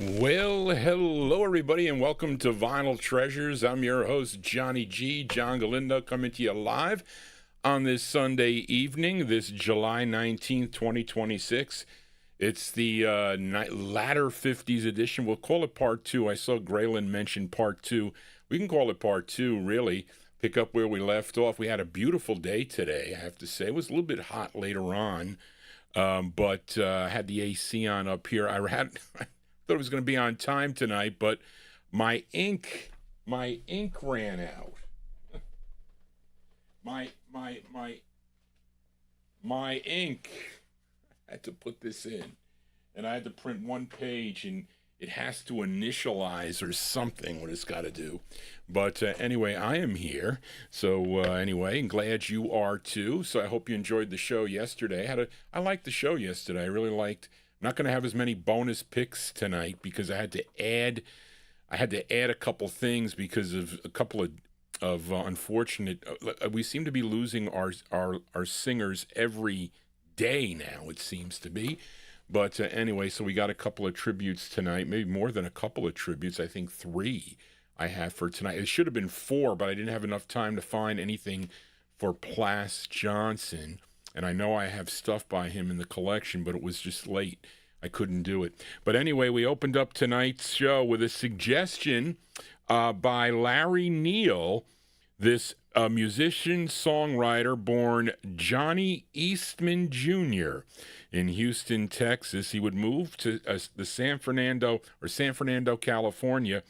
Well, hello everybody, and welcome to Vinyltreasures. I'm your host, Johnny G. John Galindo, coming to you live on this Sunday evening, this July 19th, 2026. It's the latter 50s edition. We'll call it part two. I saw Graylin mention part two. We can call it part two, really. Pick up where we left off. We had a beautiful day today, I have to say. It was a little bit hot later on, but I had the AC on up here. I thought it was going to be on time tonight, but my ink ran out. My ink. I had to put this in, and I had to print one page, and it has to initialize or something. What it's got to do. But anyway, I am here. So anyway, and glad you are too. So I hope you enjoyed the show yesterday. I liked the show yesterday. I really liked. I'm not going to have as many bonus picks tonight because I had to add a couple things because of a couple of unfortunate. We seem to be losing our singers every day now. It seems to be, but anyway, so we got a couple of tributes tonight. Maybe more than a couple of tributes. I think 3 I have for tonight. It should have been 4, but I didn't have enough time to find anything for Plas Johnson. And I know I have stuff by him in the collection, but it was just late. I couldn't do it. But anyway, we opened up tonight's show with a suggestion by Larry Neal, this musician, songwriter born Johnny Eastman Jr. in Houston, Texas. He would move to the San Fernando, California,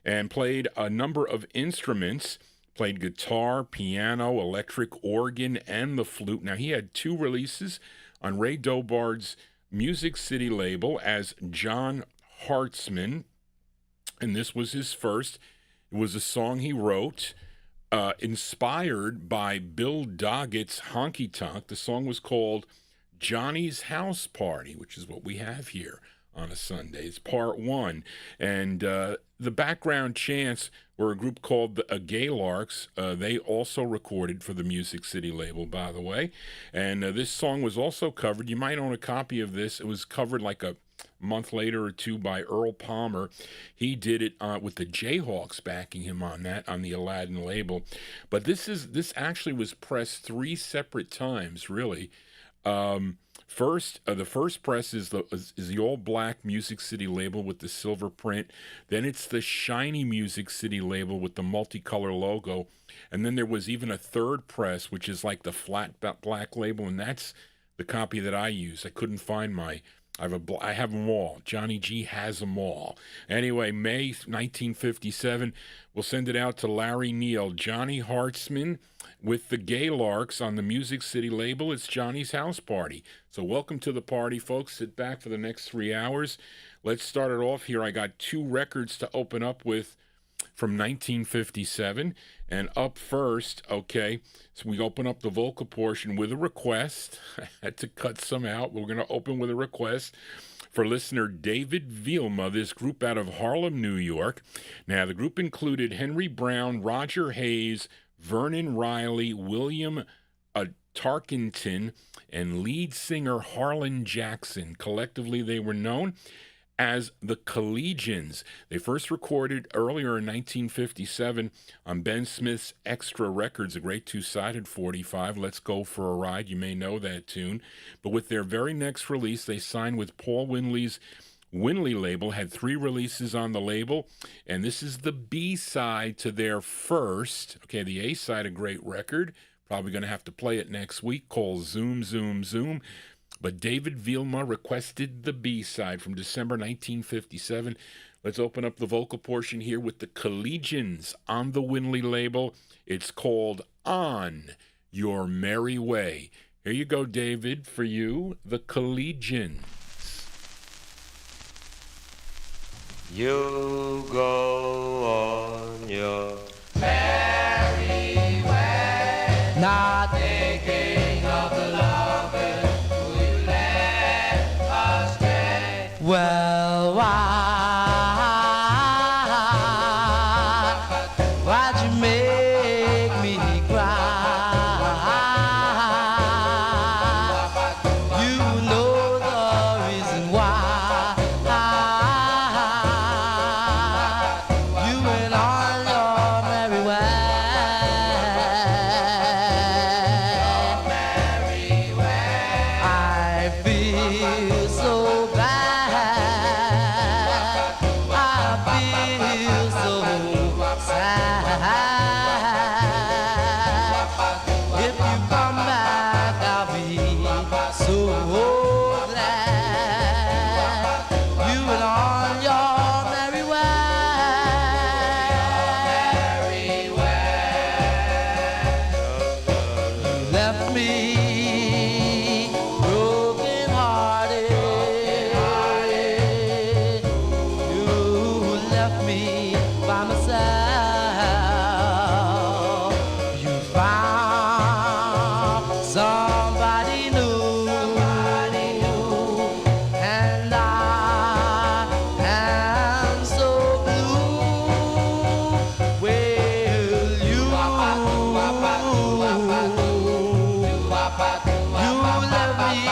and played a number of instruments. Played guitar, piano, electric organ, and the flute. Now, he had 2 releases on Ray Dobard's Music City label as John Hartzman, and this was his first. It was a song he wrote inspired by Bill Doggett's Honky Tonk. The song was called Johnny's House Party, which is what we have here on a Sunday. It's part 1. And the background chants were a group called the Gaylarks. They also recorded for the Music City label, by the way. And this song was also covered. You might own a copy of this. It was covered like a month later or 2 by Earl Palmer. He did it with the Jayhawks backing him on the Aladdin label. But this actually was pressed 3 separate times, really. The first press is the all-black Music City label with the silver print. Then it's the shiny Music City label with the multicolor logo. And then there was even a third press, which is like the flat black label, and that's the copy that I use. I couldn't find I have them all. Johnny G has them all. Anyway, May 1957, we'll send it out to Larry Neal. Johnny Hartzman with the Gaylarks on the Music City label. It's Johnny's House Party. So welcome to the party, folks. Sit back for the next 3 hours. Let's start it off here. I got 2 records to open up with from 1957. And up first, okay, so we open up the vocal portion with a request. I had to cut some out. We're going to open with a request for listener David Vielma, this group out of Harlem, New York. Now, the group included Henry Brown, Roger Hayes, Vernon Riley, William Tarkington, and lead singer Harlan Jackson. Collectively, they were known as the Collegians. They first recorded earlier in 1957 on Ben Smith's Extra Records, a great 2-sided 45, Let's Go for a Ride. You may know that tune. But with their very next release, they signed with Paul Winley's Winley label, had 3 releases on the label, and this is the B-side to their first, okay, the A-side, a great record, probably going to have to play it next week, called Zoom, Zoom, Zoom. But David Vielma requested the B-side from December 1957. Let's open up the vocal portion here with the Collegians on the Winley label. It's called On Your Merry Way. Here you go, David, for you, the Collegians. You go on your merry way, not thinking of the lovers who you led astray. Well, why'd you make me cry? You know the reason why. feel so bad. I feel so sad. If you come back, I'll be so glad. You and on your merry way. Left me broken hearted. You left me by myself. You found somebody new, and I am so blue. Well, you left me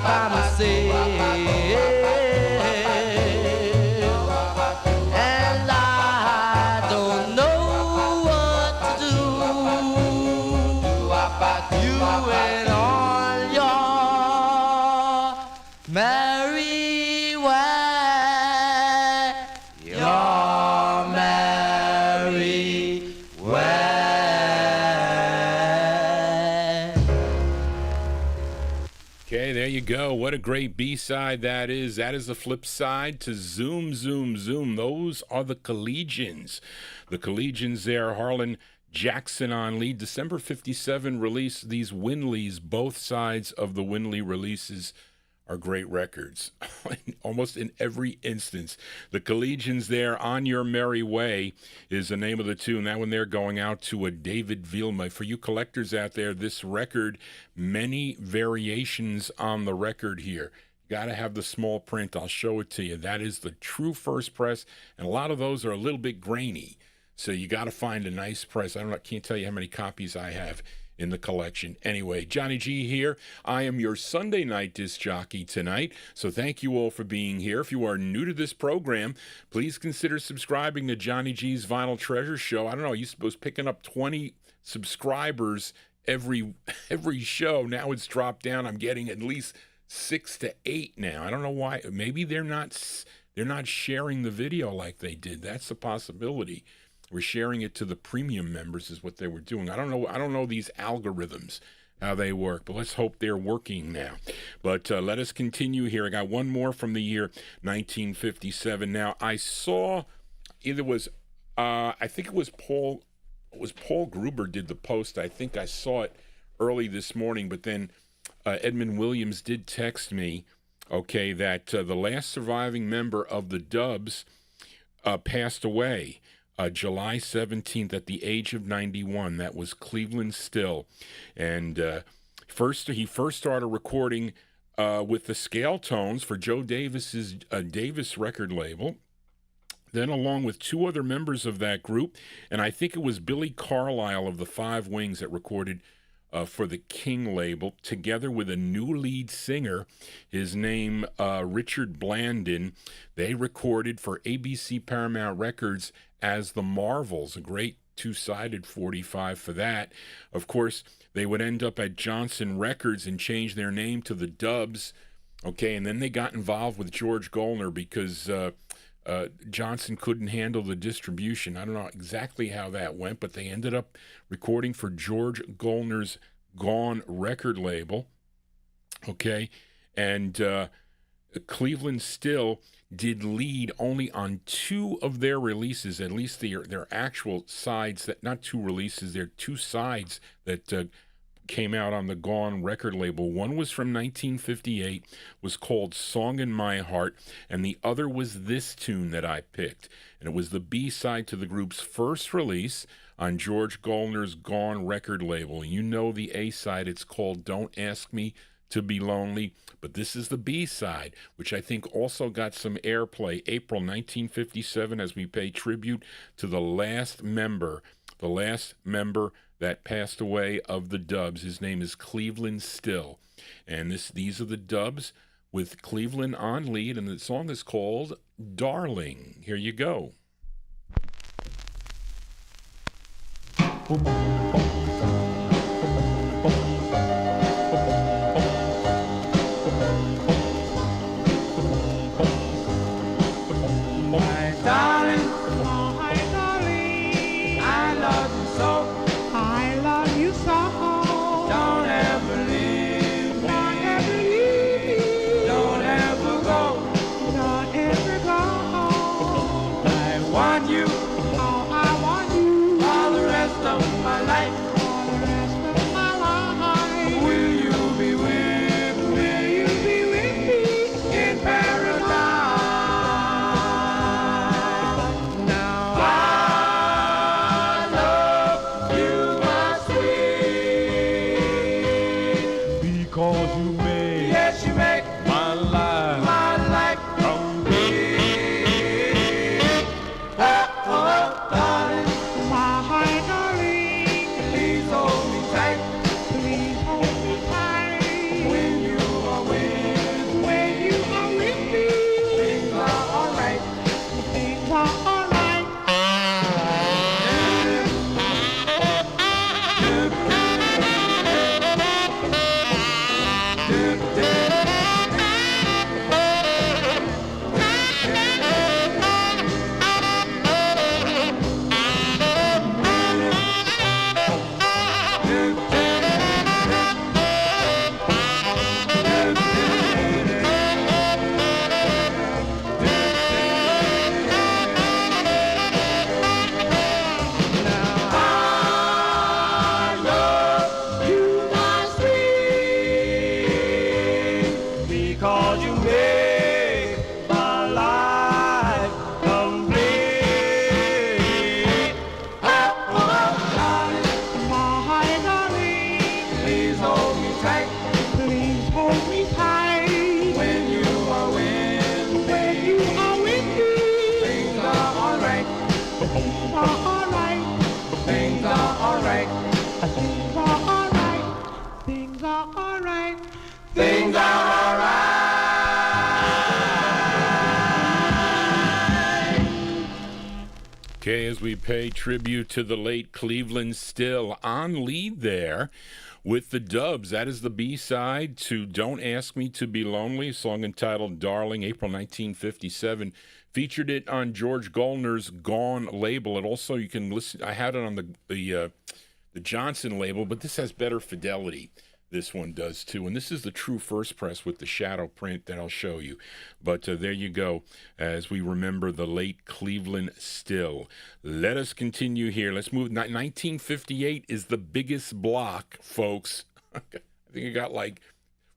by myself, and I don't know what to do. You went on your merry way, your merry way. Okay, there you go. What a great B-side that is. That is the flip side to Zoom, Zoom, Zoom. Those are the Collegians. The Collegians there, Harlan Jackson on lead. December 57 release. These Winleys, both sides of the Winley releases are great records. Almost in every instance. The Collegians there, On Your Merry Way is the name of the tune. That one there going out to a David Vilma. For you collectors out there, this record, many variations on the record here. Got to have the small print. I'll show it to you. That is the true first press, and a lot of those are a little bit grainy. So you got to find a nice press. Can't tell you how many copies I have in the collection. Anyway, Johnny G here. I am your Sunday night disc jockey tonight, so thank you all for being here. If you are new to this program, please consider subscribing to Johnny G's Vinyl Treasure Show. I don't know, you was picking up 20 subscribers every show. Now it's dropped down. I'm getting at least 6 to 8 now. I don't know why. Maybe they're not sharing the video like they did. That's a possibility. We're sharing it to the premium members is what they were doing. I don't know these algorithms, how they work, but let's hope they're working now. But let us continue here. I got one more from the year 1957. Now, I saw, I think it was Paul Gruber did the post. I think I saw it early this morning, but then Edmund Williams did text me, okay, that the last surviving member of the Dubs passed away. July 17th at the age of 91. That was Cleveland Still. And he first started recording with the Scale Tones for Joe Davis's Davis record label. Then along with two other members of that group, and I think it was Billy Carlisle of the Five Wings that recorded for the King label, together with a new lead singer, his name Richard Blandon. They recorded for ABC Paramount Records as The Marvels, a great two-sided 45 for that. Of course, they would end up at Johnson Records and change their name to the Dubs, okay, and then they got involved with George Gollner because Johnson couldn't handle the distribution. I don't know exactly how that went, but they ended up recording for George Gollner's Gone record label, okay, and Cleveland Still did lead only on two of their releases, at least their actual sides, that not two releases, they're two sides that came out on the Gone record label. One was from 1958, was called Song in My Heart, and the other was this tune that I picked, and it was the B-side to the group's first release on George Gollner's Gone record label. You know the A-side, it's called Don't Ask Me to Be Lonely, but this is the B-side, which I think also got some airplay. April 1957, as we pay tribute to the last member that passed away of the Dubs. His name is Cleveland Still, and these are the Dubs with Cleveland on lead, and the song is called Darling. Here you go. Okay, as we pay tribute to the late Cleveland Still, on lead there with the Dubs. That is the B-side to Don't Ask Me to Be Lonely, song entitled Darling, April 1957. Featured it on George Goldner's Gone label. It also, you can listen, I had it on the Johnson label, but this has better fidelity. This one does too. And this is the true first press with the shadow print that I'll show you. But there you go, as we remember the late Cleveland Still. Let us continue here. Let's move. 1958 is the biggest block, folks. I think I got like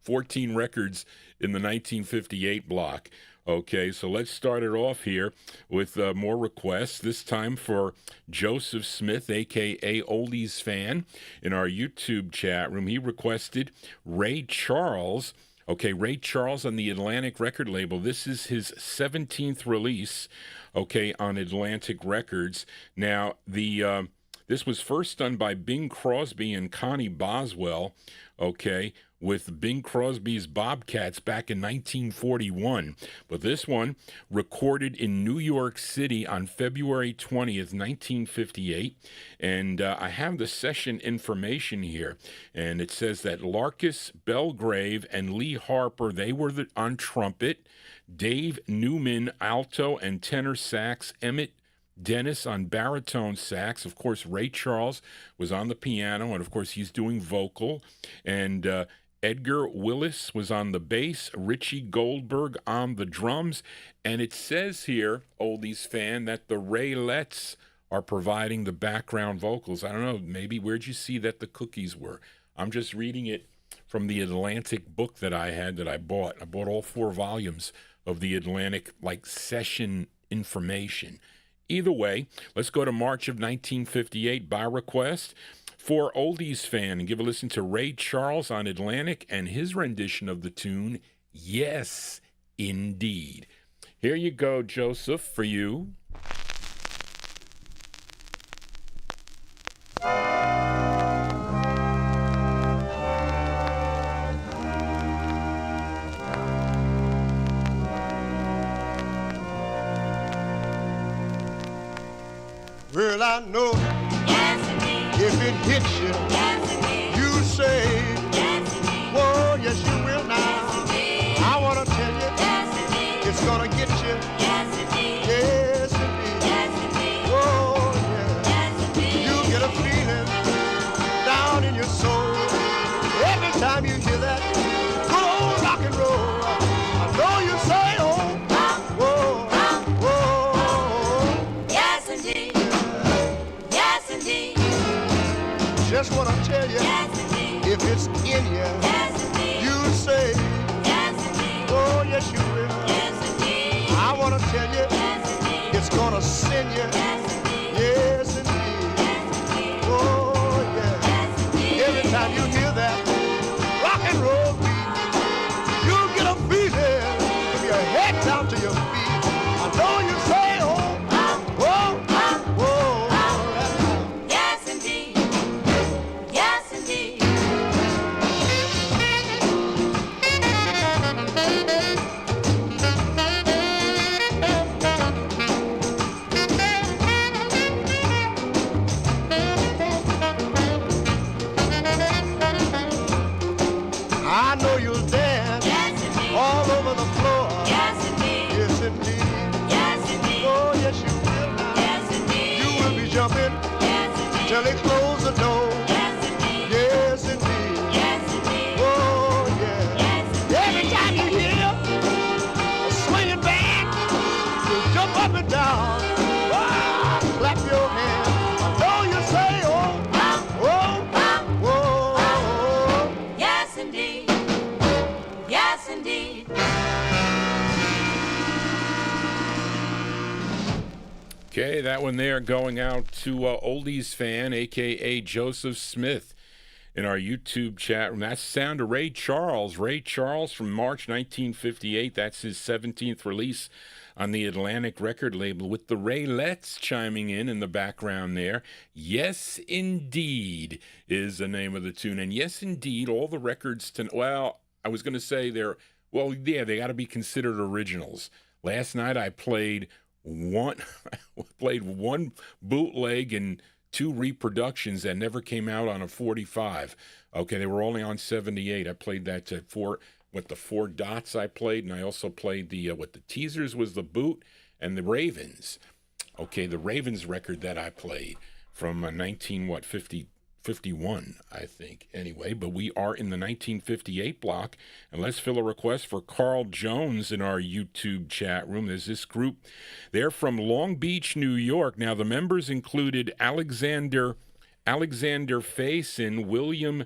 14 records in the 1958 block. Okay, so let's start it off here with more requests, this time for Joseph Smith, a.k.a. Oldies Fan, in our YouTube chat room. He requested Ray Charles. Okay, Ray Charles on the Atlantic record label. This is his 17th release, okay, on Atlantic Records. Now, this was first done by Bing Crosby and Connie Boswell, okay, with Bing Crosby's Bobcats back in 1941. But this one, recorded in New York City on February 20th, 1958. And I have the session information here. And it says that Larkus Belgrave and Lee Harper, they were on trumpet. Dave Newman, alto and tenor sax. Emmett Dennis on baritone sax. Of course, Ray Charles was on the piano, and of course, he's doing vocal. And Edgar Willis was on the bass, Richie Goldberg on the drums. And it says here, Oldies Fan, that the Raylettes are providing the background vocals. I don't know, maybe where'd you see that the cookies were? I'm just reading it from the Atlantic book that I had that I bought. I bought all 4 volumes of the Atlantic, like, session information. Either way, let's go to March of 1958 by request for Oldies Fan and give a listen to Ray Charles on Atlantic and his rendition of the tune, Yes, Indeed. Here you go, Joseph, for you. Well, I know if it hits you, you say, whoa, yes, you will now. I want to tell you, it's going to get you. Yes, indeed. Whoa, yeah. You get a feeling down in your soul every time you hear that good old rock and roll. I know you say, oh, whoa, whoa. Yes, indeed. Yes, indeed. Just want to tell you, if it's in you, you say, oh, yes, you will. I want to tell you, it's going to send you. Yes, indeed. Oh, yeah. Every time you hear that rock and roll beat, you get a feeling from your head down to your feet. I know you say, oh, whoa, whoa. Yes, indeed. Yes, indeed. I know you'll dance all over the floor. Yes, indeed. Yes, indeed. Yes, indeed. Oh, yes, you will now. Yes, indeed. You will be jumping Yes, indeed. till they close the door. Yes, indeed. Yes, indeed. Yes, indeed. Oh, yeah. Yes, indeed. Every time you hear a swinging band, you jump up and down. Wow, clap your hands. I know you say, oh, whoa. Yes, indeed. Yes, indeed. Okay, that one there going out to Oldies Fan, a.k.a. Joseph Smith, in our YouTube chat room. That's the sound of Ray Charles. Ray Charles from March 1958. That's his 17th release on the Atlantic record label, with the Raylettes chiming in the background there. Yes, Indeed is the name of the tune. And yes, indeed, all the records, well, I was going to say they got to be considered originals. Last night I played one played one bootleg and two reproductions that never came out on a 45. Okay, they were only on 78. I played that to the four dots I played, and I also played the what the teasers was the boot and the Ravens. Okay, the Ravens record that I played from 51, I think. Anyway, but we are in the 1958 block, and let's fill a request for Carl Jones in our YouTube chat room. There's this group. They're from Long Beach, New York. Now, the members included Alexander Faison, William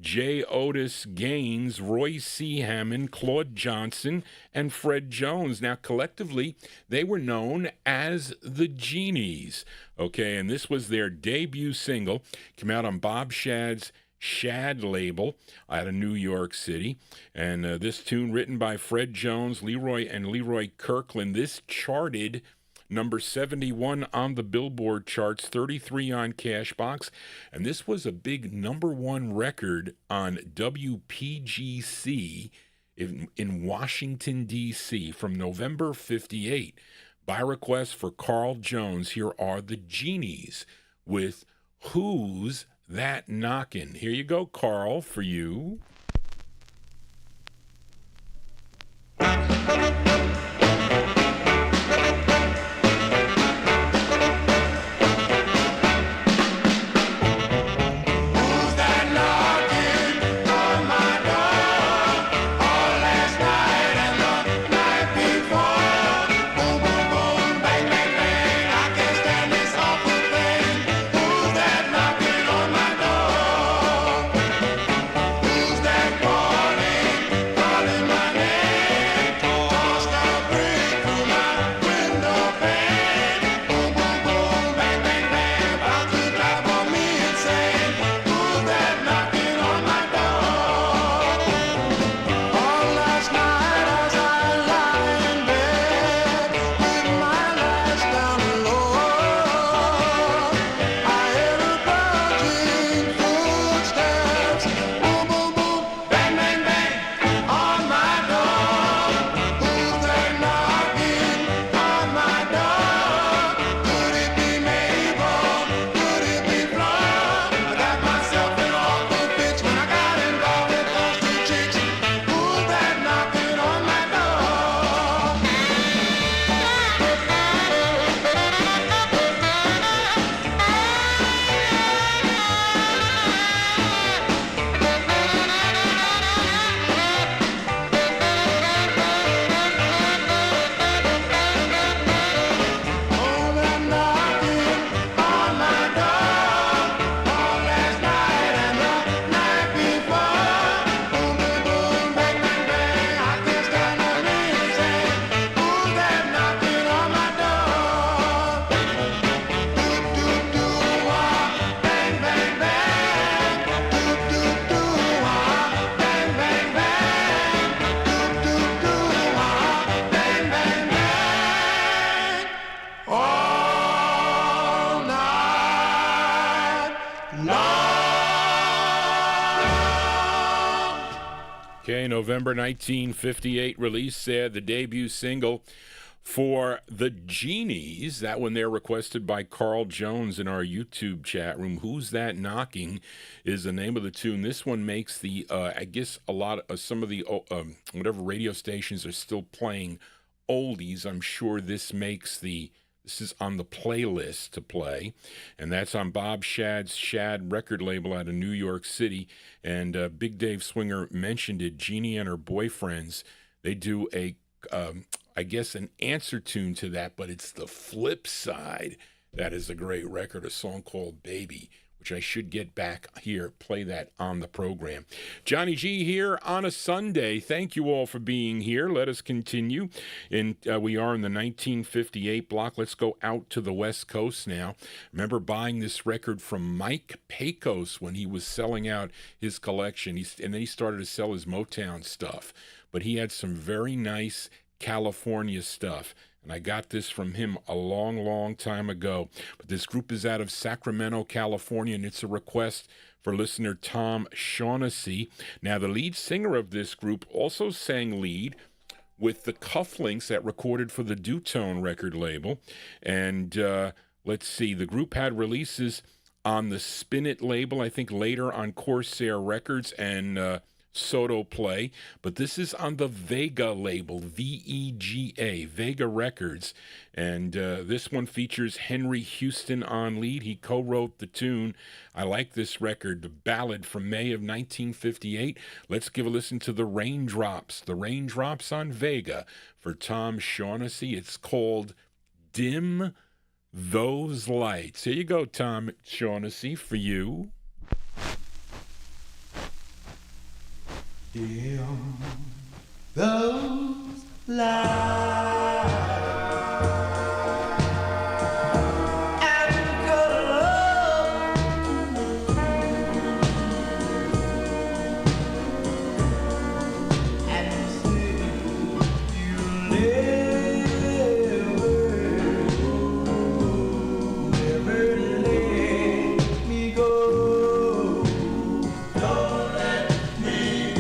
J. Otis Gaines, Roy C. Hammond, Claude Johnson, and Fred Jones. Now, collectively, they were known as the Genies. Okay, and this was their debut single. Came out on Bob Shad's Shad label out of New York City. And this tune, written by Fred Jones, Leroy Kirkland, this charted number 71 on the Billboard charts, 33 on Cashbox, and this was a big number one record on WPGC in Washington, D.C. from November 58. By request for Carl Jones, here are the Genies with Who's That Knockin'? Here you go, Carl, for you. Okay, November 1958 release, the debut single for the Genies. That one there requested by Carl Jones in our YouTube chat room. Who's That Knocking is the name of the tune. This one makes the, I guess a lot of some of the, whatever radio stations are still playing oldies. I'm sure this makes this is on the playlist to play, and that's on Bob Shad's Shad record label out of New York City. And Big Dave Swinger mentioned it. Jeannie and her boyfriends, they do I guess an answer tune to that, but it's the flip side. That is a great record, a song called Baby, which I should get back here, play that on the program. Johnny G here on a Sunday. Thank you all for being here. Let us continue. We are in the 1958 block. Let's go out to the West Coast now. Remember buying this record from Mike Pecos when he was selling out his collection. And then he started to sell his Motown stuff. But he had some very nice California stuff. And I got this from him a long, long time ago. But this group is out of Sacramento, California, and it's a request for listener Tom Shaughnessy. Now, the lead singer of this group also sang lead with the Cufflinks that recorded for the Dutone record label. And let's see, the group had releases on the Spin It label, I think later on Corsair Records and Soto Play, but this is on the Vega label, Vega, Vega Records, and this one features Henry Houston on lead. He co-wrote the tune. I like this record, the ballad from May of 1958. Let's give a listen to The Raindrops on Vega for Tom Shaughnessy. It's called Dim Those Lights. Here you go, Tom Shaughnessy, for you. Dim those lights and good love and say you never let me go. Don't let me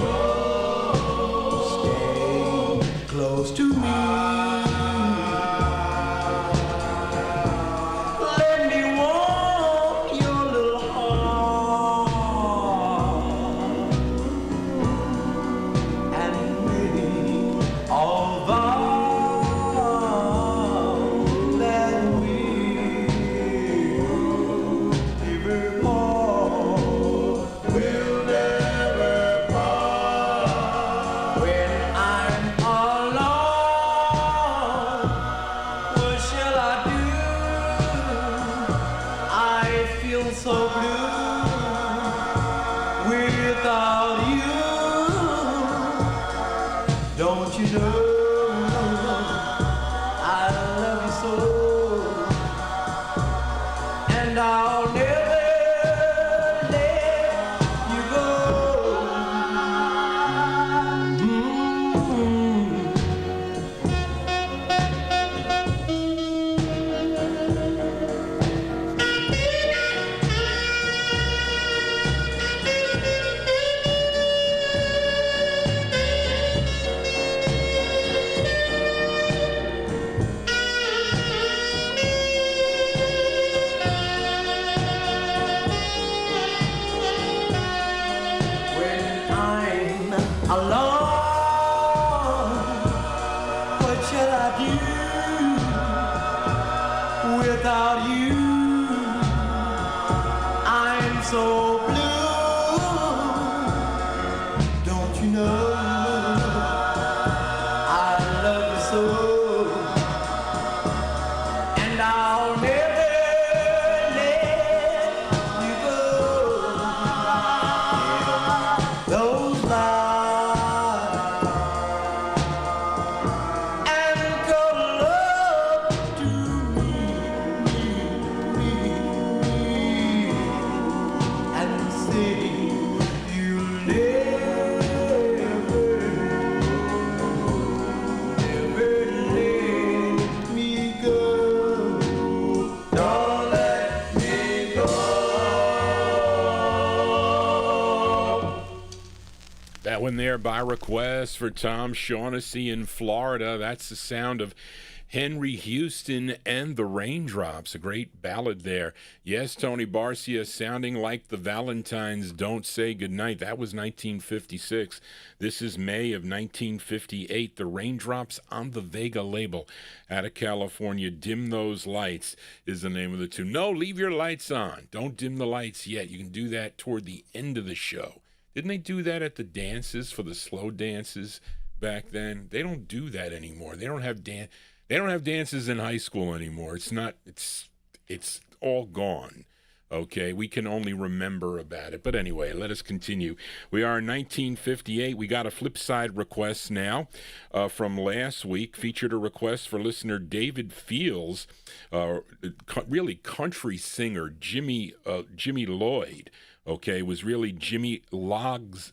close to me. Let me warm your little heart and make all vow that we'll never part. We'll never part. When I'm alone, what shall I do? I feel so blue without you. Don't you know I love you so, and I'll never let you go. When I'm alone, what shall I do without you? I'm so blue. Don't you know I love you so, and I'll never let you go. Those lights and good love to me, and say you'll never let me go. Don't let me go. That one there by request for Tom Shaughnessy in Florida. That's the sound of Henry Houston and the Raindrops, a great ballad there. Yes, Tony Barcia, sounding like the Valentines Don't Say Goodnight. That was 1956. This is May of 1958. The Raindrops on the Vega label out of California. Dim Those Lights is the name of the tune. No, leave your lights on. Don't dim the lights yet. You can do that toward the end of the show. Didn't they do that at the dances for the slow dances back then? They don't do that anymore. They don't have dances in high school anymore. It's all gone. Okay, we can only remember about it. But anyway, let us continue. We are in 1958. We got a flip side request now from last week. Featured a request for listener David Fields, really country singer Jimmy Lloyd. Okay, was really Jimmy Lodson.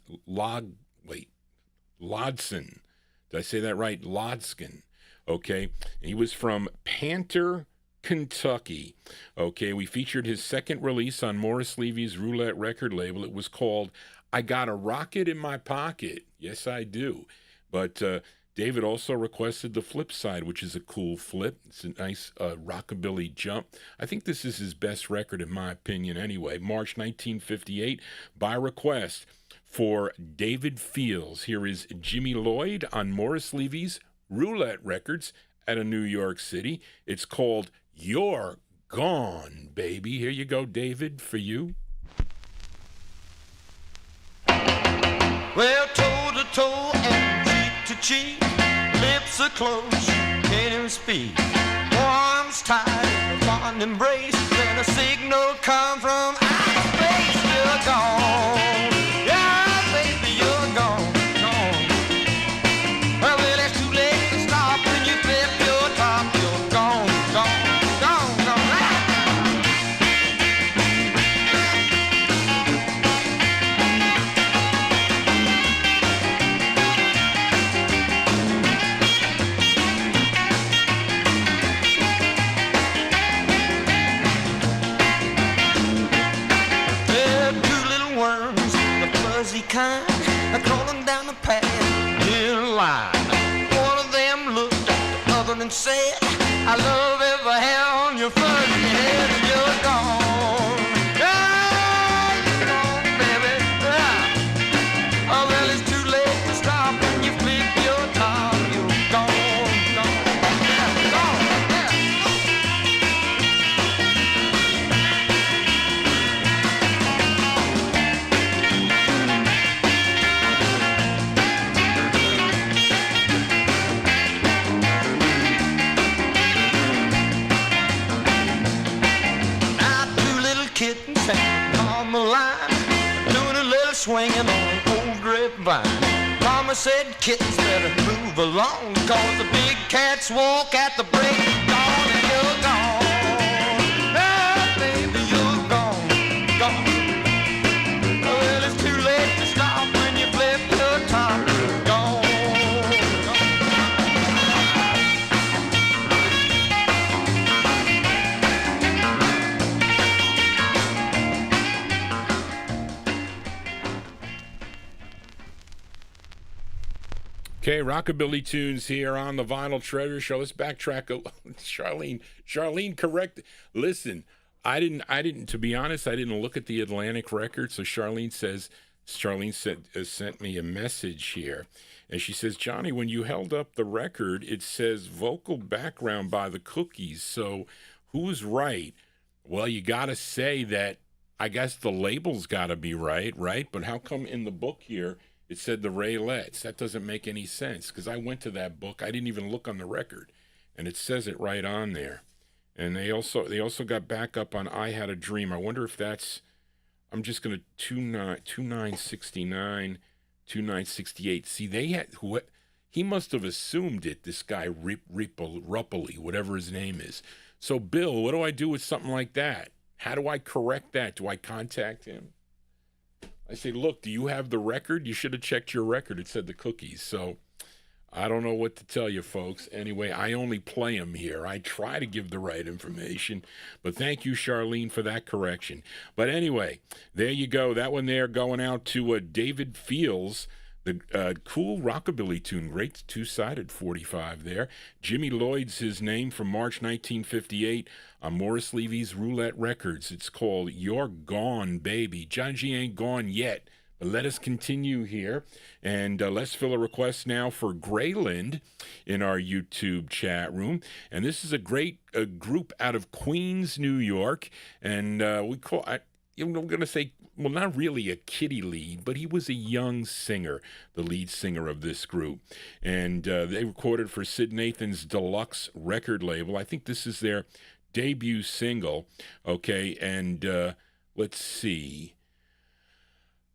Did I say that right? Lodskin. Okay, he was from Panther, Kentucky. Okay, we featured his second release on Morris Levy's Roulette record label. It was called I Got a Rocket in My Pocket. Yes, I do. But David also requested the flip side, which is a cool flip. It's a nice rockabilly jump. I think this is his best record, in my opinion, anyway. March 1958, by request for David Fields. Here is Jimmy Lloyd on Morris Levy's Roulette Records out of New York City. It's called You're Gone, Baby. Here you go, David, for you. Well, toe to toe and cheek to cheek, lips are closed, can't even speak. Arms tight, a fond embrace, then a signal come from outer space. You're gone, yeah, baby, you're gone, gone. Well, it's too late to stop when you flip your top. You're gone, gone, gone, gone. Kind of crawling down the path in line. One of them looked at the other and said, I love every hair on your fuzzy head, and you're gone. Ah, you're gone, baby. Ah. Oh, well, it's too late to stop when you flip your top. You're gone, gone, yeah, gone, yeah. On the line, doing a little swinging on an old grapevine. Mama said kittens better move along, cause the big cats walk at the break of dawn, and you're gone. Ah, baby, you're gone, gone. Well, it's too late to stop when you flip your top. You're gone, Okay, Rockabilly tunes here on the Vinyl Treasure Show. Let's backtrack. Charlene, correct. Listen, I didn't. To be honest, I didn't look at the Atlantic record. So Charlene sent me a message here, and she says, Johnny, when you held up the record, it says vocal background by the Cookies. So who's right? Well, you got to say that. I guess the label's got to be right? But how come in the book here it said the Raylettes? That doesn't make any sense, because I went to that book. I didn't even look on the record, and it says it right on there. And they also got backup on I Had a Dream. I wonder if that's, I'm just going to 2969, 2968. See, they had, he must have assumed it, this guy Ruppely, whatever his name is. So, Bill, what do I do with something like that? How do I correct that? Do I contact him? I say, look, do you have the record? You should have checked your record. It said the Cookies. So I don't know what to tell you, folks. Anyway, I only play them here. I try to give the right information. But thank you, Charlene, for that correction. But anyway, there you go. That one there going out to David Fields, the cool rockabilly tune. Great two-sided 45 there. Jimmy Lloyd's his name, from March 1958 on Morris Levy's Roulette Records. It's called You're Gone, Baby. John G ain't gone yet, but let us continue here. And let's fill a request now for Grayland in our YouTube chat room. And this is a great group out of Queens, New York. And I'm going to say, well, not really a kiddie lead, but he was a young singer, the lead singer of this group. And they recorded for Sid Nathan's Deluxe record label. I think this is their debut single. Okay, and let's see.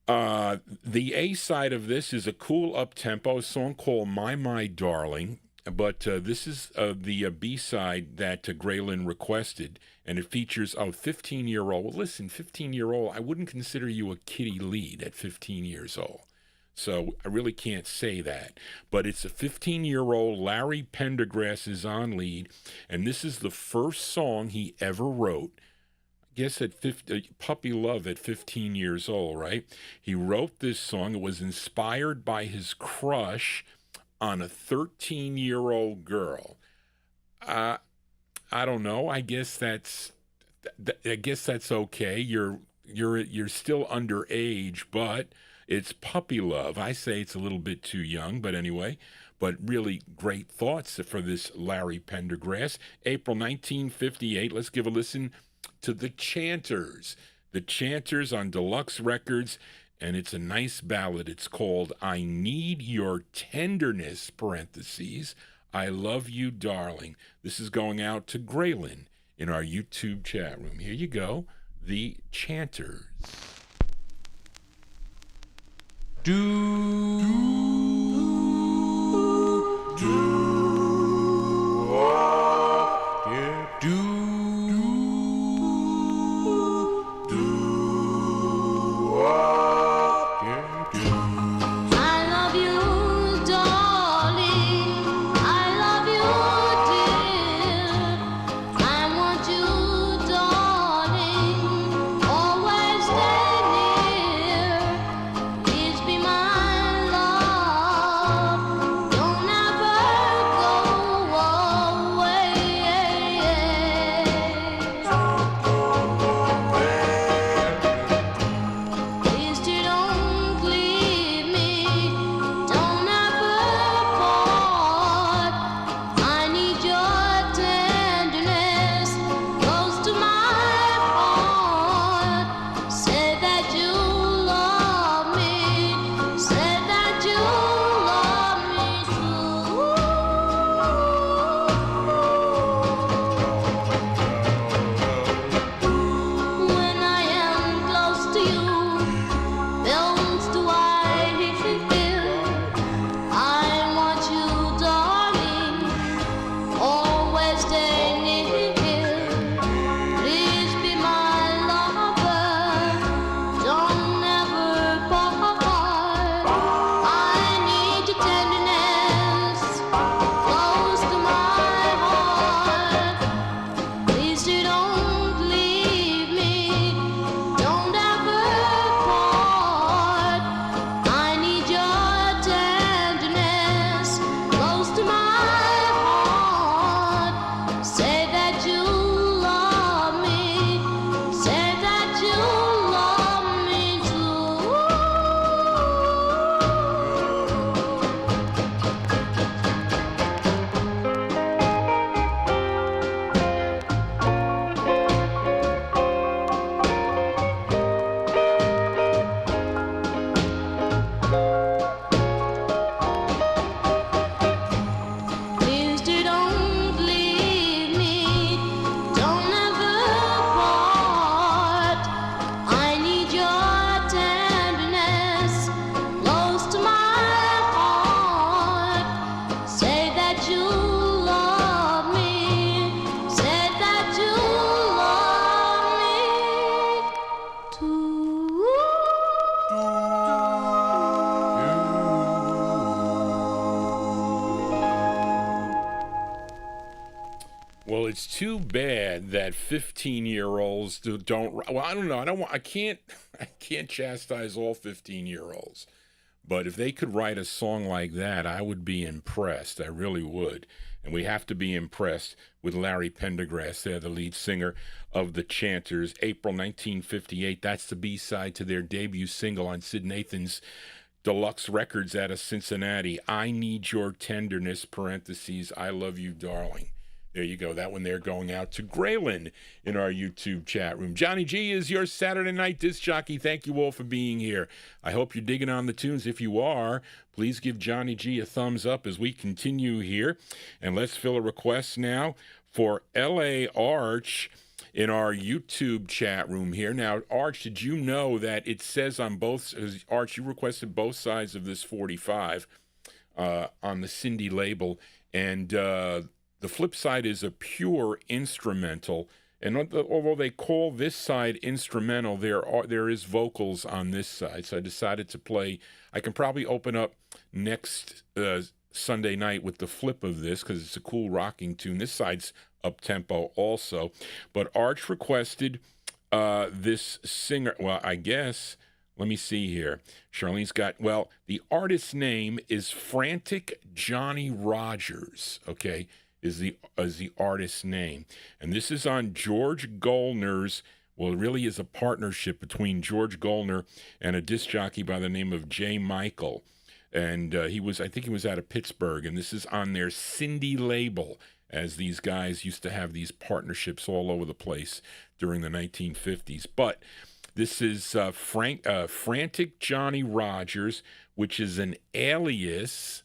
The A side of this is a cool up-tempo song called My Darling. But this is the B side that Grayland requested, and it features a 15-year-old. Well, listen, 15-year-old, I wouldn't consider you a kiddie lead at 15 years old. So I really can't say that. But it's a 15-year-old. Larry Pendergrass is on lead, and this is the first song he ever wrote. I guess at Puppy Love at 15 years old, right? He wrote this song. It was inspired by his crush on a 13-year-old girl. I don't know. I guess that's okay. You're still underage, but it's puppy love. I say it's a little bit too young, but anyway. But really great thoughts for this Larry Pendergrass. April 1958. Let's give a listen to the Chanters. The Chanters on Deluxe Records, and it's a nice ballad. It's called I Need Your Tenderness, parentheses, I Love You, Darling. This is going out to Graylin in our YouTube chat room. Here you go, the Chanters. I love you, darling. I love you, dear. I want you, darling. Always stay near. Please be my love. Don't ever go away. Please do don't leave me. Don't ever part. I need your tenderness close to my heart. Say that you love me. Say that you love me true. When I am close to you, films do I feel. I want you, darling, always stay near. Please be my lover, don't ever part. I need your tenderness close to my heart. Please do don't leave me. Don't ever part. I need your tenderness close to my heart. Say that you love me. Say that you love me too. Please do don't leave me. Don't ever part. I need your tenderness close to my heart. Say that you love me. Say that you love me too. Well, it's too bad that 15-year-olds don't. Well, I don't know. I can't chastise all 15-year-olds. But if they could write a song like that, I would be impressed. I really would. And we have to be impressed with Larry Pendergrass there, the lead singer of the Chanters. April 1958. That's the B-side to their debut single on Sid Nathan's Deluxe Records out of Cincinnati. I Need Your Tenderness, parentheses, I Love You, Darling. There you go. That one there going out to Graylin in our YouTube chat room. Johnny G is your Saturday night disc jockey. Thank you all for being here. I hope you're digging on the tunes. If you are, please give Johnny G a thumbs up as we continue here. And let's fill a request now for L.A. Arch in our YouTube chat room here. Now, Arch, did you know that it says on both, Arch, you requested both sides of this 45 on the Cindy label, and the flip side is a pure instrumental, and although they call this side instrumental, there is vocals on this side. So I decided to play. I can probably open up next Sunday night with the flip of this because it's a cool rocking tune. This side's up-tempo also. But Arch requested this singer, well, I guess Let me see here. Charlene's got, well, the artist's name is Frantic Johnny Rogers, okay, is the artist's name. And this is on George Goldner's, well, it really is a partnership between George Goldner and a disc jockey by the name of J. Michael. And I think he was out of Pittsburgh, and this is on their Cindy label, as these guys used to have these partnerships all over the place during the 1950s. But this is Frantic Johnny Rogers, which is an alias,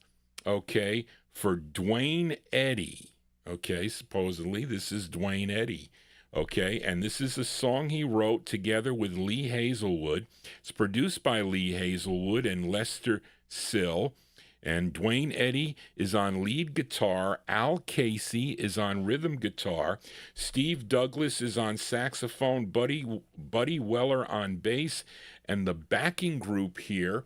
okay, for Dwayne Eddy. Okay, supposedly this is Dwayne Eddy. Okay, and this is a song he wrote together with Lee Hazelwood. It's produced by Lee Hazelwood and Lester Sill. And Dwayne Eddy is on lead guitar. Al Casey is on rhythm guitar. Steve Douglas is on saxophone. Buddy Weller on bass. And the backing group here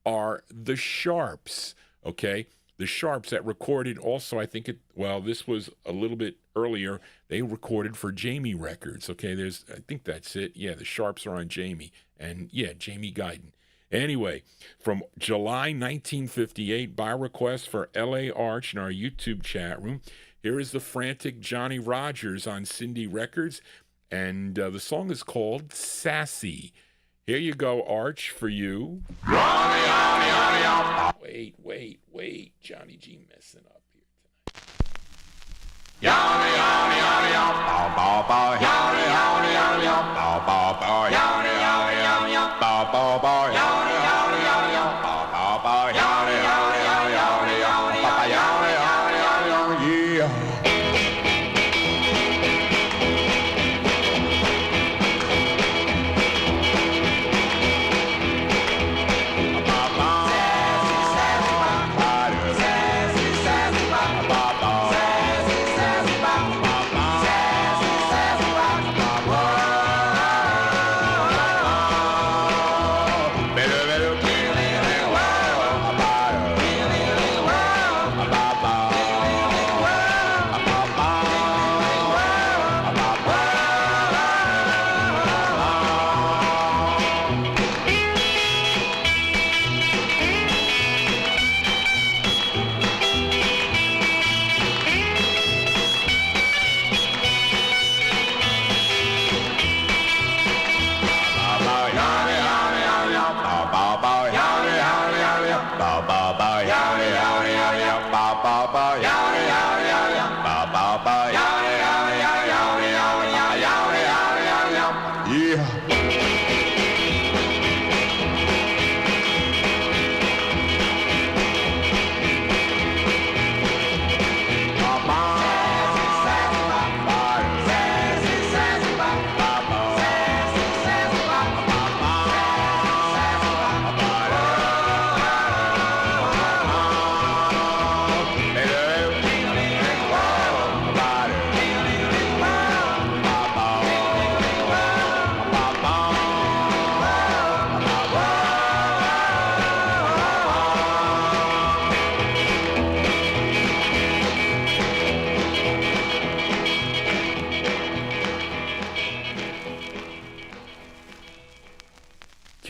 are the Sharps. Okay, the Sharps that recorded also, I think this was a little bit earlier. They recorded for Jamie Records. Okay, I think that's it. Yeah, the Sharps are on Jamie. And yeah, Jamie Guyton. Anyway, from July 1958, by request for L.A. Arch in our YouTube chat room, here is the Frantic Johnny Rogers on Cindy Records, and the song is called Sassy. Here you go, Arch, for you. Wait, Johnny G messing up here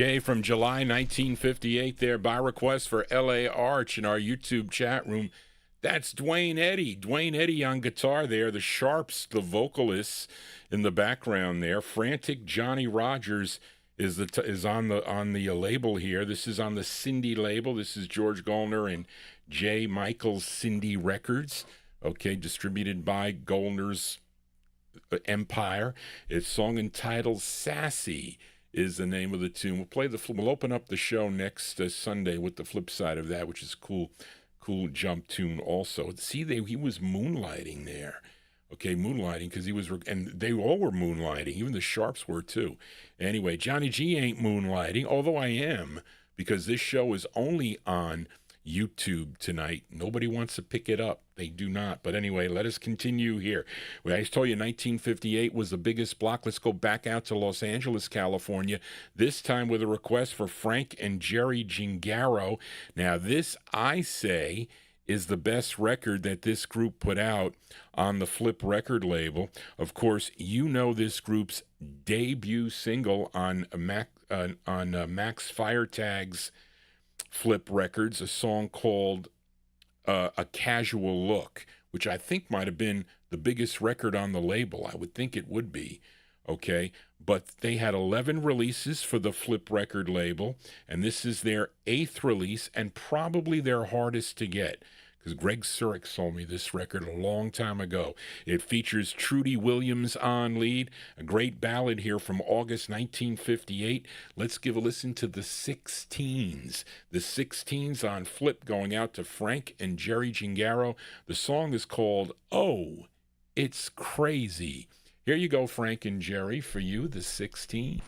Okay, from July 1958 there, by request for L.A. Arch in our YouTube chat room. That's Dwayne Eddy. Dwayne Eddy on guitar there. The Sharps, the vocalists in the background there. Frantic Johnny Rogers is on the label here. This is on the Cindy label. This is George Goldner and J. Michael's Cindy Records. Okay, distributed by Goldner's Empire. It's song entitled Sassy is the name of the tune. We'll open up the show next Sunday with the flip side of that, which is cool jump tune also. See, he was moonlighting there. Okay, moonlighting, because he was, and they all were moonlighting. Even the Sharps were too. Anyway, Johnny G ain't moonlighting, although I am, because this show is only on YouTube tonight. Nobody wants to pick it up. They do not. But anyway, let us continue here. Well, I told you 1958 was the biggest block. Let's go back out to Los Angeles, California, this time with a request for Frank and Jerry Gingaro. Now, this, I say, is the best record that this group put out on the Flip record label. Of course, you know this group's debut single on on Max Firetag's Flip Records, a song called A Casual Look, which I think might have been the biggest record on the label. I would think it would be, okay? But they had 11 releases for the Flip record label, and this is their 8th release and probably their hardest to get, because Greg Surik sold me this record a long time ago. It features Trudy Williams on lead, a great ballad here from August 1958. Let's give a listen to the 16s. The 16s on Flip, going out to Frank and Jerry Gingaro. The song is called Oh, It's Crazy. Here you go, Frank and Jerry, for you, the 16s.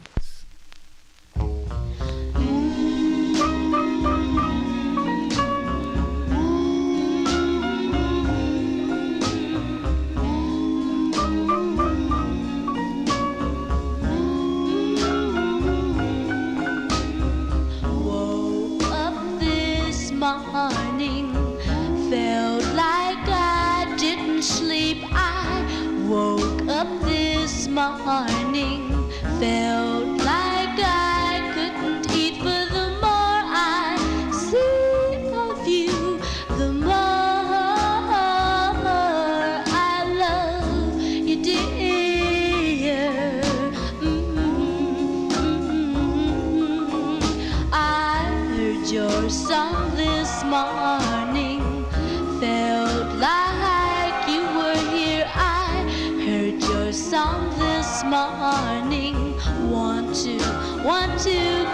Woke up this morning, felt like I didn't sleep. I woke up this morning, felt like I couldn't eat. But the more I see of you, the more I love you, dear. I heard your song this morning, felt like you were here. I heard your song this morning, want to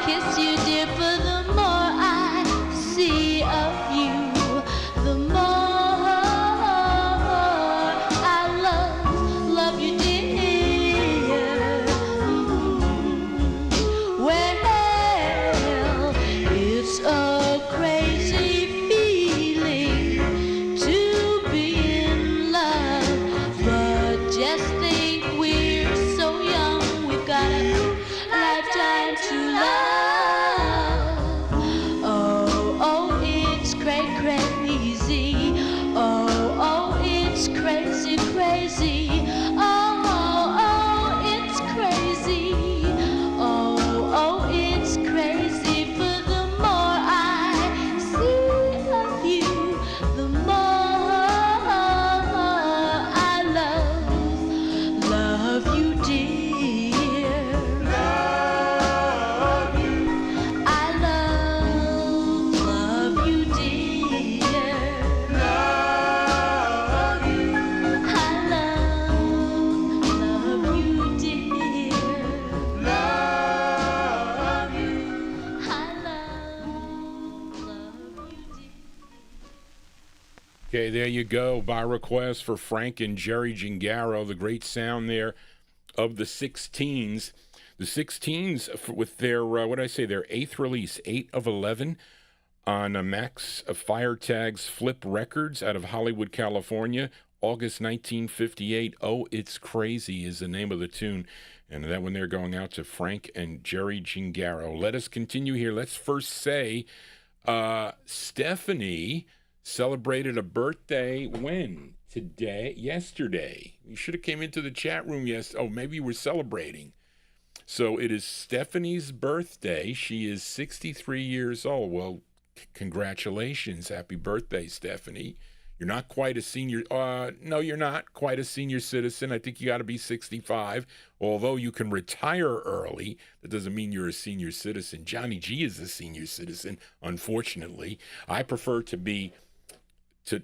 kiss you, dear. For the more I see of you, the more I love you, dear. Well, it's a crazy feeling to be in love, but just think we're so young, we've got a lifetime to love. Oh, it's crazy. Oh, it's crazy. Oh, it's crazy. Oh, it's crazy. For the more I see of you, the more I love you, dear. Love you. I love you, dear. Love you. I love you, dear. Love you. I love you, dear. Okay, there you go. By request for Frank and Jerry Gingaro, the great sound there of the 16s. The 16s with their, their 8th release, 8 of 11 on Max Firetag's Flip Records out of Hollywood, California, August 1958. Oh, It's Crazy is the name of the tune. And that one they're going out to Frank and Jerry Gingaro. Let us continue here. Let's first say Stephanie celebrated a birthday when? Yesterday. You should have came into the chat room yesterday. Oh, maybe you were celebrating. So it is Stephanie's birthday. She is 63 years old. Well, congratulations. Happy birthday, Stephanie. You're not quite a senior. No, you're not quite a senior citizen. I think you got to be 65. Although you can retire early, that doesn't mean you're a senior citizen. Johnny G is a senior citizen, unfortunately. I prefer to be to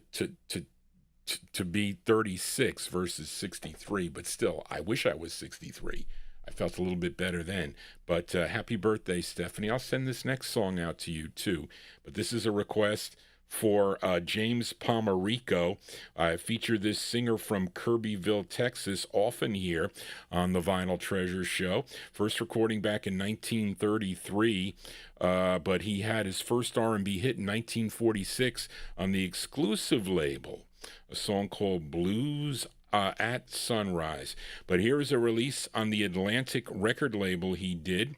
be 36 versus 63, but still, I wish I was 63. I felt a little bit better then. But happy birthday, Stephanie. I'll send this next song out to you, too. But this is a request for James Pomerico. I feature this singer from Kirbyville, Texas, often here on the Vinyltreasure show. First recording back in 1933, but he had his first R&B hit in 1946 on the exclusive label, a song called Blues at Sunrise. But here is a release on the Atlantic record label he did.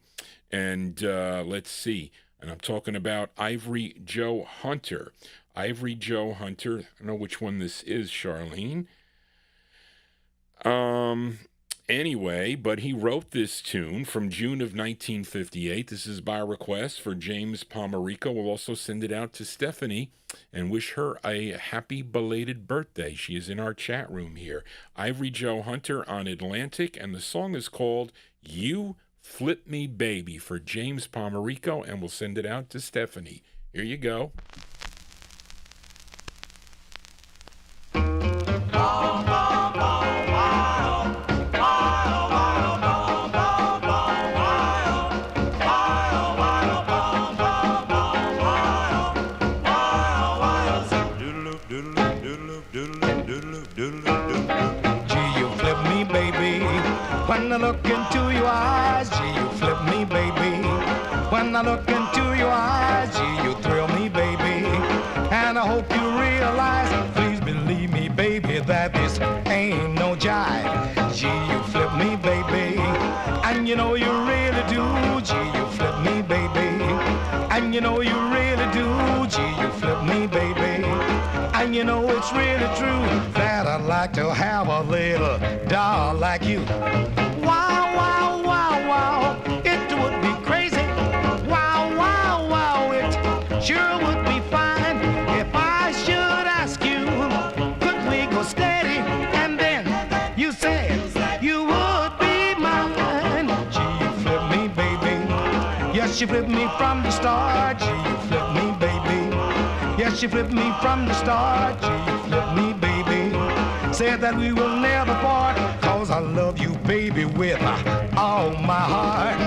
And let's see. And I'm talking about Ivory Joe Hunter. Ivory Joe Hunter. I don't know which one this is, Charlene. Anyway, but he wrote this tune from June of 1958. This is by request for James Pomerico. We'll also send it out to Stephanie and wish her a happy belated birthday. She is in our chat room here. Ivory Joe Hunter on Atlantic, and the song is called You Flip Me Baby for James Pomerico, and we'll send it out to Stephanie. Here you go. When I look into your eyes, gee, you flip me, baby. When I look into your eyes, gee, you thrill me, baby. And I hope you realize, please believe me, baby, that this ain't no jive. Gee, you flip me, baby. And you know you really do, gee, you flip me, baby. And you know you really do, gee, you flip me, baby. And you know it's really true that I'd like to have a little doll like you. Wow, wow, wow, wow, it would be crazy. Wow, wow, wow, it sure would be fine if I should ask you, could we go steady? And then you said you would be mine. Gee, you flip me, baby. Yes, you flip me from the start. Gee, you flip me, baby. Yes, you flipped me from the start. Gee, you flipped me, baby. Said that we will never part, 'cause I love you, baby, with all my heart.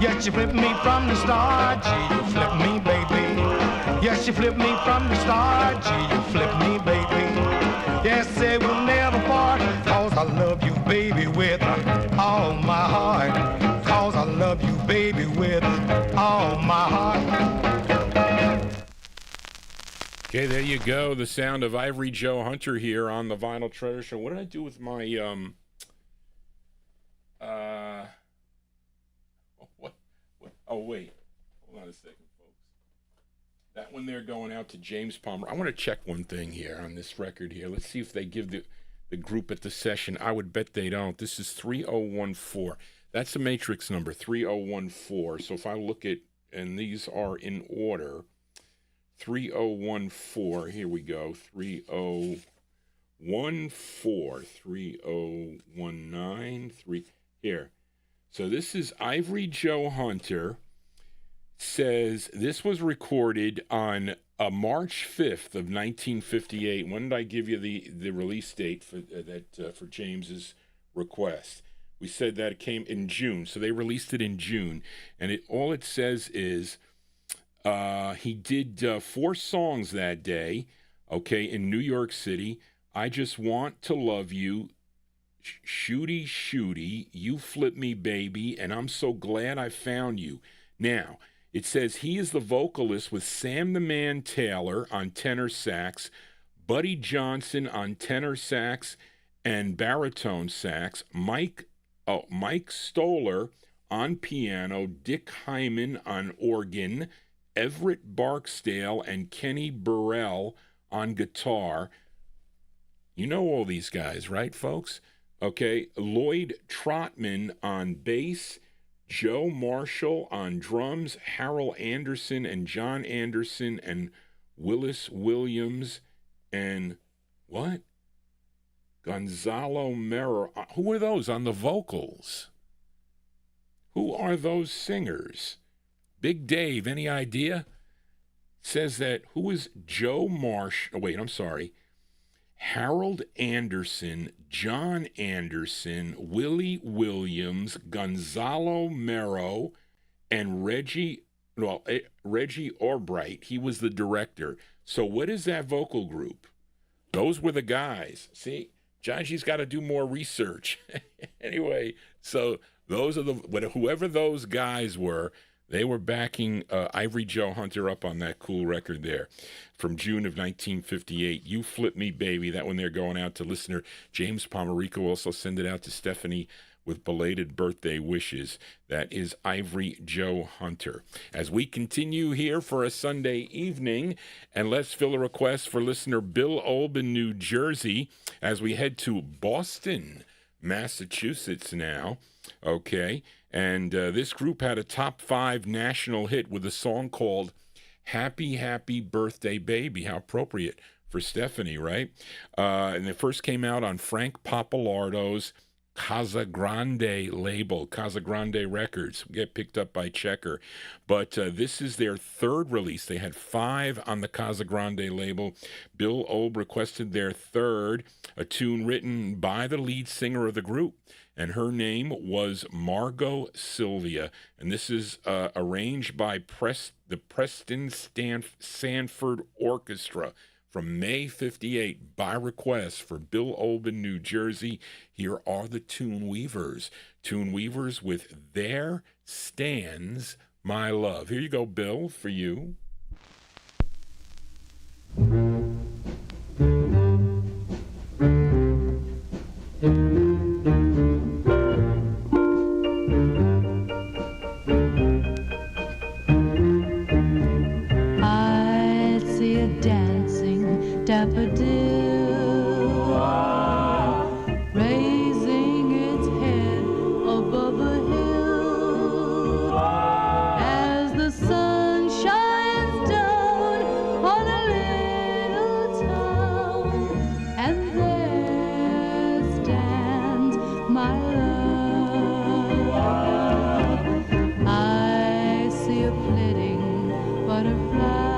Yes, you flipped me from the start. Gee, you flipped me, baby. Yes, you flipped me from the start. Gee, you flipped me, baby. Yes, say we'll never part, 'cause I love you, baby, with all my heart. 'Cause I love you, baby, with all my heart. Okay, there you go. The sound of Ivory Joe Hunter here on the Vinyltreasure Show. What did I do with my Oh, wait. Hold on a second, folks. That one there going out to James Palmer. I want to check one thing here on this record here. Let's see if they give the group at the session. I would bet they don't. This is 3014. That's the matrix number, 3014. So if I look at, and these are in order, 3014. Here we go. 3014, 3019, here. So this is Ivory Joe Hunter. Says this was recorded on March 5th of 1958. When did I give you the release date for for James's request? We said that it came in June, so they released it in June, and all it says is he did 4 songs that day. Okay, in New York City. I Just Want to Love You, Shooty Shooty, You Flip Me Baby, and I'm So Glad I Found You. Now, it says he is the vocalist with Sam the Man Taylor on tenor sax, Buddy Johnson on tenor sax and baritone sax, Mike Stoller on piano, Dick Hyman on organ, Everett Barksdale and Kenny Burrell on guitar. You know all these guys, right, folks? Okay, Lloyd Trotman on bass, Joe Marshall on drums, Harold Anderson and John Anderson and Willis Williams and what? Gonzalo Mero. Who are those on the vocals? Who are those singers? Big Dave, any idea? Says that, who is Joe Marsh? Oh, wait, I'm sorry. Harold Anderson, John Anderson, Willie Williams, Gonzalo Mero, and Reggie Albright. He was the director. So what is that vocal group? Those were the guys. See, JohnnyG's got to do more research. Anyway, so those are whoever those guys were. They were backing Ivory Joe Hunter up on that cool record there from June of 1958. You Flip Me, Baby. That one there going out to listener James Pomerico. Also send it out to Stephanie with belated birthday wishes. That is Ivory Joe Hunter. As we continue here for a Sunday evening, and let's fill a request for listener Bill Olb in New Jersey as we head to Boston, Massachusetts now. Okay. And this group had a top 5 national hit with a song called Happy, Happy Birthday Baby. How appropriate for Stephanie, right? And it first came out on Frank Pappalardo's Casa Grande label, Casa Grande Records. Get picked up by Checker. But this is their 3rd release. They had 5 on the Casa Grande label. Bill Olb requested their 3rd, a tune written by the lead singer of the group. And her name was Margot Sylvia. And this is arranged by the Preston Sanford Orchestra from May 58 by request for Bill Olb in New Jersey. Here are the Tune Weavers. Tune Weavers with There Stands My Love. Here you go, Bill, for you. Raising its head above a hill as the sun shines down on a little town, and there stands my love. I see a flitting butterfly.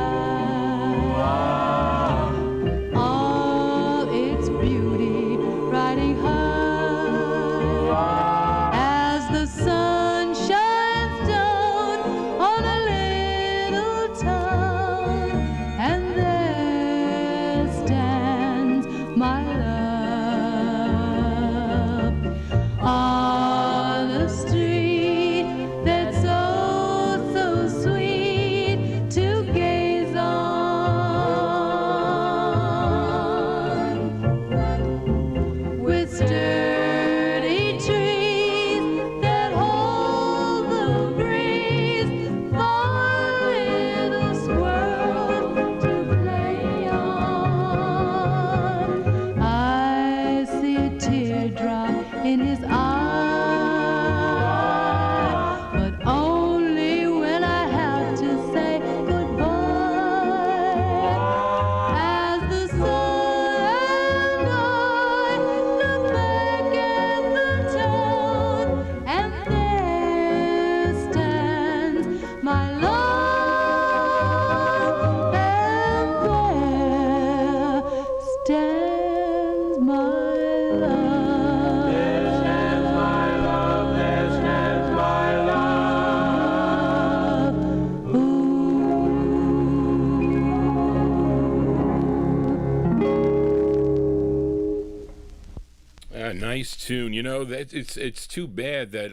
Nice tune. You know, that it's too bad that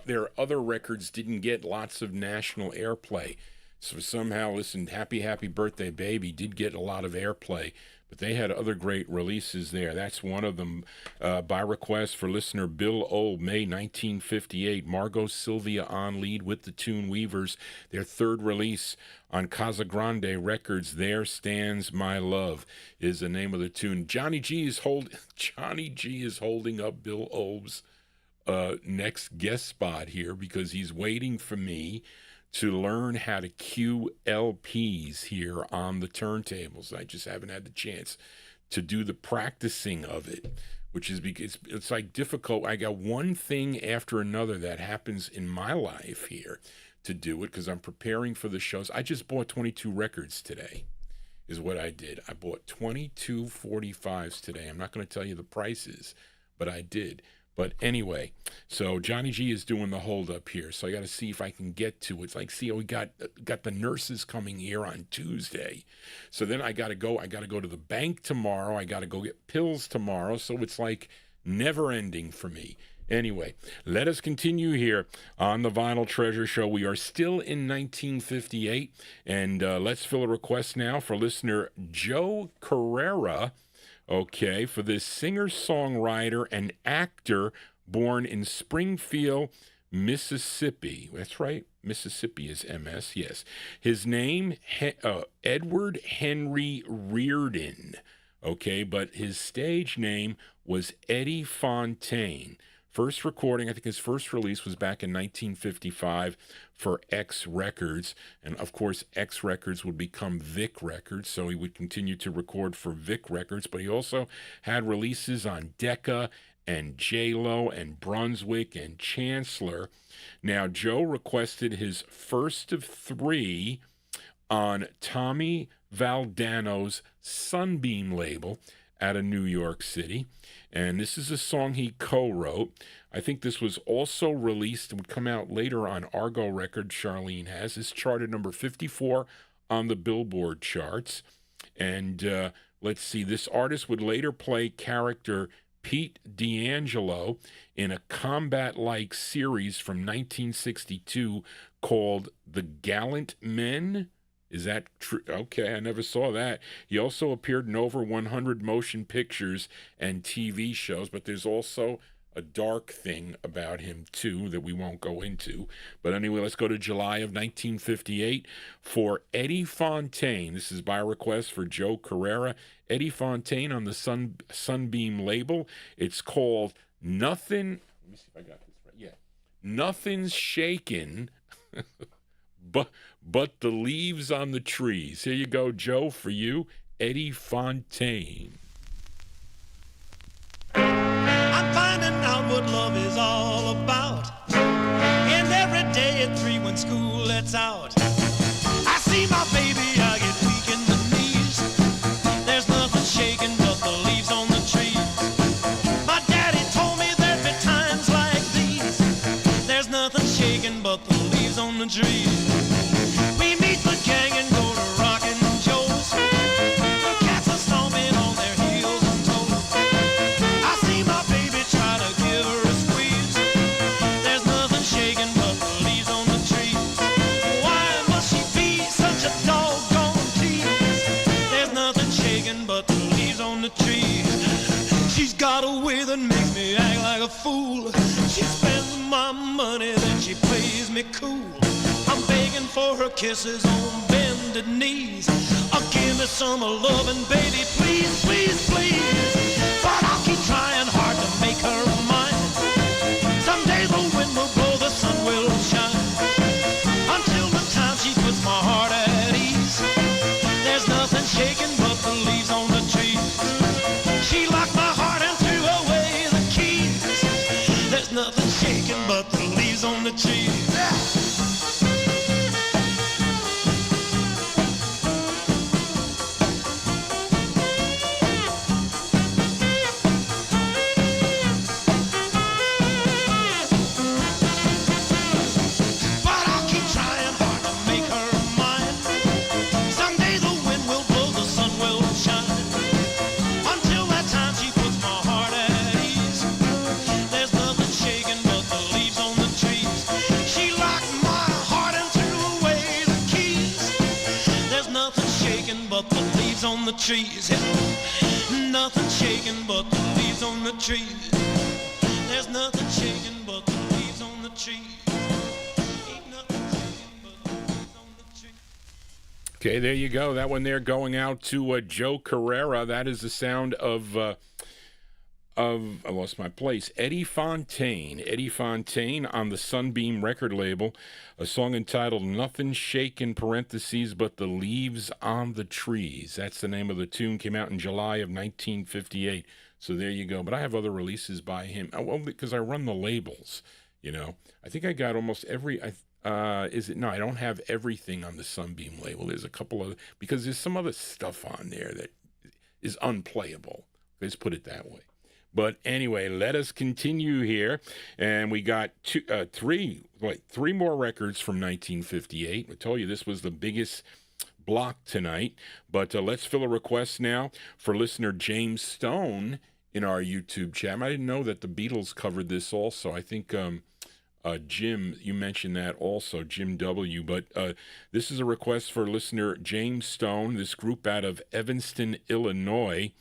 their other records didn't get lots of national airplay. So somehow, listen, Happy Happy Birthday Baby did get a lot of airplay, but they had other great releases there. That's one of them, by request for listener Bill Olb, May 1958. Margot Sylvia on lead with the Tune Weavers. Their 3rd release on Casa Grande Records, There Stands My Love, is the name of the tune. Johnny G is holding up Bill Olb's next guest spot here because he's waiting for me to learn how to cue LPs here on the turntables. I just haven't had the chance to do the practicing of it, which is because it's like difficult. I got one thing after another that happens in my life here to do it because I'm preparing for the shows. I just bought 22 records today is what I did. I bought 22 45s today. I'm not going to tell you the prices, but I did. But anyway, so Johnny G is doing the hold up here. So I got to see if I can get to it. It's like, see, we got the nurses coming here on Tuesday. So then I got to go to the bank tomorrow. I got to go get pills tomorrow. So it's like never ending for me. Anyway, let us continue here on the Vinyl Treasure Show. We are still in 1958, and let's fill a request now for listener Joe Carrera, okay, for this singer-songwriter and actor born in Springfield, Mississippi. That's right, Mississippi is MS, yes. His name, Edward Henry Reardon, okay, but his stage name was Eddie Fontaine. First recording, I think his first release was back in 1955 for X Records. And of course, X Records would become Vic Records, so he would continue to record for Vic Records. But he also had releases on Decca and J-Lo and Brunswick and Chancellor. Now, Joe requested his first of three on Tommy Valdano's Sunbeam label out of New York City. And this is a song he co-wrote. I think this was also released and would come out later on Argo Records, Charlene has. It's charted number 54 on the Billboard charts. And let's see, this artist would later play character Pete D'Angelo in a combat-like series from 1962 called The Gallant Men. Is that true? Okay, I never saw that. He also appeared in over 100 motion pictures and TV shows, but there's also a dark thing about him, too, that we won't go into. But anyway, let's go to July of 1958 for Eddie Fontaine. This is by request for Joe Carrera. Eddie Fontaine on the Sunbeam label. It's called Nothing. Let me see if I got this right. Yeah. Nothing's Shaking. But the leaves on the trees. Here you go, Joe, for you, Eddie Fontaine. I'm finding out what love is all about. And every day at 3 when school lets out, I see my baby, I get weak in the knees. There's nothing shaking but the leaves on the trees. My daddy told me there'd be times like these. There's nothing shaking but the leaves on the trees. We meet the gang and go to Rockin' Joe's. The cats are stomping on their heels and toes. I see my baby try to give her a squeeze. There's nothing shaking but the leaves on the trees. Why must she be such a doggone tease? There's nothing shaking but the leaves on the trees. She's got a way that makes me act like a fool. She spends my money, then she plays me cool. I'm begging for her kisses on bended knees. Give me some loving, baby, please, please, please. But I'll keep trying hard to make her mine. Someday the wind will blow, the sun will shine. Until the time she puts my heart at ease. There's nothing shaking but the leaves on the trees. She locked my heart and threw away the keys. There's nothing shaking but the leaves on the trees. On the trees, nothing shaking but the leaves on the trees. There's nothing shaking but the leaves on the trees. Ain't nothing shaking but the leaves on the trees. Okay, there you go. That one there going out to Joe Carrera. That is the sound of I lost my place. Eddie Fontaine on the Sunbeam record label, a song entitled Nothing Shaking, parentheses, but the leaves on the trees. That's the name of the tune. Came out in July of 1958. So there you go. But I have other releases by him. Well, because I run the labels, you know. I think I got almost every, I don't have everything on the Sunbeam label. There's a couple of, because there's some other stuff on there that is unplayable. Let's put it that way. But anyway, let us continue here. And we got three more records from 1958. I told you this was the biggest block tonight. But let's fill a request now for listener James Stone in our YouTube chat. I didn't know that the Beatles covered this also. I think Jim, you mentioned that also, Jim W. But this is a request for listener James Stone, this group out of Evanston, Illinois.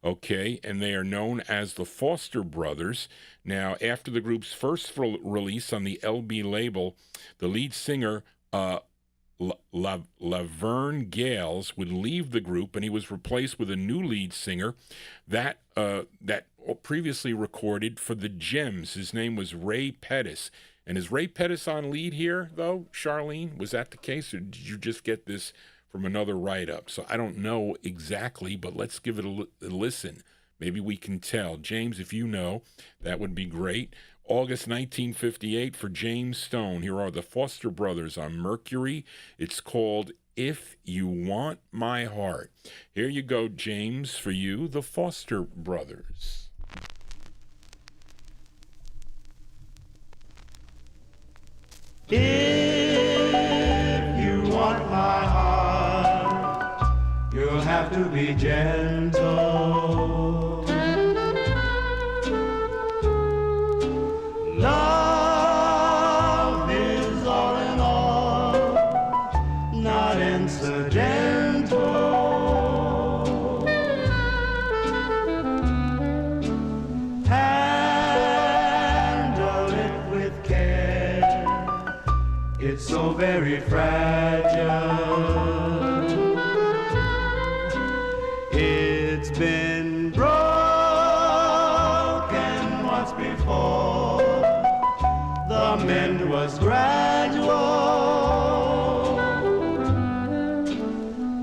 Okay, and they are known as the Foster Brothers. Now, after the group's first release on the LB label, the lead singer, Laverne Gales, would leave the group, and he was replaced with a new lead singer that previously recorded for the Gems. His name was Ray Pettis. And is Ray Pettis on lead here, though, Charlene? Was that the case, or did you just get this from another write-up? So I don't know exactly, but let's give it a listen. Maybe we can tell. James, if you know, that would be great. August 1958 for James Stone. Here are the Foster Brothers on Mercury. It's called If You Want My Heart. Here you go, James, for you, the Foster Brothers. If you want my heart, you'll have to be gentle. Love is all in all, not incidental. Handle it with care, it's so very fragile. It's been broken once before. The mend was gradual,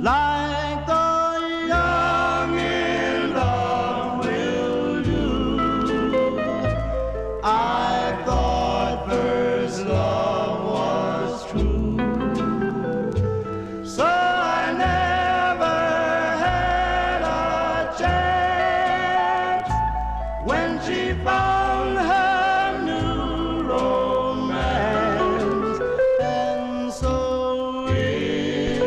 like the young in love will do. I thought first love was true, so I never had a chance when she found her new romance. And so if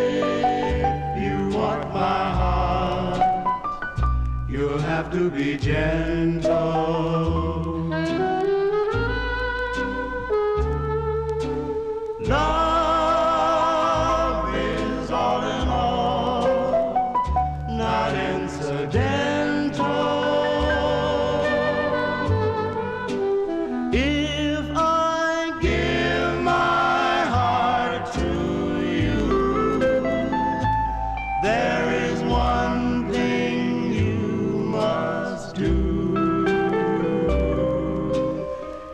you want my heart, you'll have to be gentle. Love is all in all, not incidental. If I give my heart to you, there is one thing you must do.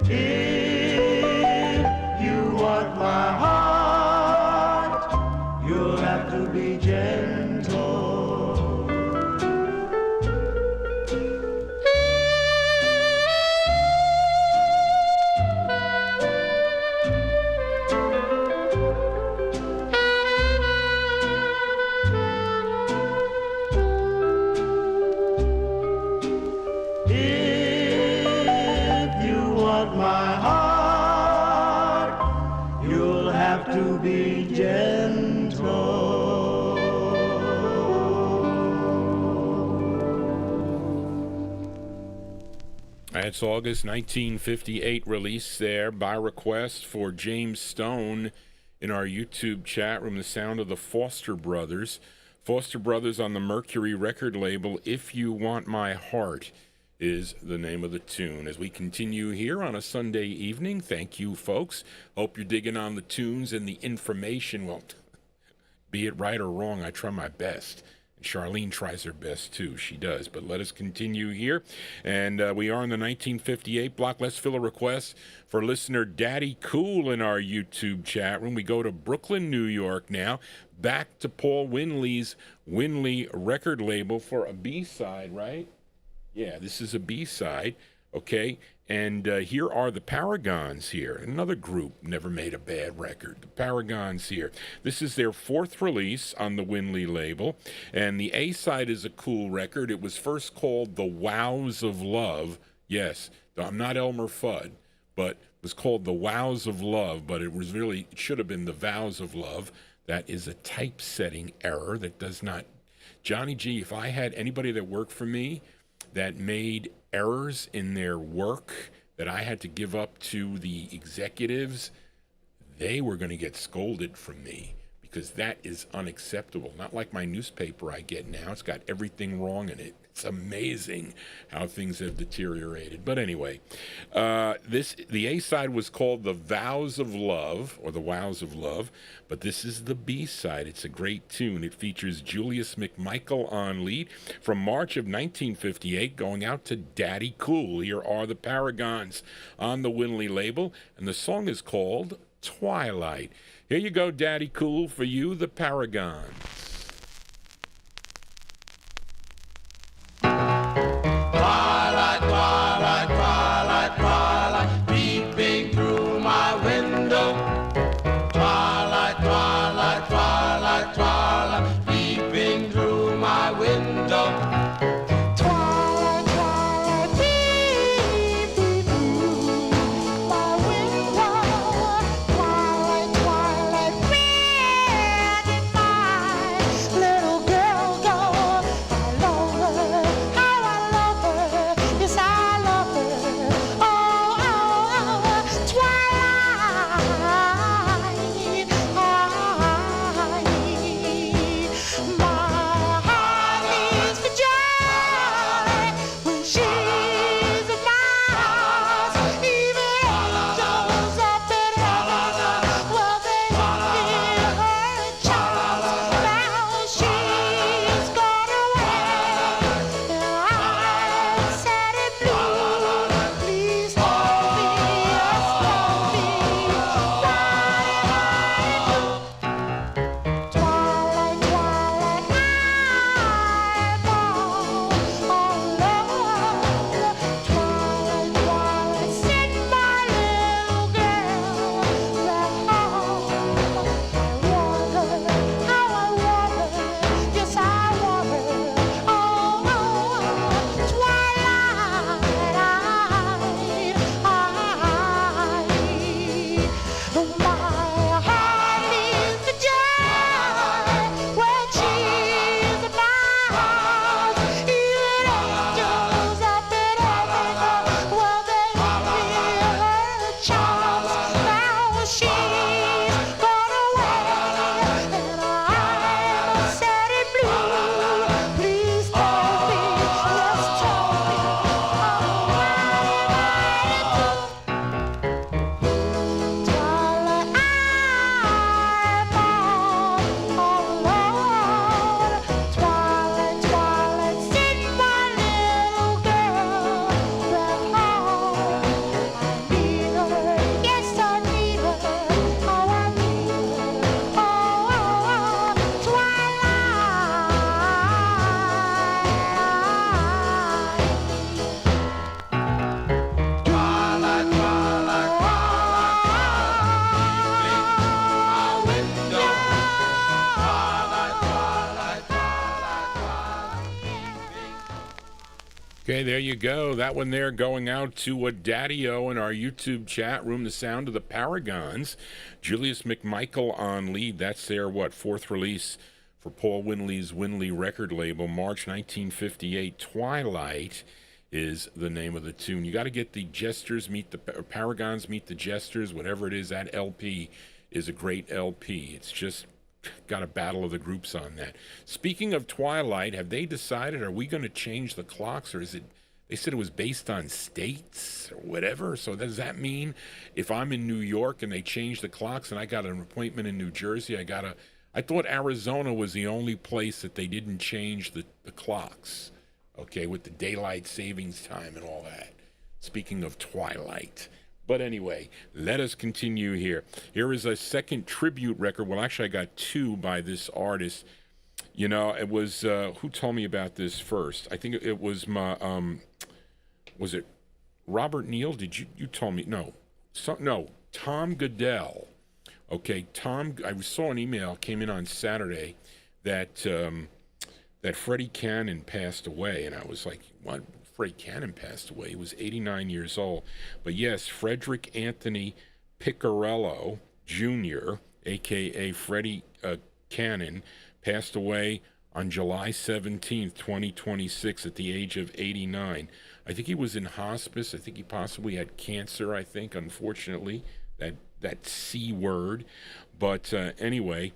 If you want my heart, you'll have to be gentle. If you want my heart, you'll have to be gentle. That's August 1958 release there by request for James Stone in our YouTube chat room, the sound of the Foster Brothers. Foster Brothers on the Mercury record label, If You Want My Heart is the name of the tune. As we continue here on a Sunday evening, thank you, folks. Hope you're digging on the tunes and the information. Well, be it right or wrong, I try my best. Charlene tries her best, too. She does. But let us continue here. And we are in the 1958 block. Let's fill a request for listener Daddy Cool in our YouTube chat room. We go to Brooklyn, New York now. Back to Paul Winley's Winley record label for a B-side, right? Yeah, this is a B-side. Okay. And here are the Paragons here. Another group never made a bad record. The Paragons here. This is their 4th release on the Winley label. And the A-side is a cool record. It was first called The Wows of Love. Yes, I'm not Elmer Fudd, but it was called The Wows of Love, but it should have been The Vows of Love. That is a typesetting error that does not... Johnny G, if I had anybody that worked for me that made errors in their work that I had to give up to the executives, they were going to get scolded from me because that is unacceptable. Not like my newspaper I get now. It's got everything wrong in it. It's amazing how things have deteriorated. But anyway, the A-side was called The Vows of Love, or The Wows of Love, but this is the B-side. It's a great tune. It features Julius McMichael on lead from March of 1958, going out to Daddy Cool. Here are the Paragons on the Winley label, and the song is called Twilight. Here you go, Daddy Cool, for you, the Paragons. Twilight, twilight, twilight, twilight, peeping through my window. Twilight, twilight, twilight, twilight, peeping through my window. Twilight, twilight, peeping through my window. Twilight, twilight, where did my little girl go? I love her, how I love her, yes I love her. Oh, twilight, my heart leaves for joy when she's in my arms. Even angels up in heaven, well they hear her child. Now she's gone away, and I'm sad and blue. Please hold me, yes, hold me. Twilight, twilight, I'm all alone. Twilight, twilight, send my little girl back home. I want her, how I want her, yes I want her. Oh, twilight, my heart leaves for joy when she's in my arms. Even angels up in heaven, well they hear her charms. Now she's gone away, and I'm sad and blue. Please tell me, yes tell me, Twilight, I'm all alone. Twilight, twilight, send my little girl back home. I need her, yes I need her, oh I need her. Oh, Twilight, twilight, twilight, peeping through my window. Twilight, twilight, twilight, twilight. Okay, there you go. That one there going out to a Daddy-O in our YouTube chat room. The sound of the Paragons. Julius McMichael on lead. That's their, 4th release for Paul Winley's Winley record label, March 1958. Twilight is the name of the tune. You got to get the Jesters meet the Paragons meet the Jesters, whatever it is. That LP is a great LP. It's just got a battle of the groups on that. Speaking of Twilight, have they decided, are we going to change the clocks, or is it, they said it was based on states or whatever, so does that mean if I'm in New York and they change the clocks and I got an appointment in New Jersey, I thought Arizona was the only place that they didn't change the clocks, okay, with the daylight savings time and all that. Speaking of Twilight. But anyway, let us continue here. Here is a second tribute record. Well, actually, I got two by this artist. You know, it was, who told me about this first? I think it was my, was it Robert Neal, did you told me, no, Tom Goodell. Okay, Tom, I saw an email, came in on Saturday, that Freddie Cannon passed away, and I was like, what? Freddie Cannon passed away. He was 89 years old. But yes, Frederick Anthony Piccarello Jr., a.k.a. Freddie Cannon, passed away on July 17th, 2026, at the age of 89. I think he was in hospice. I think he possibly had cancer, unfortunately, that C word. But anyway,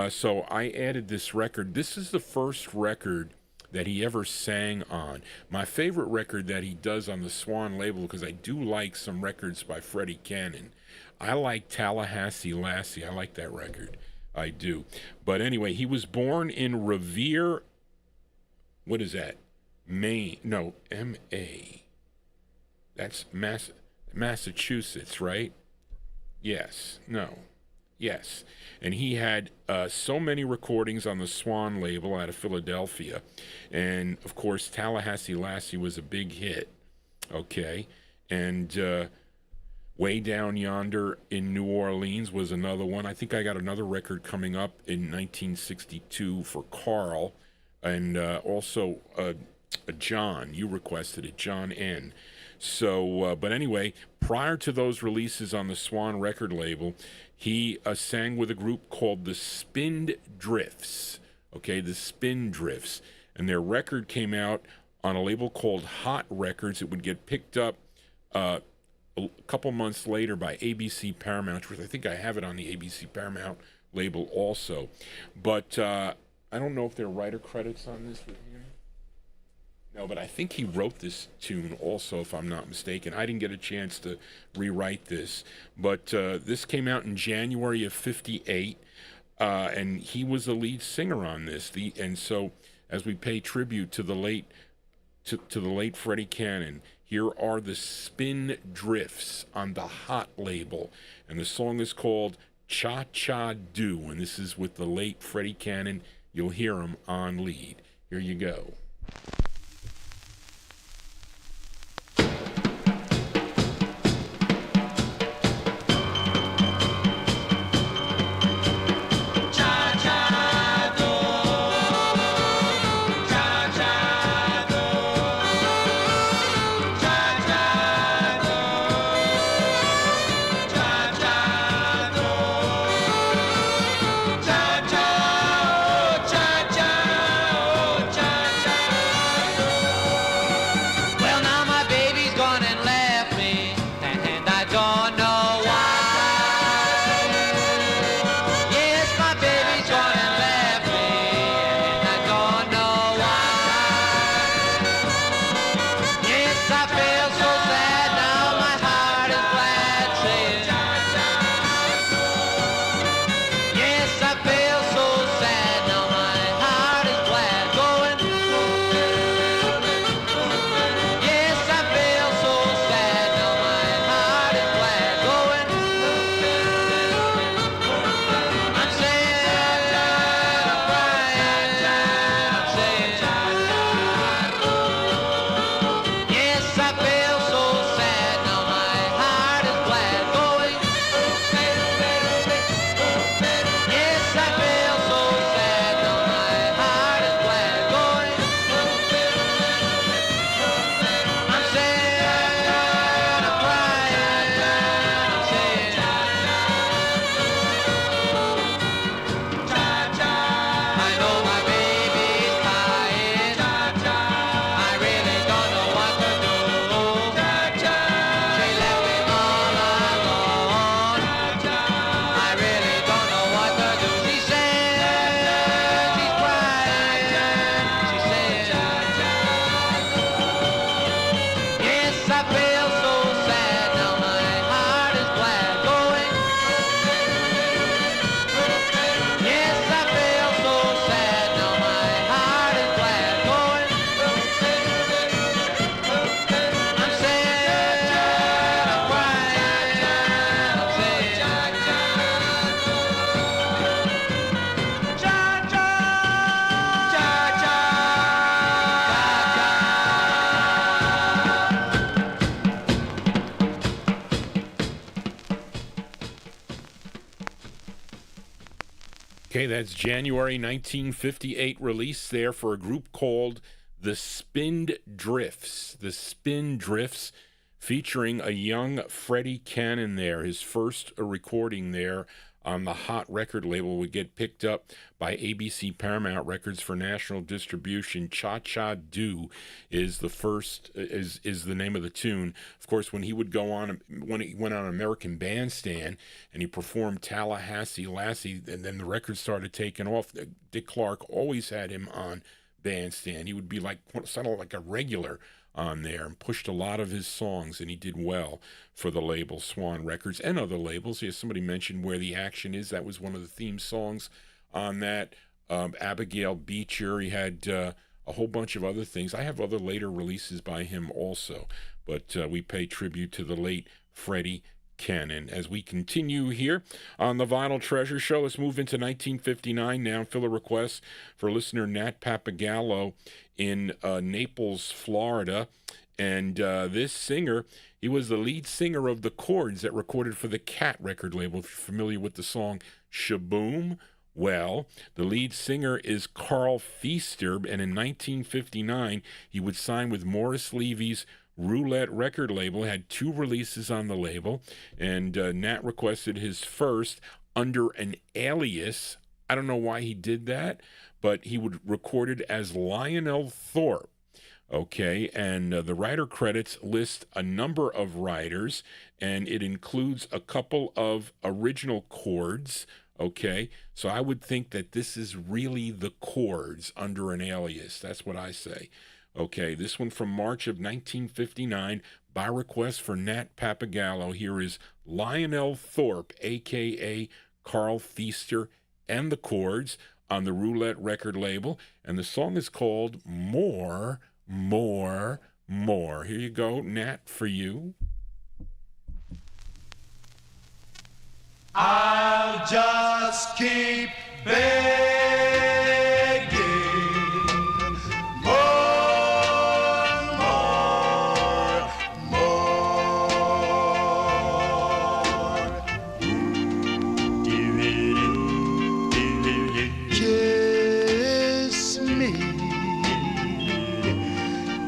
so I added this record. This is the first record that he ever sang on. My favorite record that he does on the Swan label, because I do like some records by Freddie Cannon. I like Tallahassee Lassie. I like that record. I do. But anyway, he was born in Revere, what is that? Maine. No, M-A. That's Massachusetts, right? Yes. No. Yes. And he had so many recordings on the Swan label out of Philadelphia. And, of course, Tallahassee Lassie was a big hit. Okay. And Way Down Yonder in New Orleans was another one. I think I got another record coming up in 1962 for Carl. And also John. You requested it, John N. So, but anyway, prior to those releases on the Swan record label, he sang with a group called the Spindrifts. Okay, the Spindrifts. And their record came out on a label called Hot Records. It would get picked up a couple months later by ABC Paramount, which I think I have it on the ABC Paramount label also. But I don't know if there are writer credits on this with him. No, but I think he wrote this tune also, if I'm not mistaken. I didn't get a chance to rewrite this. But this came out in January of 58, and he was the lead singer on this. And so, as we pay tribute to the late the late Freddie Cannon, here are the Spindrifts on the Hot label. And the song is called Cha-Cha Do, and this is with the late Freddie Cannon. You'll hear him on lead. Here you go. Okay, that's January 1958 release there for a group called The Spin Drifts. The Spin Drifts, featuring a young Freddie Cannon there. His first recording there on the Hot record label would get picked up by ABC Paramount Records for national distribution. Cha Cha Do is the first is the name of the tune. Of course, when he would go on, when he went on American Bandstand and he performed Tallahassee Lassie, and then the record started taking off, Dick Clark always had him on Bandstand. He would be like sort of like a regular on there and pushed a lot of his songs, and he did well for the label Swan Records and other labels. Yes, somebody mentioned Where the Action Is. That was one of the theme songs on that. Abigail Beecher. He had a whole bunch of other things. I have other later releases by him also, but we pay tribute to the late Freddie Cannon. As we continue here on the Vinyl Treasure Show, let's move into 1959 now. Fill a request for listener Nat Papagallo in Naples, Florida. And this singer, he was the lead singer of the Chords that recorded for the Cat record label. If you're familiar with the song Shaboom, well, the lead singer is Carl Feaster, and in 1959 he would sign with Morris Levy's Roulette record label. Had 2 releases on the label, and Nat requested his first under an alias. I don't know why he did that, but he would record it as Lionel Thorpe. Okay, and the writer credits list a number of writers, and it includes a couple of original Chords. Okay, so I would think that this is really the Chords under an alias. That's what I say. Okay, this one from March of 1959, by request for Nat Papagallo. Here is Lionel Thorpe, a.k.a. Carl Feaster, and the Chords on the Roulette record label, and the song is called More, More, More. Here you go, Nat, for you. I'll just keep begging. Kiss me,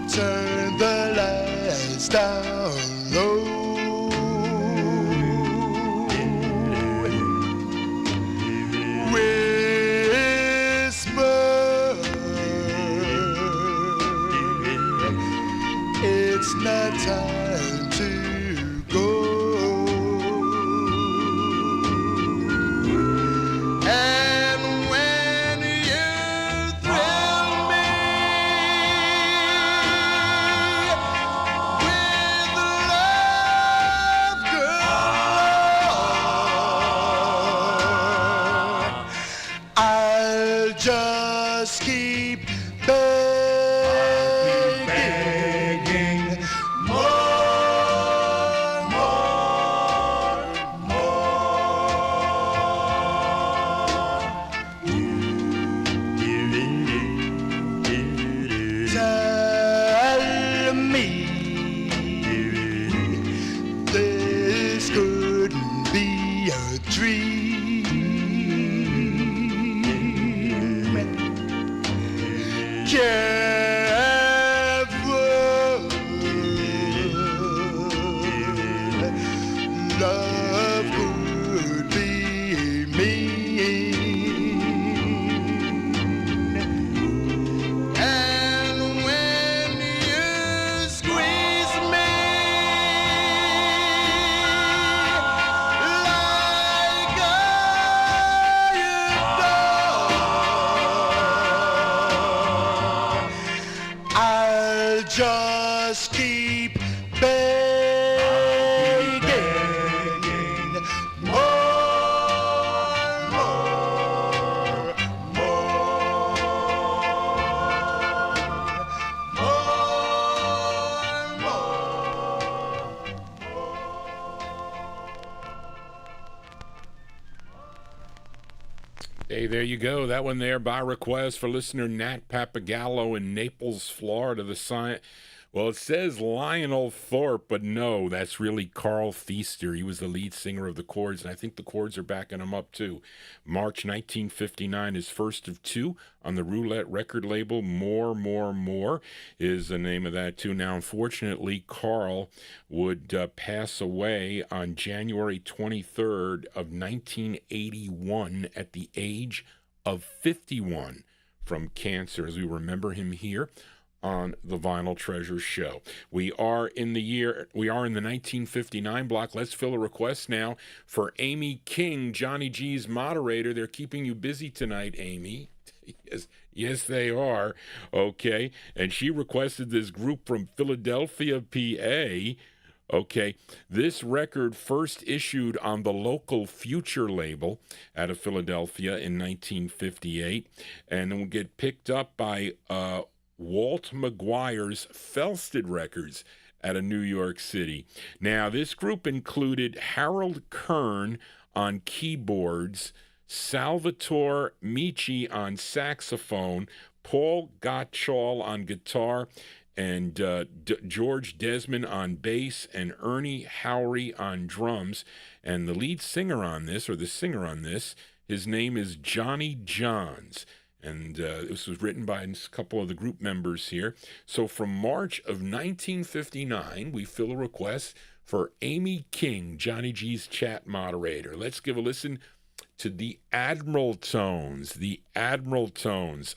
turn the lights down low. It's not time to go. And when you thrill me with love, girl, I'll just keep begging. Tell me this couldn't be a dream. Careful, love could be mean. And when you squeeze me like I'll just keep begging. More, more, more, Hey, there you go. That one there by request for listener Nat Papagallo in Naples, Florida. Well, it says Lionel Thorpe, but no, that's really Carl Feaster. He was the lead singer of the Chords, and I think the Chords are backing him up too. March 1959, his first of two on the Roulette record label. More is the name of that too. Now, unfortunately, Carl would pass away on January 23rd of 1981 at the age of 51 from cancer, as we remember him here on the Vinyltreasure show. We are in the 1959 block. Let's fill a request now for Amy King, Johnny G's moderator. They're keeping you busy tonight, Amy. Yes, they are. Okay. And she requested this group from Philadelphia, PA. Okay, this record first issued on the local Future label out of Philadelphia in 1958, and it will get picked up by Walt McGuire's Felsted Records out of New York City. Now, this group included Harold Kern on keyboards, Salvatore Michi on saxophone, Paul Gottschall on guitar, and George Desmond on bass, and Ernie Howry on drums. And the lead singer on this, or the singer on this, his name is Johnny Johns. And this was written by a couple of the group members here. So from March of 1959, we fill a request for Amy King, Johnny G's chat moderator. Let's give a listen to the Admiral Tones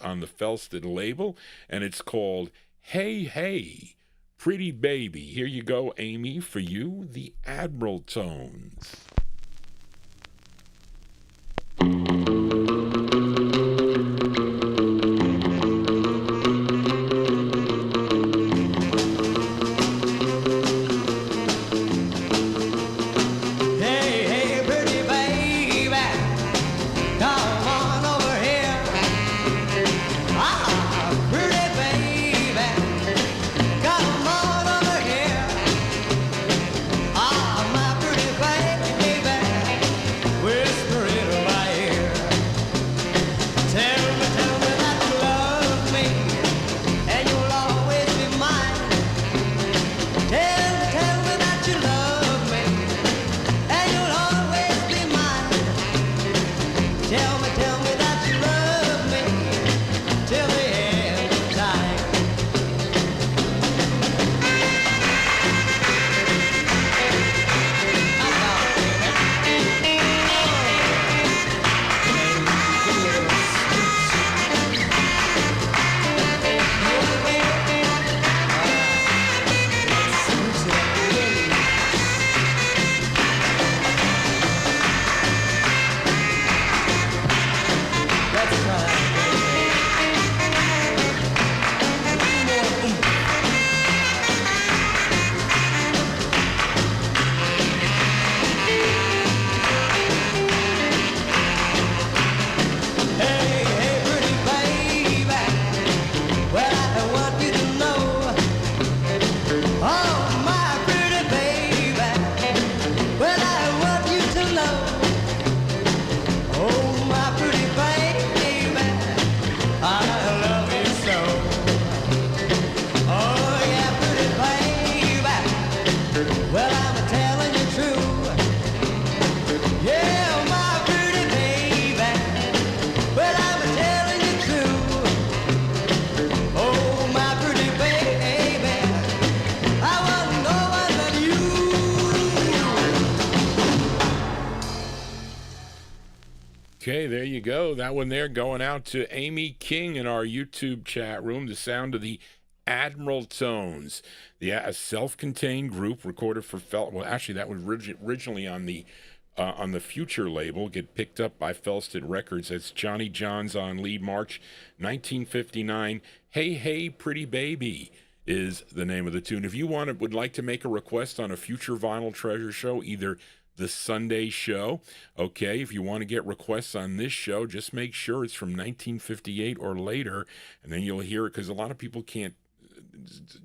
on the Felsted label, and it's called Hey, Hey, Pretty Baby. Here you go, Amy, for you, the Admiral Tones. Okay, there you go. That one there going out to Amy King in our YouTube chat room. The sound of the Admiral Tones. A self-contained group recorded for well, actually, that was originally on the Future label, get picked up by Felsted Records. That's Johnny Johns on lead, March 1959. Hey, Hey, Pretty Baby is the name of the tune. If you would like to make a request on a future Vinyltreasure show, either the Sunday show, okay, if you want to get requests on this show, just make sure it's from 1958 or later, and then you'll hear it, because a lot of people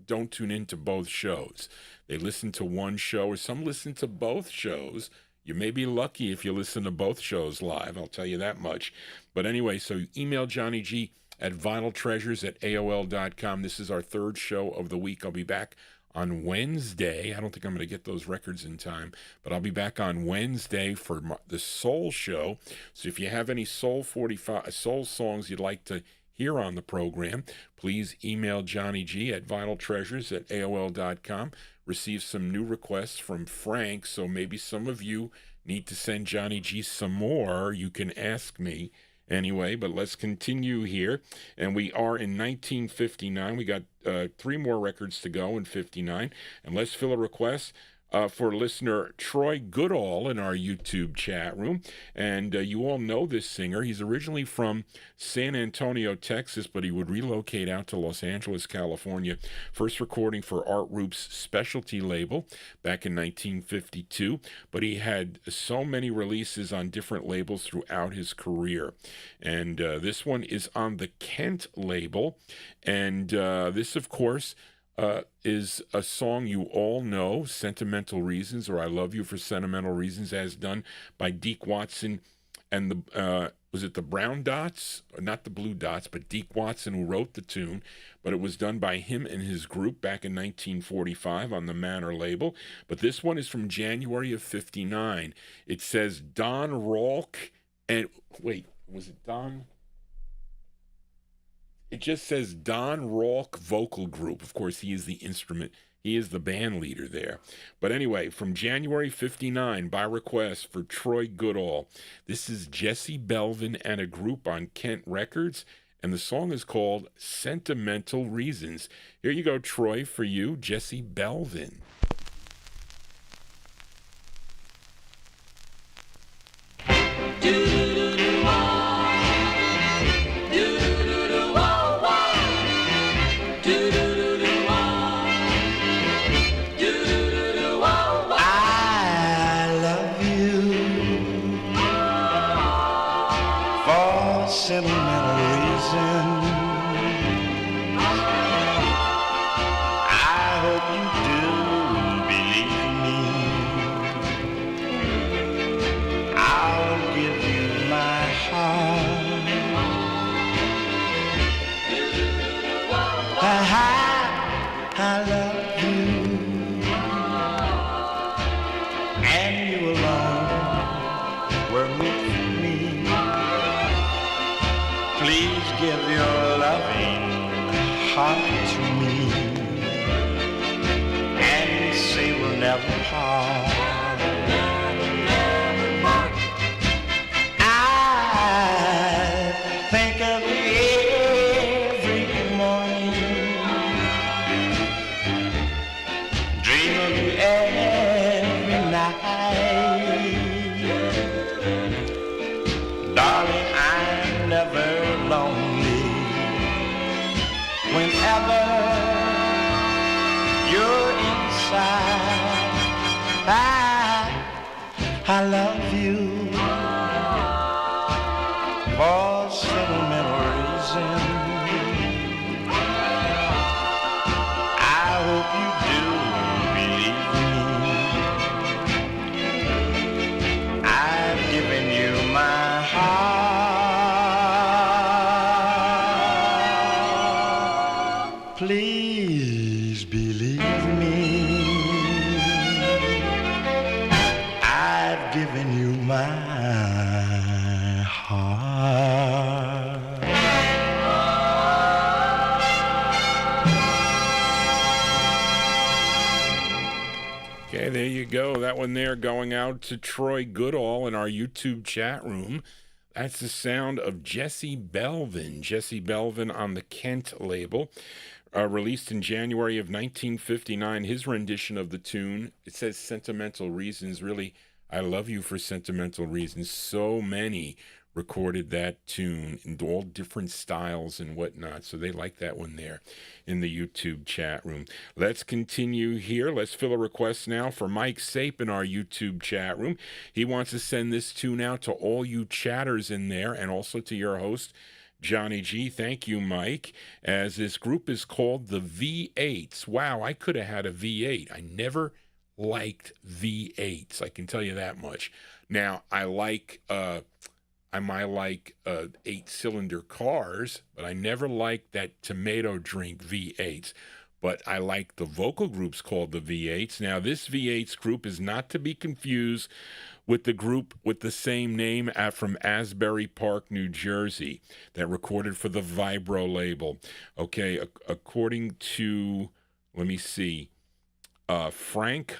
don't tune into both shows. They listen to one show, or some listen to both shows. You may be lucky if you listen to both shows live, I'll tell you that much. But anyway, so email Johnny G at vinyltreasures@aol.com. This is our third show of the week. I'll be back on Wednesday. I don't think I'm going to get those records in time, but I'll be back on Wednesday for the Soul Show. So if you have any Soul songs you'd like to hear on the program, please email Johnny G at vinyltreasures@aol.com. Receive some new requests from Frank, so maybe some of you need to send Johnny G some more. You can ask me anyway, but let's continue here. And we are in 1959. We got 3 more records to go in 59. And let's fill a request for listener Troy Goodall in our YouTube chat room. And you all know this singer. He's originally from San Antonio, Texas, but he would relocate out to Los Angeles, California. First recording for Art Roop's specialty label back in 1952. But he had so many releases on different labels throughout his career. And this one is on the Kent label. And this, of course, is a song you all know, Sentimental Reasons, or I Love You for Sentimental Reasons, as done by Deke Watson and the, was it the Brown Dots? Not the Blue Dots, but Deke Watson, who wrote the tune. But it was done by him and his group back in 1945 on the Manor label. But this one is from January of 59. It says Don Rolk and, wait, was it Don? It just says Don Rolk Vocal Group. Of course, he is the instrument. He is the band leader there. But anyway, from January 59, by request for Troy Goodall, this is Jesse Belvin and a group on Kent Records, and the song is called Sentimental Reasons. Here you go, Troy, for you, Jesse Belvin. Sentimental reasons. I hope you do believe me. I'll give you my heart. I love you, and you alone were meant for me. Please give your loving heart to me and say we'll never part. I think of you every morning, dream of you every night. Darling, I'm never lonely whenever you're inside. I love you for sentimental reasons. I hope you do believe me. I've given you my heart. Please believe me. I've given you my heart. Okay, there you go. That one there going out to Troy Goodall in our YouTube chat room. That's the sound of Jesse Belvin. Jesse Belvin on the Kent label. Released in January of 1959. His rendition of the tune, it says Sentimental Reasons. Really, I Love You for Sentimental Reasons. So many recorded that tune in all different styles and whatnot. So they like that one there in the YouTube chat room. Let's continue here. Let's fill a request now for Mike Sape in our YouTube chat room. He wants to send this tune out to all you chatters in there and also to your host, Johnny G. Thank you, Mike. As this group is called the V8s. Wow, I could have had a V8. I never liked V8s. I can tell you that much. Now, I like I might like 8-cylinder cars, but I never liked that tomato drink V8s. But I like the vocal groups called the V8s. Now, this V8s group is not to be confused with the group with the same name from Asbury Park, New Jersey, that recorded for the Vibro label. Okay, according to, let me see, Frank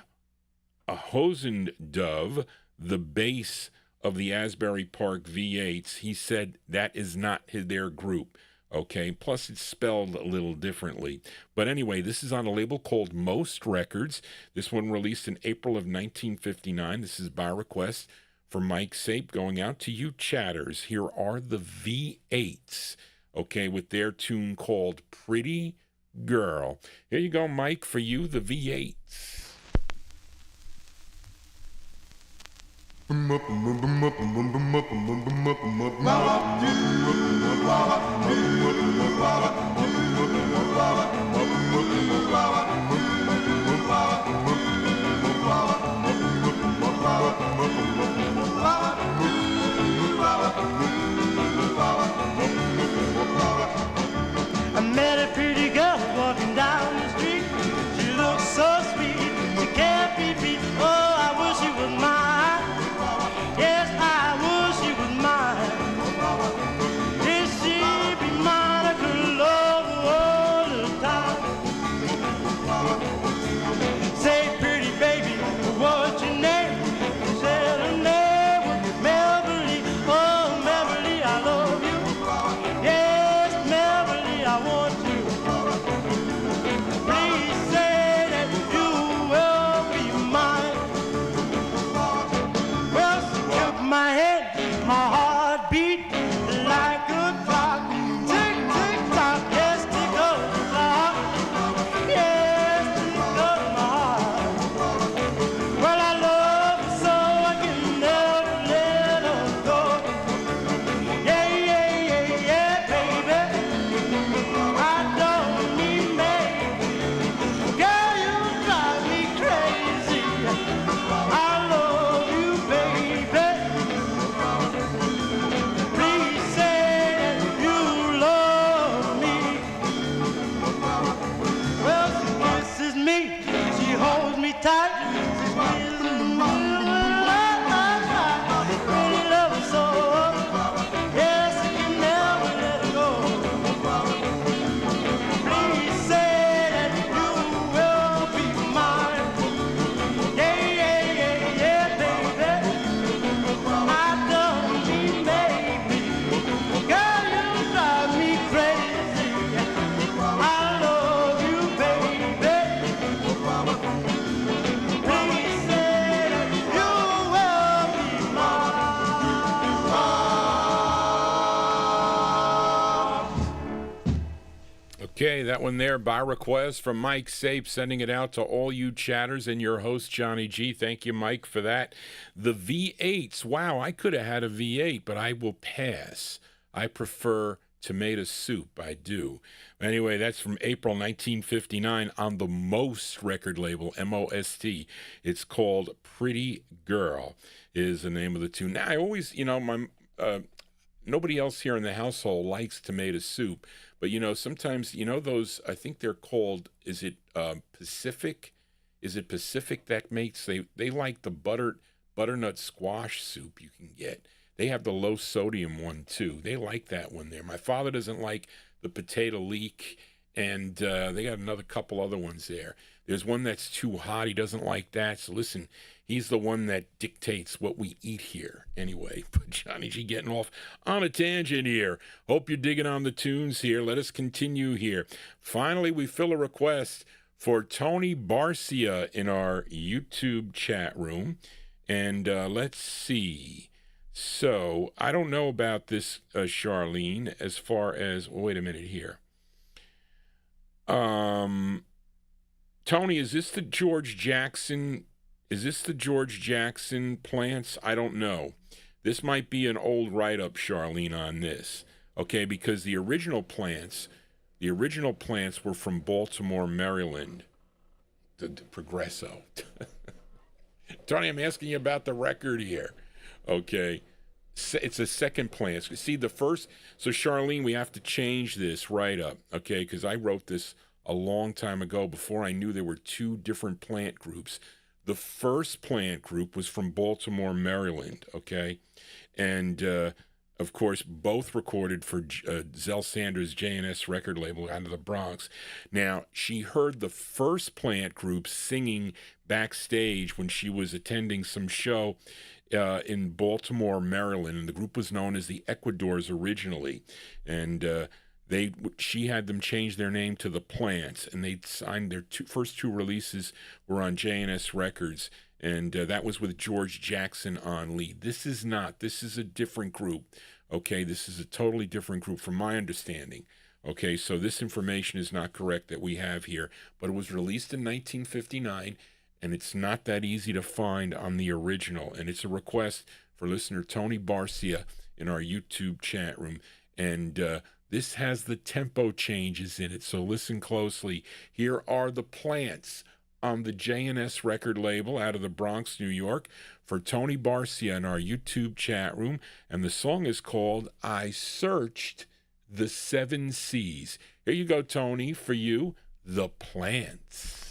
Hosendove, the bass of the Asbury Park V8s, he said that is not their group. Okay, plus it's spelled a little differently. But anyway, this is on a label called Most Records. This one released in April of 1959. This is by request for Mike Sape, going out to you chatters. Here are the V8s, okay, with their tune called Pretty Girl. Here you go, Mike, for you, the V8s. I met a pretty girl walking down the street. She looks so sweet, she can't be beat. Oh, I wish she was mine. Yes, I wish she was mine. If she be mine, I could love her all the time. Say, pretty baby, what's your name? She said her name was Beverly. Oh, Beverly, I love you. Yes, Beverly, I want you. Please say that you will be mine. Well, she took my head, my heart beat like a clock. Tick, tick, tock, yes, tick up the clock. Yes, tick up my heart. Well, I love her so I can never let her go. Yeah, yeah, yeah, yeah, baby. I don't need maybe. Girl, you drive me crazy. I love you, baby. Please say that you love me. Well, she kisses me, she holds me tight. She squeezes me, really love her so. Yes, I can never let her go. Please say that you will be mine. Yeah, yeah, yeah, yeah, baby. I don't need maybe. Girl, you drive me crazy. I love you, baby. Please say that you will be mine. Okay, that one there by request from Mike Sape, sending it out to all you chatters and your host, Johnny G. Thank you, Mike, for that. The V8s. Wow, I could have had a V8, but I will pass. I prefer tomato soup. I do. Anyway, that's from April 1959 on the Most record label, M-O-S-T. It's called Pretty Girl is the name of the tune. Now, I always, my nobody else here in the household likes tomato soup. But, sometimes, those, I think they're called, is it Pacific? Is it Pacific that makes, they like the butternut squash soup you can get. They have the low sodium one, too. They like that one there. My father doesn't like the potato leek, and they got another couple other ones there. There's one that's too hot. He doesn't like that. So, listen, he's the one that dictates what we eat here. Anyway, but Johnny G getting off on a tangent here. Hope you're digging on the tunes here. Let us continue here. Finally, we fill a request for Tony Barcia in our YouTube chat room. And let's see. So, I don't know about this, Charlene, as far as... wait a minute here. Tony, is this the George Jackson plants? I don't know. This might be an old write-up, Charlene, on this. Okay, because the original plants were from Baltimore, Maryland. The Progresso. Tony, I'm asking you about the record here. Okay. It's a second plant. See, the first. So, Charlene, we have to change this right up, okay? Because I wrote this a long time ago before I knew there were two different plant groups. The first plant group was from Baltimore, Maryland, okay? And, of course, both recorded for Zell Sanders' J&S record label out of the Bronx. Now, she heard the first plant group singing backstage when she was attending some show in Baltimore, Maryland, and the group was known as the Ecuadors originally, and she had them change their name to the Plants, and they signed their first two releases were on J&S Records, and that was with George Jackson on lead. This is a different group, okay? This is a totally different group from my understanding, okay? So this information is not correct that we have here, but it was released in 1959, and it's not that easy to find on the original, and it's a request for listener Tony Barcia in our YouTube chat room, and this has the tempo changes in it, so listen closely. Here are the Plants on the J&S record label out of the Bronx, New York, for Tony Barcia in our YouTube chat room, and the song is called I Searched the Seven Seas. Here you go, Tony, for you, the Plants.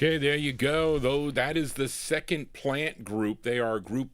Okay, there you go. Though that is the second Plant group. They are a group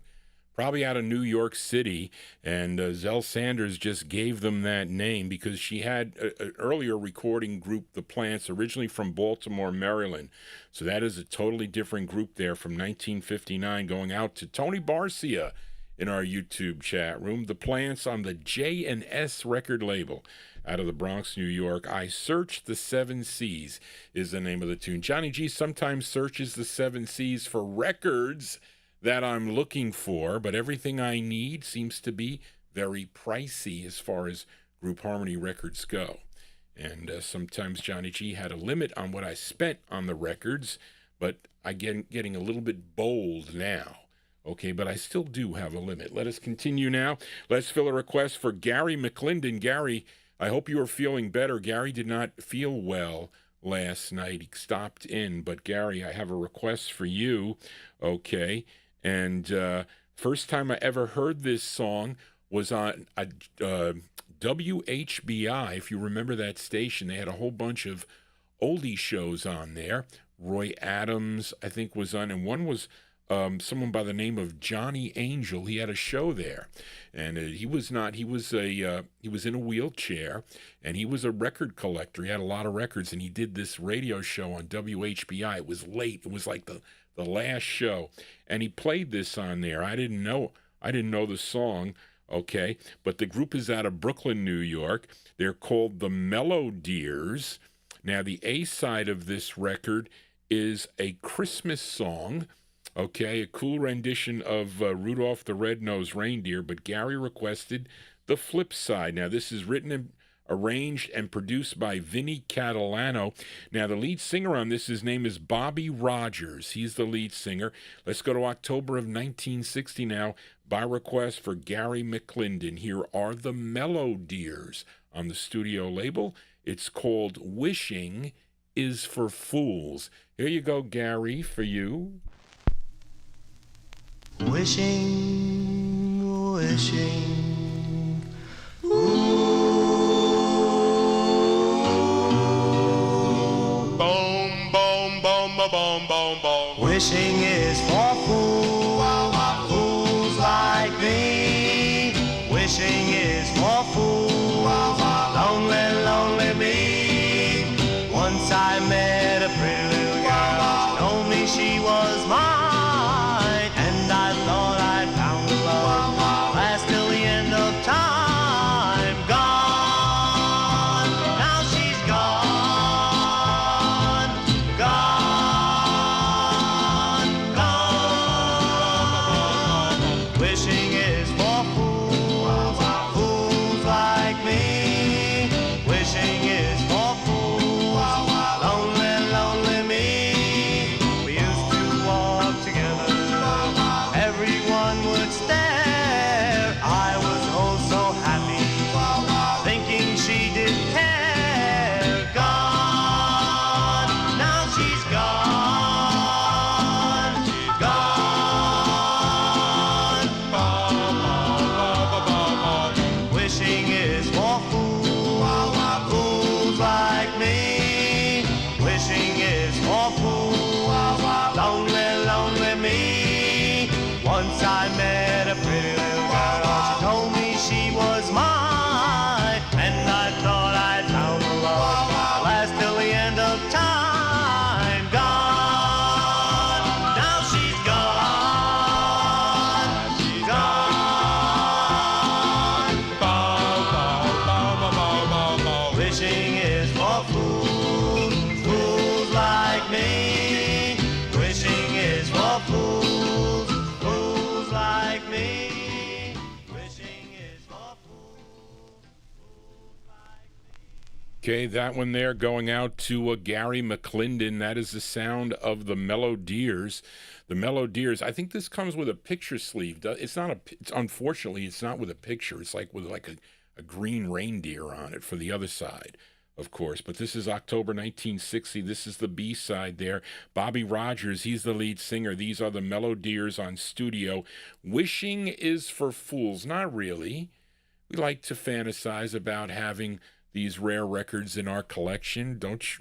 probably out of New York City, and Zell Sanders just gave them that name because she had an earlier recording group, the Plants, originally from Baltimore, Maryland. So that is a totally different group there from 1959, going out to Tony Barcia in our YouTube chat room. The Plants on the J&S record label out of the Bronx, New York. I Searched the Seven Seas is the name of the tune. Johnny G sometimes searches the seven seas for records that I'm looking for, but everything I need seems to be very pricey as far as group harmony records go. And sometimes Johnny G had a limit on what I spent on the records, but I'm getting a little bit bold now. Okay, but I still do have a limit. Let us continue now. Let's fill a request for Gary McClendon. Gary, I hope you are feeling better. Gary did not feel well last night. He stopped in, but Gary, I have a request for you, okay? And First time I ever heard this song was on a WHBI. If you remember that station, they had a whole bunch of oldie shows on there. Roy Adams, I think, was on, and one was someone by the name of Johnny Angel. He had a show there, and he was in a wheelchair, and he was a record collector. He had a lot of records, and he did this radio show on WHBI. It was late. It was like the last show, and he played this on there. I didn't know the song, okay, but the group is out of Brooklyn, New York. They're called the Melodies. Now, the A side of this record is a Christmas song, okay, a cool rendition of Rudolph the Red-Nosed Reindeer, but Gary requested the flip side. Now, this is written and arranged and produced by Vinny Catalano. Now, the lead singer on this, his name is Bobby Rogers. He's the lead singer. Let's go to October of 1960 now, by request for Gary McClendon. Here are the Melodies on the studio label. It's called Wishing is for Fools. Here you go, Gary, for you. Wishing, wishing, Boom, boom, boom, boom, boom, boom. wishing is for fools, fools like me. Wishing is for fools, lonely, lonely me. Once I met a pretty little girl, she told me she was mine, and I thought I'd found love, last till the end of time. Gone, now she's gone, gone, gone. Wishing is for fools, fools like me. Wishing is for fools, lonely, lonely me. We used to walk together, everyone would stare. I was oh so happy, thinking she didn't care. Gone, now she's gone, gone. Wishing is for fools, fools like me. Wishing is for fools, lonely, lonely me. Once I met a pretty little girl, she told me she was mine, and I thought I'd found the love, last till the end of time. Gone, now she's gone, gone. Wishing is for fools, fools like me. Wishing is for fools, fools like me. Wishing is for fools, fools like me. Okay, that one there going out to Gary McClendon. That is the sound of the Melodies. The Melodies. I think this comes with a picture sleeve. It's not unfortunately, it's not with a picture. It's like with like a green reindeer on it for the other side, of course. But this is October 1960. This is the B side there. Bobby Rogers, he's the lead singer. These are the Melodies on studio. Wishing is for Fools. Not really. We like to fantasize about having these rare records in our collection, don't you?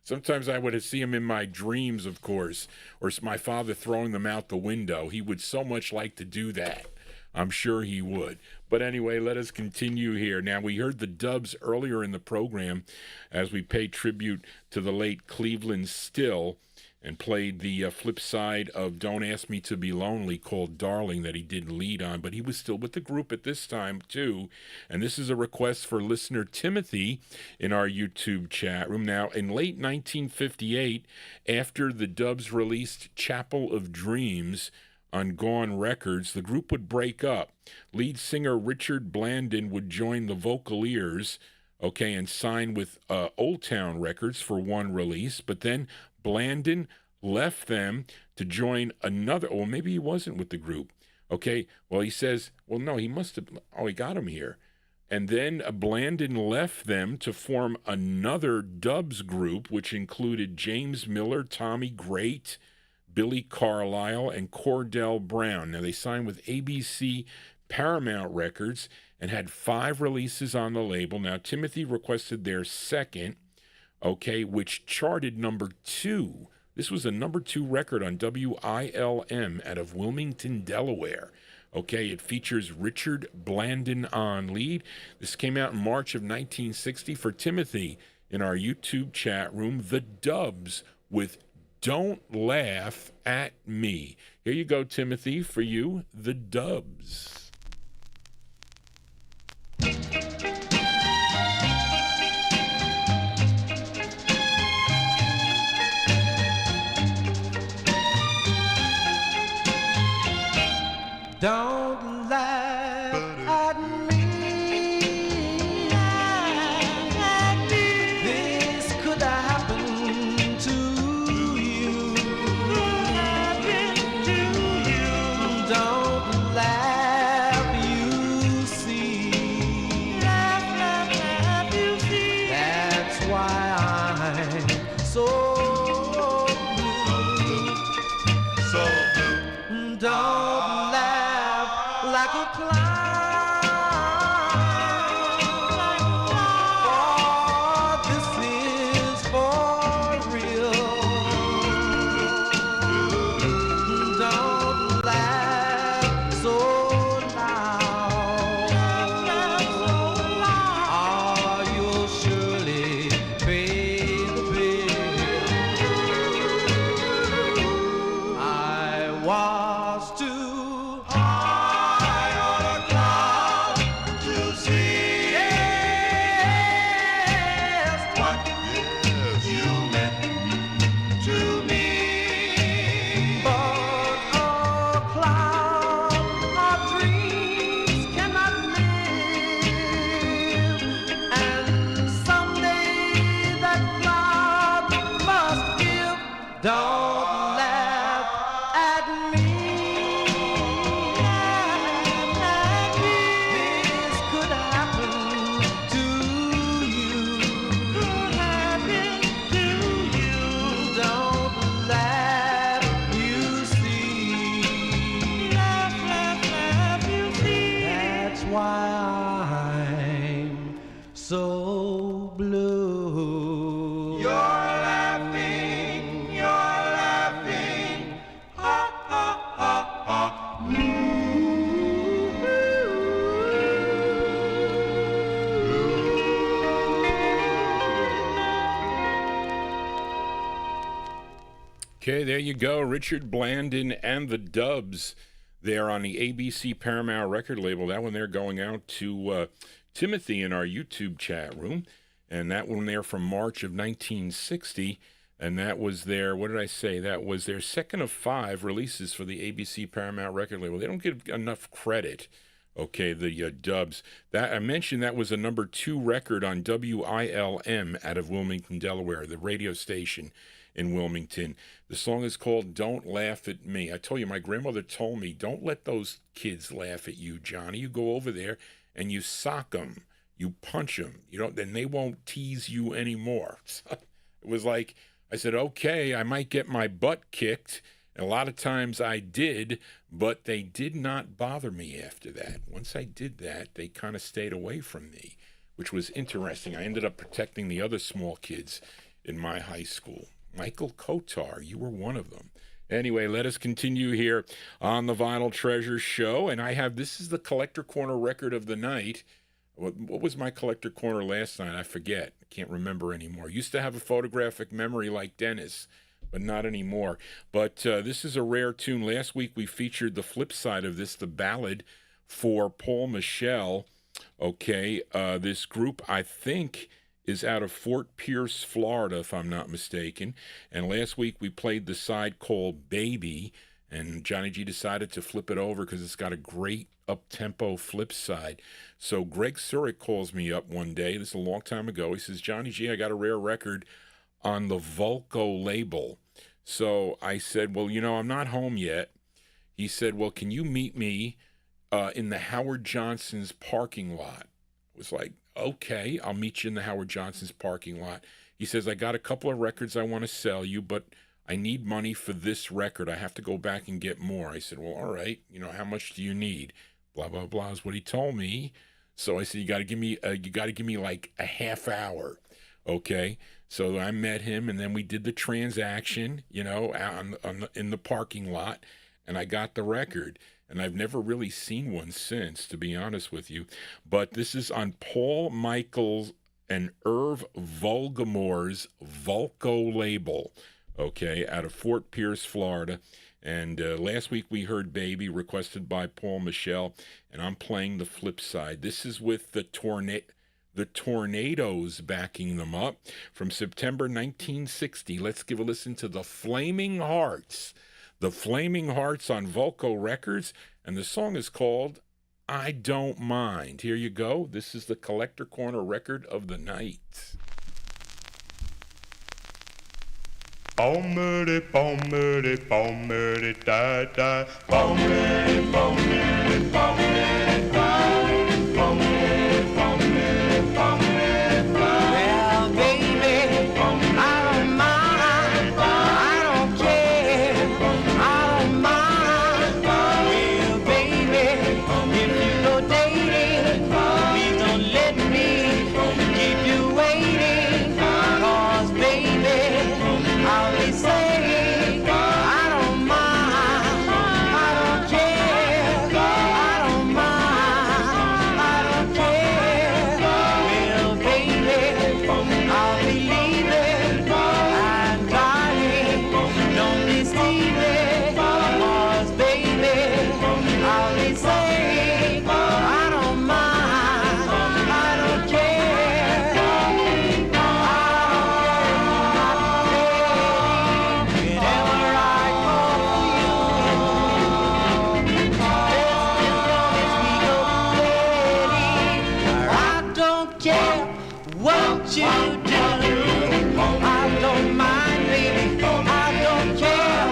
Sometimes I would see them in my dreams, of course, or my father throwing them out the window. He would so much like to do that. I'm sure he would. But anyway, let us continue here. Now, we heard the Dubs earlier in the program as we paid tribute to the late Cleveland Still and played the flip side of Don't Ask Me to Be Lonely, called Darling, that he did lead on. But he was still with the group at this time, too. And this is a request for listener Timothy in our YouTube chat room. Now, in late 1958, after the Dubs released Chapel of Dreams on Gone Records, the group would break up. Lead singer Richard Blandon would join the Vocaliers, okay, and sign with Old Town Records for one release. But then Blandon left them to join another, or maybe he wasn't with the group. Okay, well, he says, well, no, he must have, oh, he got him here. And then Blandon left them to form another Dubs group, which included James Miller, Tommy Great, Billy Carlisle, and Cordell Brown. Now, they signed with ABC Paramount Records and had 5 releases on the label. Now, Timothy requested their second, okay, which charted number 2. This was a number 2 record on WILM out of Wilmington, Delaware. Okay, it features Richard Blandon on lead. This came out in March of 1960 for Timothy in our YouTube chat room. The Dubs with Don't Laugh at Me. Here you go, Timothy, for you, The Dubs. Don't laugh at me. This could happen to you. Don't laugh, you see. That's why I'm so blue. Don't like a clown, for this is for real. Don't laugh so loud, or you'll surely pay the bill. I was too Okay, there you go. Richard Blandon and the Dubs there on the ABC Paramount record label. That one there going out to Timothy in our YouTube chat room. And that one there from March of 1960. And that was their, what did I say? That was their second of 5 releases for the ABC Paramount record label. They don't get enough credit. Okay, the Dubs. That I mentioned that was a number 2 record on WILM out of Wilmington, Delaware, the radio station in Wilmington. The song is called Don't Laugh at Me. I told you, my grandmother told me, don't let those kids laugh at you, Johnny. You go over there and you sock them. You punch them. You don't, then they won't tease you anymore. So it was like, I said, okay, I might get my butt kicked. And a lot of times I did, but they did not bother me after that. Once I did that, they kind of stayed away from me, which was interesting. I ended up protecting the other small kids in my high school. Michael Kotar, you were one of them. Anyway, let us continue here on the Vinyltreasure show. And I have, this is the Collector Corner record of the night. What was my Collector Corner last night? I forget. I can't remember anymore. Used to have a photographic memory like Dennis, but not anymore. But this is a rare tune. Last week we featured the flip side of this, the ballad for Paul Michel. Okay, this group, I think, is out of Fort Pierce, Florida, if I'm not mistaken. And last week we played the side called Baby, and Johnny G decided to flip it over because it's got a great up-tempo flip side. So Greg Surik calls me up one day, this is a long time ago. He says, Johnny G, I got a rare record on the Vulco label. So I said, well, you know, I'm not home yet. He said, well, can you meet me in the Howard Johnson's parking lot? I was like, okay, I'll meet you in the Howard Johnson's parking lot. He says, I got a couple of records I want to sell you, but I need money for this record. I have to go back and get more. I said, well, all right, how much do you need? Blah, blah, blah is what he told me. So I said, you got to give me like a half hour. Okay. So I met him, and then we did the transaction, in the parking lot, and I got the record. And I've never really seen one since, to be honest with you. But this is on Paul Michaels and Irv Volgamore's Vulco label, okay, out of Fort Pierce, Florida. And last week we heard Baby, requested by Paul Michel, and I'm playing the flip side. This is with the Tornadoes backing them up from September 1960. Let's give a listen to the Flaming Hearts. The Flaming Hearts on Vulco Records, and the song is called I Don't Mind. Here you go. This is the Collector Corner record of the night. Bombity, bombity, bombity, da, da. Bombity, bombity, bombity, da. Bombity, bombity, bombity, da. Well, baby, I don't mind. I don't care. I don't mind. Well, baby, if you go dating, please don't let me keep you waiting. 'Cause, baby, I'll be saying I don't mind. I don't care. I don't mind. I don't care. Well, baby, I'll be leaving. And darling, don't deceive me. 'Cause, baby, I'll be saying I don't mind. I don't care. I don't care. Whenever I call you, as we go steady, I don't care what you do. I don't mind, baby. I don't care.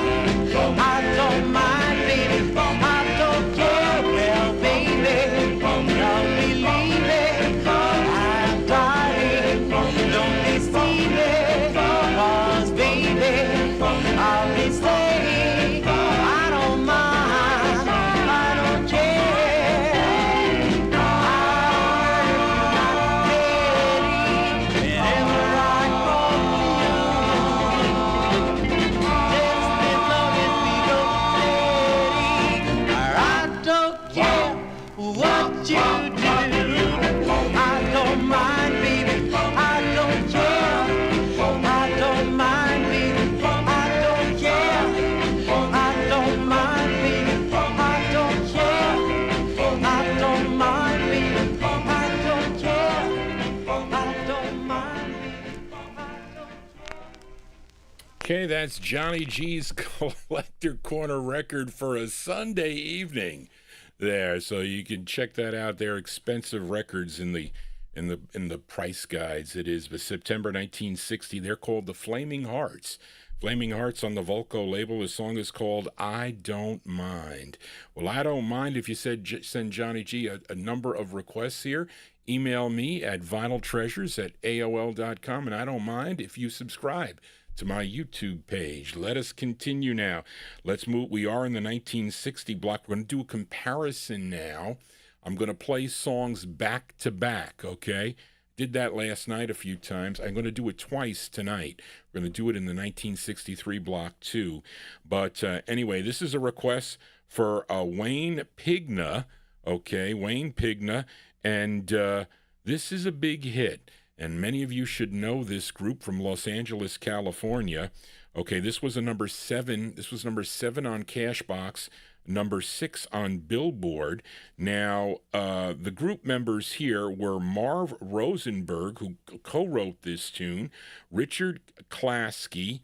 I don't mind, baby. I don't care. Well, baby, I'll be leaving. And darling, don't deceive me. 'Cause, baby, I'll be staying. I don't mind. I don't care. I'm not ready. Whenever I call you, just as long as we go steady. I don't care what you do. I don't mind, baby. I don't care. I don't mind, baby. I don't care. I don't mind, baby. I don't care. I don't mind, baby. I don't care. I don't mind, baby. Okay, that's Johnny G's Collector Corner record for a Sunday evening there. So you can check that out. They're expensive records in the price guides. It is but September 1960. They're called the Flaming Hearts. Flaming Hearts on the Vulco label. The song is called I Don't Mind. Well, I don't mind if you send Johnny G a number of requests here. Email me at vinyltreasures@aol.com, and I don't mind if you subscribe to my YouTube page. Let us continue now. Let's move. We are in the 1960 block. We're going to do a comparison now. I'm going to play songs back to back, okay? Did that last night a few times. I'm going to do it twice tonight. We're going to do it in the 1963 block too. But anyway, this is a request for Wayne Pigna, okay? Wayne Pigna, and this is a big hit. And many of you should know this group from Los Angeles, California. Okay, this was a number 7. This was number 7 on Cashbox, number 6 on Billboard. Now, the group members here were Marv Rosenberg, who co-wrote this tune, Richard Klasky,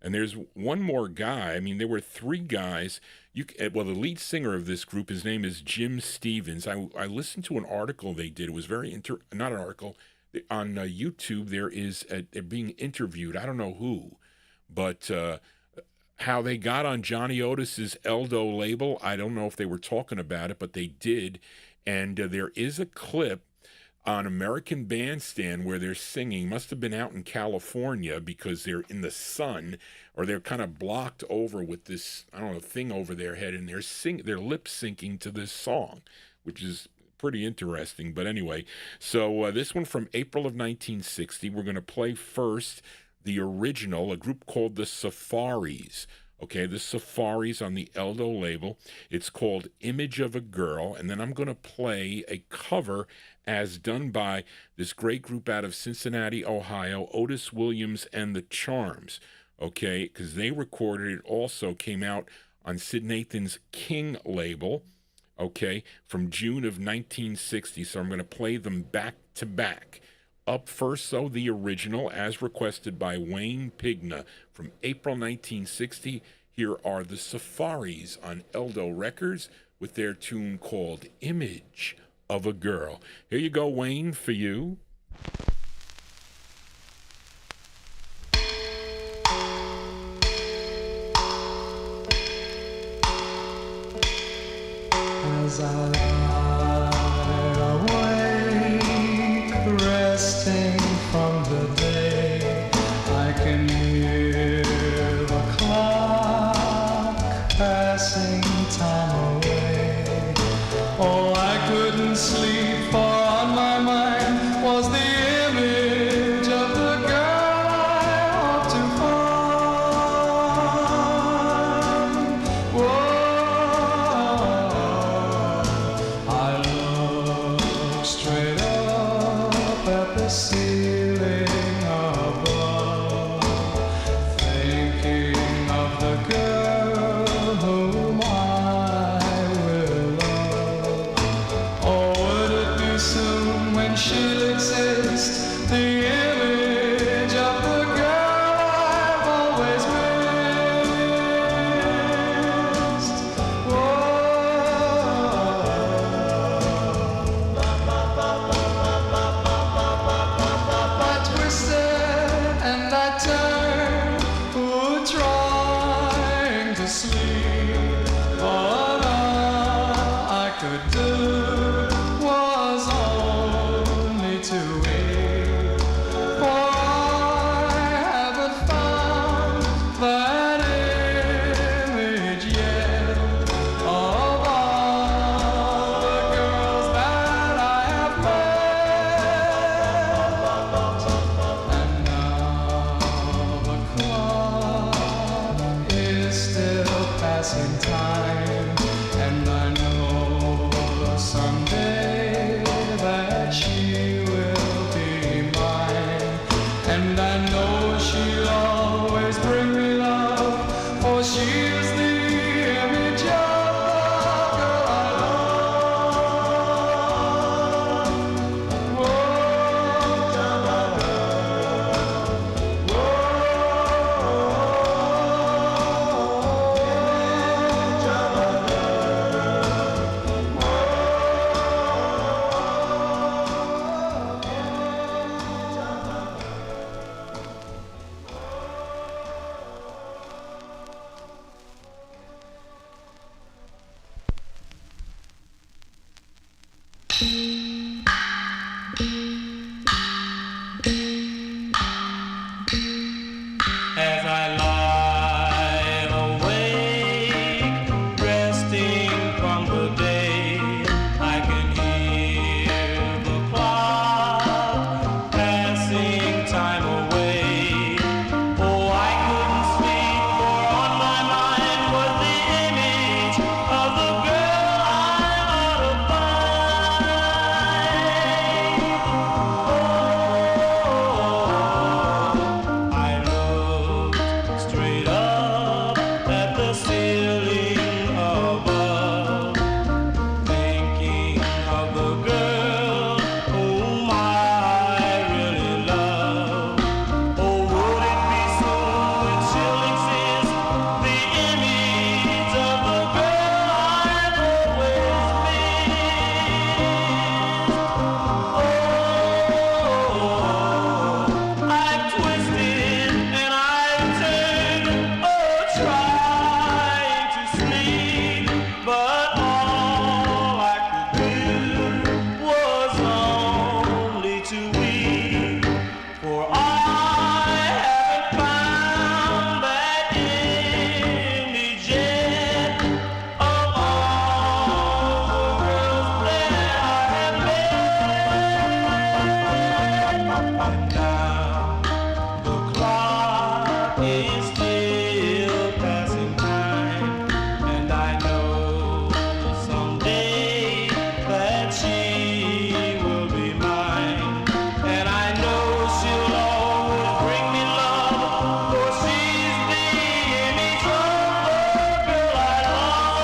and there's one more guy. I mean, there were 3 guys. Well, the lead singer of this group, his name is Jim Stevens. I listened to an article they did. It was very not an article. On YouTube, they're being interviewed. I don't know who, but how they got on Johnny Otis's Eldo label, I don't know if they were talking about it, but they did. And there is a clip on American Bandstand where they're singing. Must have been out in California because they're in the sun, or they're kind of blocked over with this, I don't know, thing over their head, and they're lip syncing to this song, which is pretty interesting. But anyway, so this one from April of 1960, we're going to play first the original, a group called the Safaris. Okay, the Safaris on the Eldo label. It's called Image of a Girl. And then I'm going to play a cover as done by this great group out of Cincinnati, Ohio, Otis Williams and the Charms. Okay, because they recorded it, also came out on Sid Nathan's King label. Okay, from June of 1960. So I'm going to play them back to back. Up first, though, the original, as requested by Wayne Pigna from April 1960. Here are the Safaris on Eldo Records with their tune called Image of a Girl. Here you go, Wayne, for you. As I lie awake, resting from the day, I can hear the clock passing time away. Oh, I couldn't sleep, for on my mind was the image of the girl I hoped to find. Whoa. Straight up at the ceiling above, thinking of the girl whom I will love. Oh, would it be soon when she'll exist, the image of the girl I've always missed? Whoa. And I turned, trying to sleep. All I could do was only to weep. For I haven't found that image yet of all the girls that I have met. And now the clock is still passing time, and I know someday that she will be mine. And I know she'll always bring me love, for she's the image of the girl I love. is still passing time, and I know someday that she will be mine, and I know she'll always bring me love, for she's the image of the girl I love.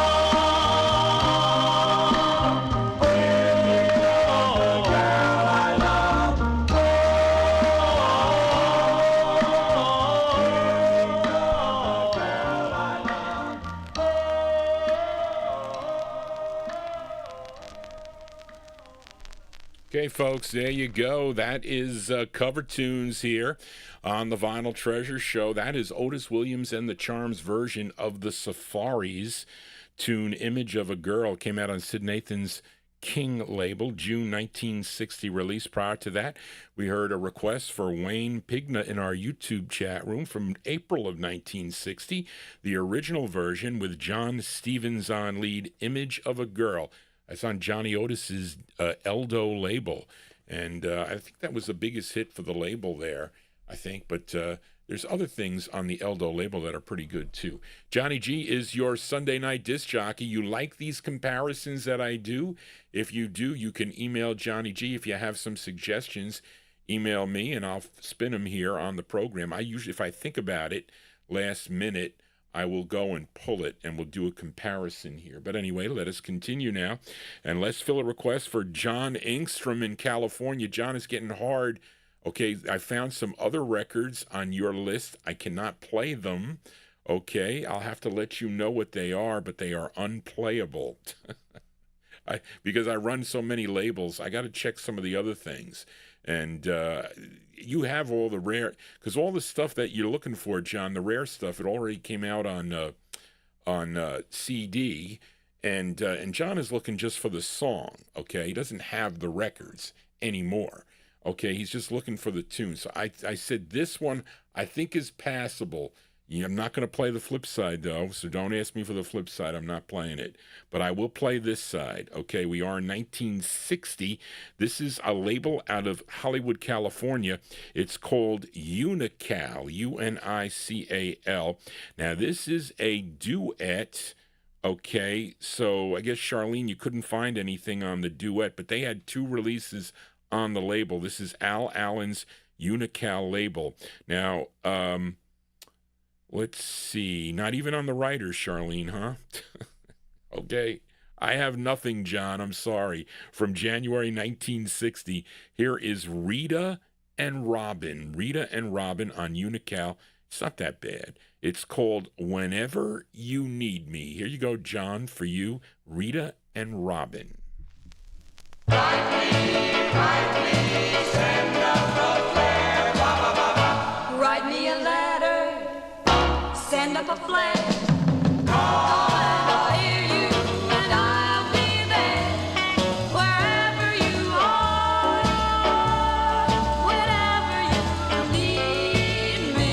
Oh, the girl I love. Okay, folks, there you go. That is cover tunes here on the Vinyltreasure show. That is Otis Williams and the Charms version of the Safaris tune Image of a Girl. Came out on Sid Nathan's King label, June 1960 release. Prior to that, we heard a request for Wayne Pigna in our YouTube chat room from April of 1960. The original version with John Stevens on lead, Image of a Girl. That's on Johnny Otis's Eldo label. And I think that was the biggest hit for the label there, I think. But there's other things on the Eldo label that are pretty good, too. Johnny G is your Sunday night disc jockey. You like these comparisons that I do? If you do, you can email Johnny G. If you have some suggestions, email me, and I'll spin them here on the program. I usually, if I think about it last minute, I will go and pull it, and we'll do a comparison here. But anyway, let us continue now, and let's fill a request for John Engstrom in California. John, is getting hard. Okay, I found some other records on your list. I cannot play them. Okay, I'll have to let you know what they are, but they are unplayable. Because I run so many labels, I got to check some of the other things. And you have all the rare, because all the stuff that you're looking for, John, the rare stuff, it already came out on CD, and John is looking just for the song. Okay, he doesn't have the records anymore. Okay, he's just looking for the tune. So I said this one I think is passable. I'm not going to play the flip side, though, so don't ask me for the flip side. I'm not playing it. But I will play this side. Okay, we are in 1960. This is a label out of Hollywood, California. It's called Unical, Unical. Now, this is a duet. Okay, so I guess, Charlene, you couldn't find anything on the duet, but they had two releases on the label. This is Al Allen's Unical label. Now, let's see. Not even on the writers, Charlene, huh? Okay. I have nothing, John. I'm sorry. From January 1960, here is Rita and Robin. Rita and Robin on Unical. It's not that bad. It's called Whenever You Need Me. Here you go, John, for you. Rita and Robin. Write me, send up a flare. Write me a letter, send up a flare. Call and I'll hear you, and I'll be there. Wherever you are, whenever you need me.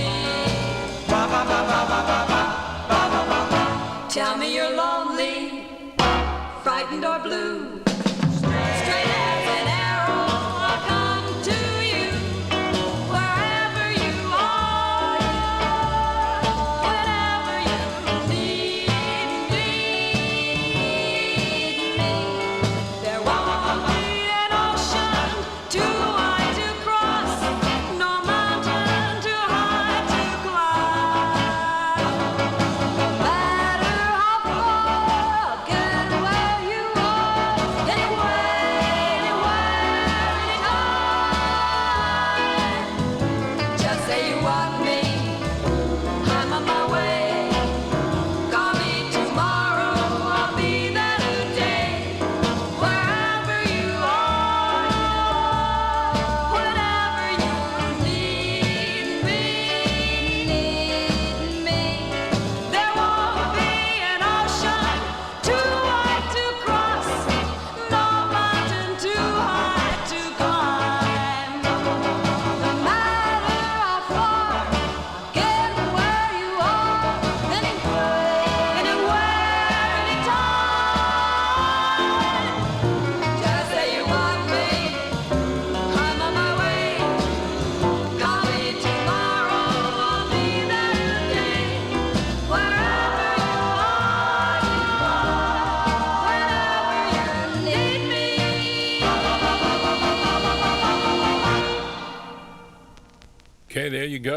Tell me you're lonely, frightened or blue.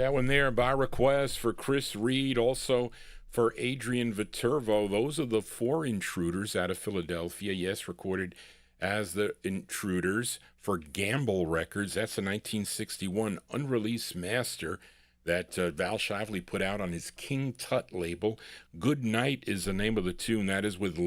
that one there by request for Chris Reed, also for Adrian Viterbo. Those are the 4 Intruders out of Philadelphia. Yes, recorded as the Intruders for Gamble Records. That's a 1961 unreleased master that Val Shively put out on his King Tut label. Good Night is the name of the tune. That is with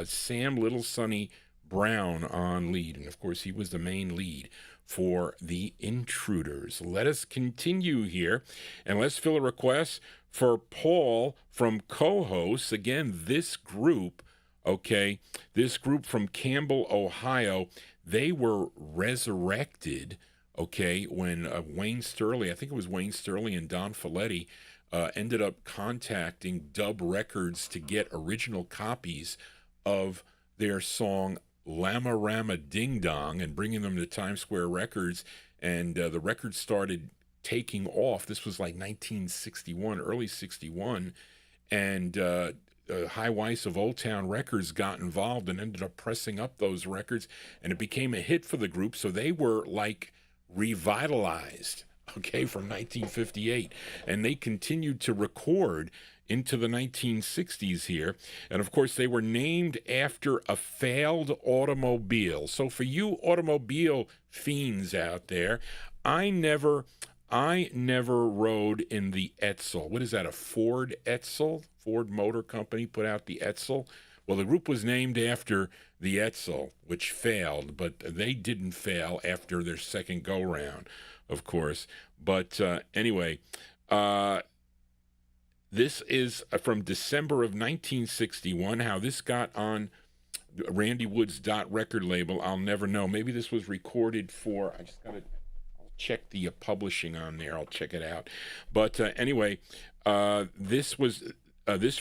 Sam Little Sonny Brown on lead. And, of course, he was the main lead for the Intruders. Let us continue here, and let's fill a request for Paul from Co-Hosts. Again, this group from Campbell, Ohio, they were resurrected, when Wayne Sterling, I think it was Wayne Sterling and Don Folletti, ended up contacting Dub Records to get original copies of their song Lama Rama Ding Dong and bringing them to Times Square Records, and the record started taking off. This was like 1961, early 61, and High Weiss of Old Town Records got involved and ended up pressing up those records, and it became a hit for the group. So they were like revitalized, from 1958, and they continued to record into the 1960s here. And of course, they were named after a failed automobile. So for you automobile fiends out there, I never rode in the Etzel. What is that, a Ford Etzel? Ford Motor Company put out the Etzel. Well, the group was named after the Etzel, which failed, but they didn't fail after their second go-round, of course. But anyway, this is from December of 1961. How this got on Randy Wood's Dot record label, I'll never know. Maybe this was recorded for, I'll check the publishing on there. I'll check it out. But anyway, this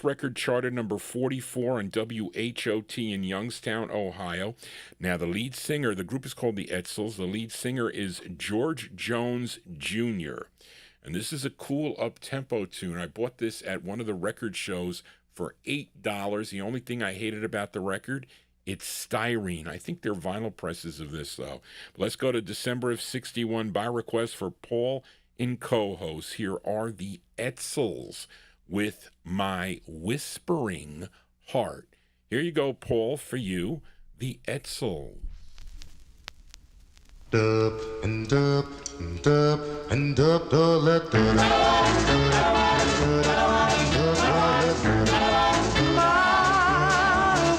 record charted number 44 on WHOT in Youngstown, Ohio. Now, the lead singer, the group is called the Etzels. The lead singer is George Jones Jr., and this is a cool up-tempo tune. I bought this at one of the record shows for $8. The only thing I hated about the record, it's styrene. I think they're vinyl presses of this, though. But let's go to December of 61 by request for Paul in Co-Hosts. Here are the Etzels with My Whispering Heart. Here you go, Paul, for you, the Etzels. Dub and dub and dub and dub, let dub. My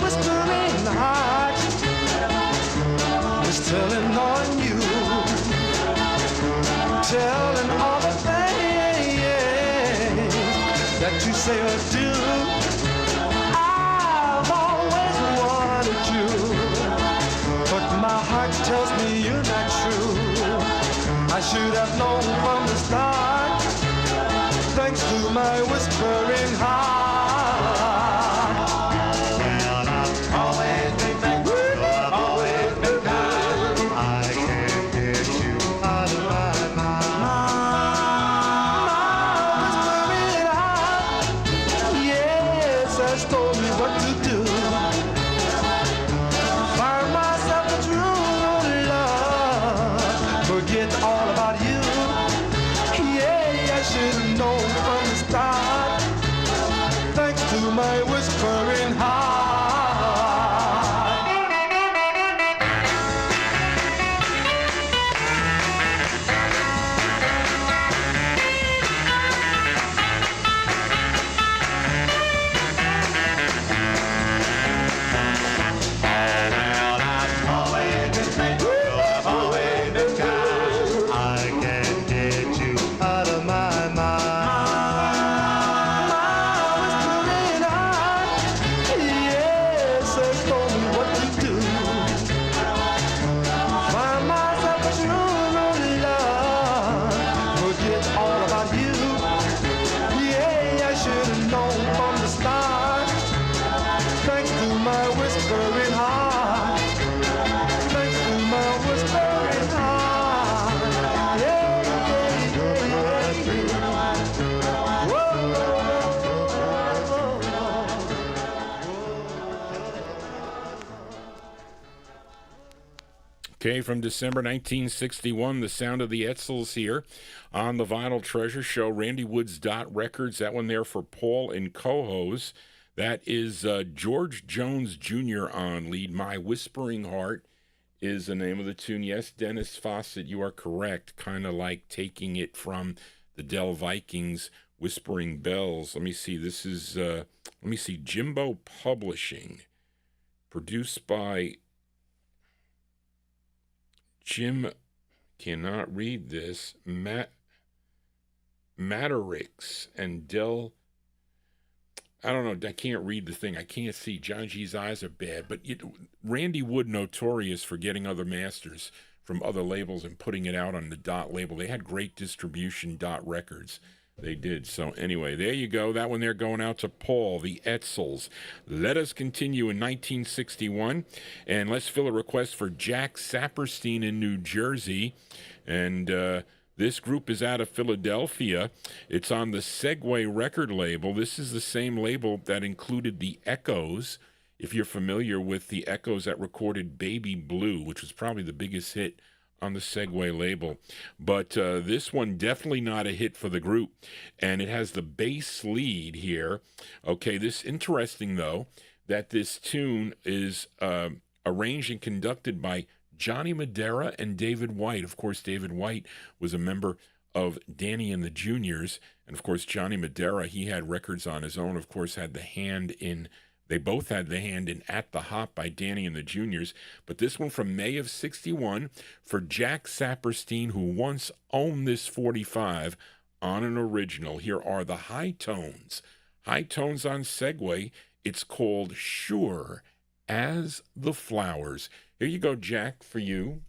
whispering heart is telling on you, telling all the things that you say or do. I've always wanted you, but my heart tells me you're not true. I should have known from the start, thanks to my whispering heart. Well, I've always been back, always been down. I can't get you out of my mind. My whispering heart, yes, has told me what to do. Find myself a true love, forget all about you. Yeah, I should have known from the start, thanks Okay, from December 1961, the sound of the Etzels here on the Vinyltreasure show. Randy Woods Records, that one there for Paul and Cohos. That is George Jones Jr. on lead. My Whispering Heart is the name of the tune. Yes, Dennis Fawcett, you are correct. Kind of like taking it from the Dell Vikings, Whispering Bells. Let me see. This is, Jimbo Publishing. Produced by Jim, cannot read this, Matarix and Dell. I don't know. I can't read the thing. I can't see. John G's eyes are bad. But Randy Wood, notorious for getting other masters from other labels and putting it out on the Dot label. They had great distribution, Dot Records. They did. So anyway, there you go. That one there going out to Paul, the Etzels. Let us continue in 1961. And let's fill a request for Jack Saperstein in New Jersey. And this group is out of Philadelphia. It's on the Segway record label. This is the same label that included the Echoes. If you're familiar with the Echoes that recorded Baby Blue, which was probably the biggest hit on the Segway label. But this one definitely not a hit for the group. And it has the bass lead here. Okay, this interesting, though, that this tune is arranged and conducted by Johnny Madera and David White. Of course, David White was a member of Danny and the Juniors. And, of course, Johnny Madera, he had records on his own, of course, had the hand in... They both had the hand in At the Hop by Danny and the Juniors. But this one from May of 61 for Jack Saperstein, who once owned this 45 on an original. Here are the High Tones. High Tones on Segway. It's called Sure as the Flowers. Here you go, Jack, for you.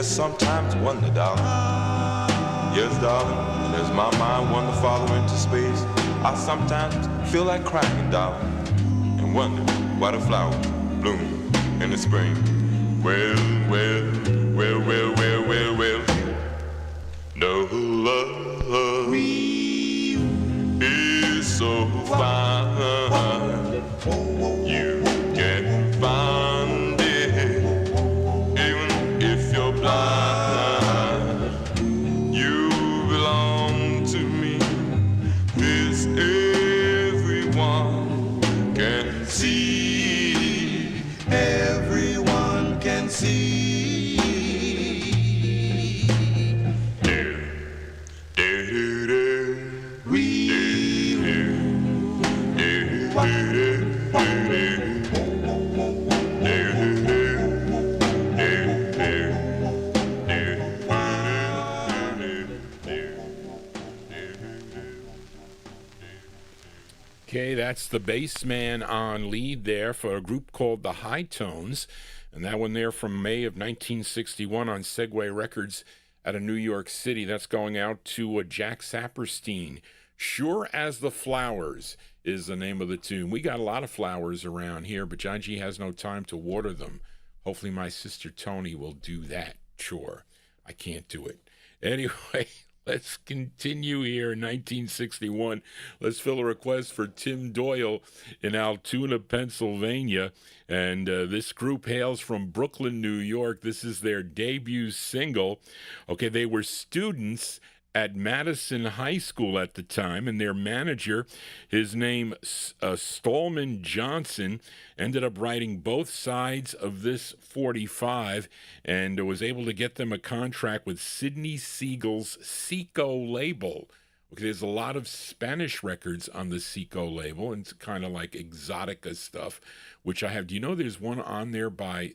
Sometimes wonder, darling. Yes, darling, as my mind wanders farther into space, I sometimes feel like crying, darling, and wonder why the flowers bloom in the spring. Well, no love is so fine, you can find it, even if you're blind. You belong to me, this everyone can see, everyone can see. Okay, that's the bass man on lead there for a group called the High Tones. And that one there from May of 1961 on Segway Records out of New York City. That's going out to Jack Saperstein. Sure as the Flowers is the name of the tune. We got a lot of flowers around here, but John G has no time to water them. Hopefully my sister Tony will do that chore. I can't do it. Anyway, let's continue here in 1961. Let's fill a request for Tim Doyle in Altoona, Pennsylvania. And this group hails from Brooklyn, New York. This is their debut single. Okay, they were students at Madison High School at the time, and their manager, his name Stallman Johnson, ended up writing both sides of this 45 and was able to get them a contract with Sidney Siegel's Seco label. Okay, there's a lot of Spanish records on the Seco label, and it's kind of like exotica stuff, which I have. Do you know there's one on there by,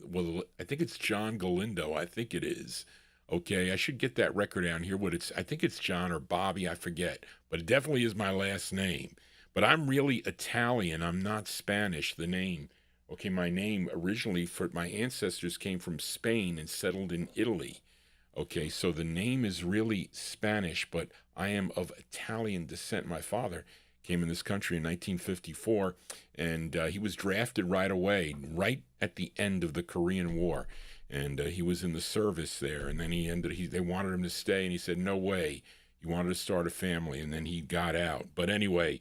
well, I think it's John Galindo. I think it is. Okay, I should get that record down here. I think it's John or Bobby, I forget. But it definitely is my last name. But I'm really Italian. I'm not Spanish, the name. Okay, my name originally for my ancestors came from Spain and settled in Italy. Okay, so the name is really Spanish, but I am of Italian descent. My father came in this country in 1954, and he was drafted right away, right at the end of the Korean War. And he was in the service there, and then they wanted him to stay, and he said, no way. He wanted to start a family, and then he got out. But anyway,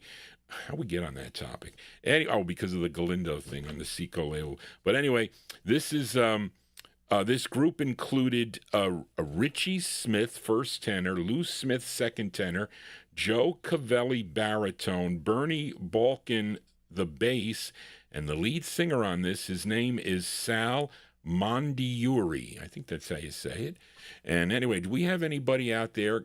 how we get on that topic? Because of the Galindo thing on the Seco label. But anyway, this is this group included Richie Smith, first tenor, Lou Smith, second tenor, Joe Cavelli, baritone, Bernie Balkin, the bass, and the lead singer on this, his name is Sal Mondiuri. I think that's how you say it. And anyway, do we have anybody out there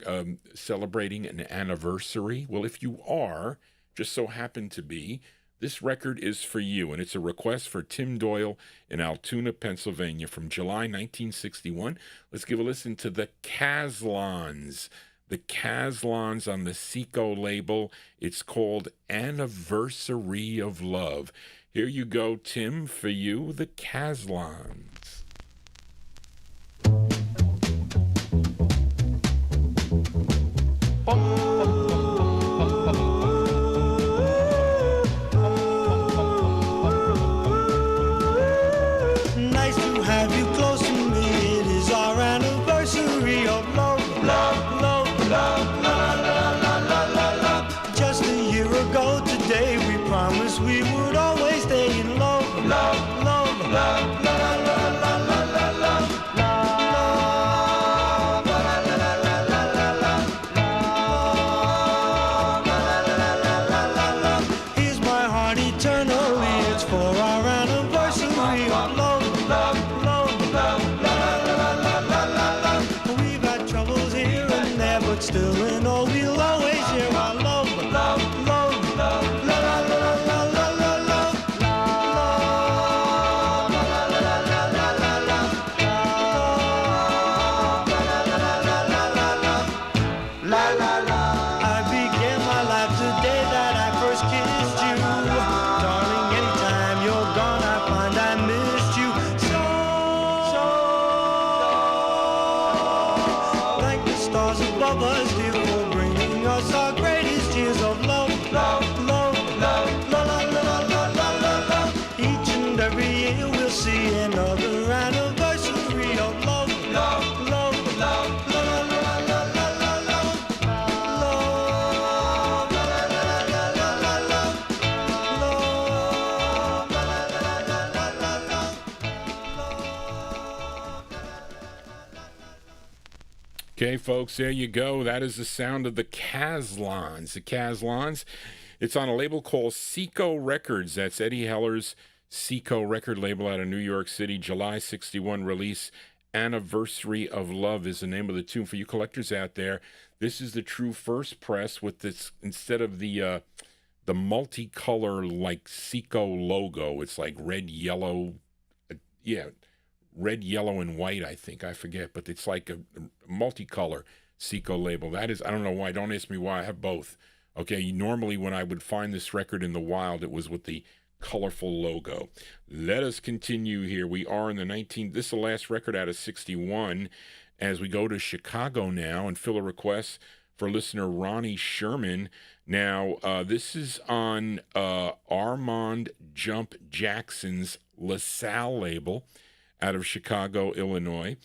celebrating an anniversary? Well, if you are, just so happen to be, this record is for you, and it's a request for Tim Doyle in Altoona, Pennsylvania from July 1961. Let's give a listen to the Caslons. The Caslons on the Seco label. It's called Anniversary of Love. Here you go, Tim, for you, the Caslons. Nice to have you close to me. It is our anniversary of love, love, love, love, la la la la la la. Just a year ago today, we promised we would always stay in love, love, love, love, la la la la la la la. Here's my heart eternally. It's for our anniversary of love, love, love, love, la la la la la la. We've had troubles here and there, but still in all we'll always share our love, love, love, love, la la la la la la la. I began my life the day that I first kissed you. Darling, anytime you're gone, I find I missed you so. Thank the stars above us, dear, for bringing us our greatest years of love, love, love, love, la la la la la la la. Each and every year we'll see another anniversary of love, love, love, love, la la la la la la la. Love, la la la la la la la. Love, la la la la la la la. Okay, folks, there you go. That is the sound of the Caslons. The Caslons, it's on a label called Seco Records. That's Eddie Heller's Seco record label out of New York City. July 61 release. Anniversary of Love is the name of the tune. For you collectors out there, this is the true first press with this, instead of the multicolor like Seco logo, it's like red, yellow, red, yellow, and white, I think. I forget, but it's like a multicolor Seco label. That is, I don't know why. Don't ask me why. I have both. Okay, normally when I would find this record in the wild, it was with the colorful logo. Let us continue here. We are in this is the last record out of 61, as we go to Chicago now and fill a request for listener Ronnie Sherman. Now, this is on Armand Jump Jackson's LaSalle label out of Chicago, Illinois.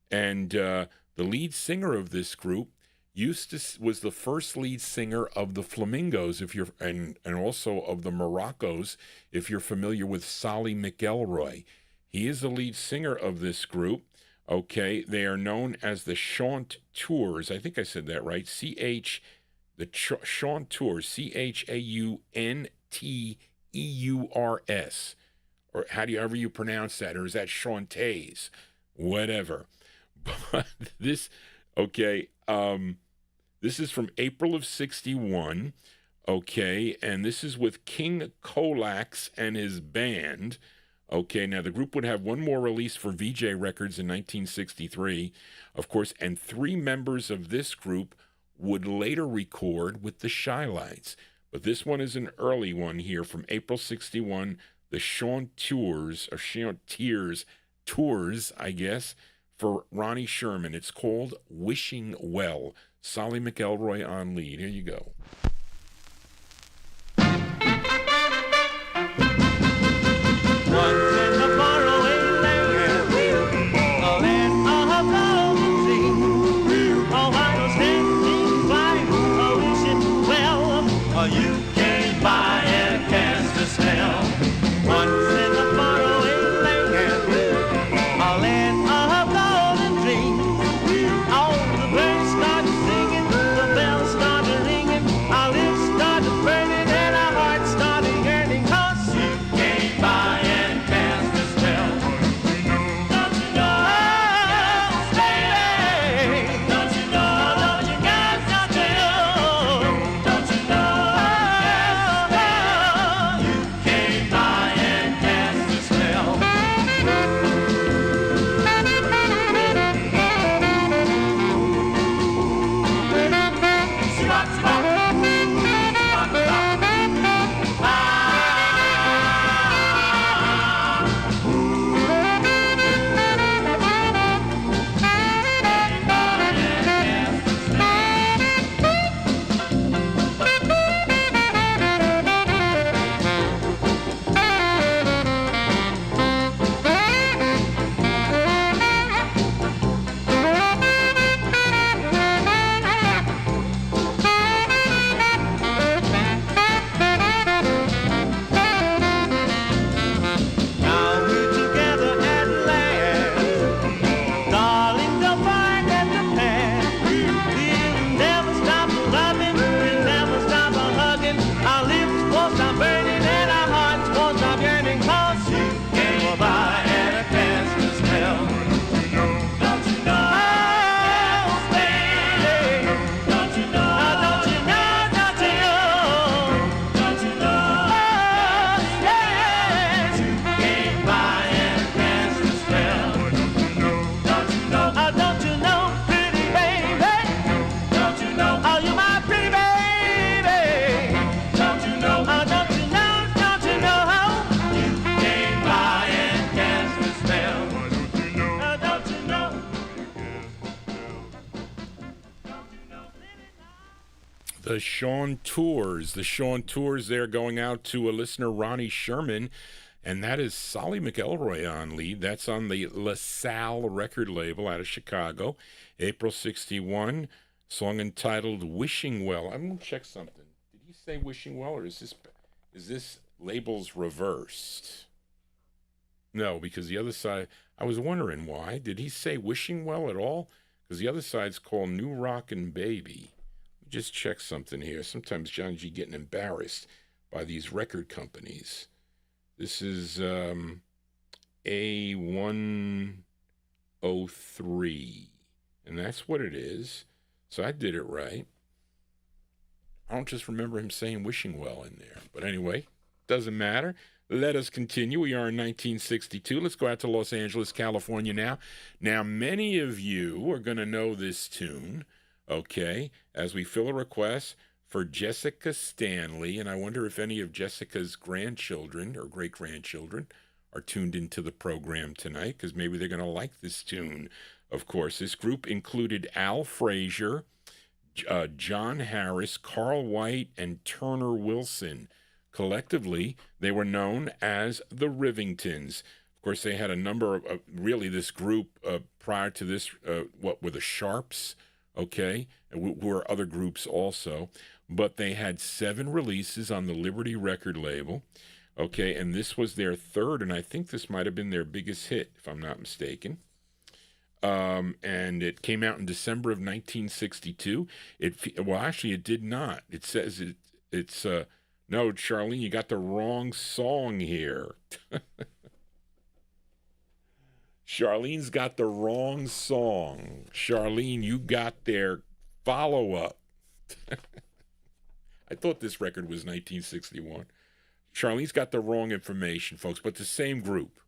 And the lead singer of this group was the first lead singer of the Flamingos, if you're and also of the Moroccos, if you're familiar with Solly McElroy. He is the lead singer of this group. Okay, they are known as the Chanteurs. I think I said that right. Chanteurs, Chaunteurs, or however you pronounce that, or is that Chantays? Whatever. But this is from April of 61, okay, and this is with King Kolax and his band. Okay, now the group would have one more release for VJ Records in 1963, of course, and 3 members of this group would later record with the Shy-Lights. But this one is an early one here from April 61, the Chanteurs, or Chantiers Tours, I guess, for Ronnie Sherman. It's called Wishing Well. Solly McElroy on lead. Here you go. Once in a faraway land, a land of golden sea. Oh, I was standing by, wishing well, you came by and cast a spell. Once in a faraway land, a land of golden dreams. All the birds started singing, the bells started ringing, our lips started burning, and our hearts started yearning, 'cause you came by and cast a spell. Don't you know, baby? Don't you know, don't you guys got to know? Don't you know, you came by and cast a spell. Now we're together at last, darling, the fire and the past. We'll never stop loving, we'll never stop hugging. Our lips won't stop burning and our hearts won't stop yearning, 'cause you came by and cast a spell. Don't you know, baby? Don't you know, don't you know, don't you know? Don't you know, yes, you came by and cast a spell. Don't you know, don't you know, pretty baby? Don't you know, you're my pretty baby? Don't you know, don't you know, don't you know, you came by and cast a spell. Don't you know? The Chanteurs, they're going out to a listener, Ronnie Sherman, and that is Solly McElroy on lead. That's on the LaSalle record label out of Chicago, April 61, song entitled Wishing Well. I'm going to check something. Did he say Wishing Well, or is this labels reversed? No, because the other side, I was wondering why. Did he say Wishing Well at all? Because the other side's called New Rockin' Baby. Just check something here. Sometimes John G getting embarrassed by these record companies. This is A103, and that's what it is. So I did it right. I don't just remember him saying Wishing Well in there. But anyway, doesn't matter. Let us continue. We are in 1962. Let's go out to Los Angeles, California now. Now, many of you are going to know this tune, okay, as we fill a request for Jessica Stanley. And I wonder if any of Jessica's grandchildren or great-grandchildren are tuned into the program tonight, because maybe they're going to like this tune. Of course, this group included Al Frazier, John Harris, Carl White, and Turner Wilson. Collectively, they were known as the Rivingtons. Of course, they had a number of, really, this group prior to this, what were the Sharps, okay, who were other groups also. But they had 7 releases on the Liberty record label, okay, and this was their third, and I think this might have been their biggest hit, if I'm not mistaken. And it came out in December of 1962. Well, actually, it did not. It says it's no, Charlene, you got the wrong song here. Charlene's got the wrong song. Charlene, you got their follow-up. I thought this record was 1961. Charlene's got the wrong information, folks, but the same group,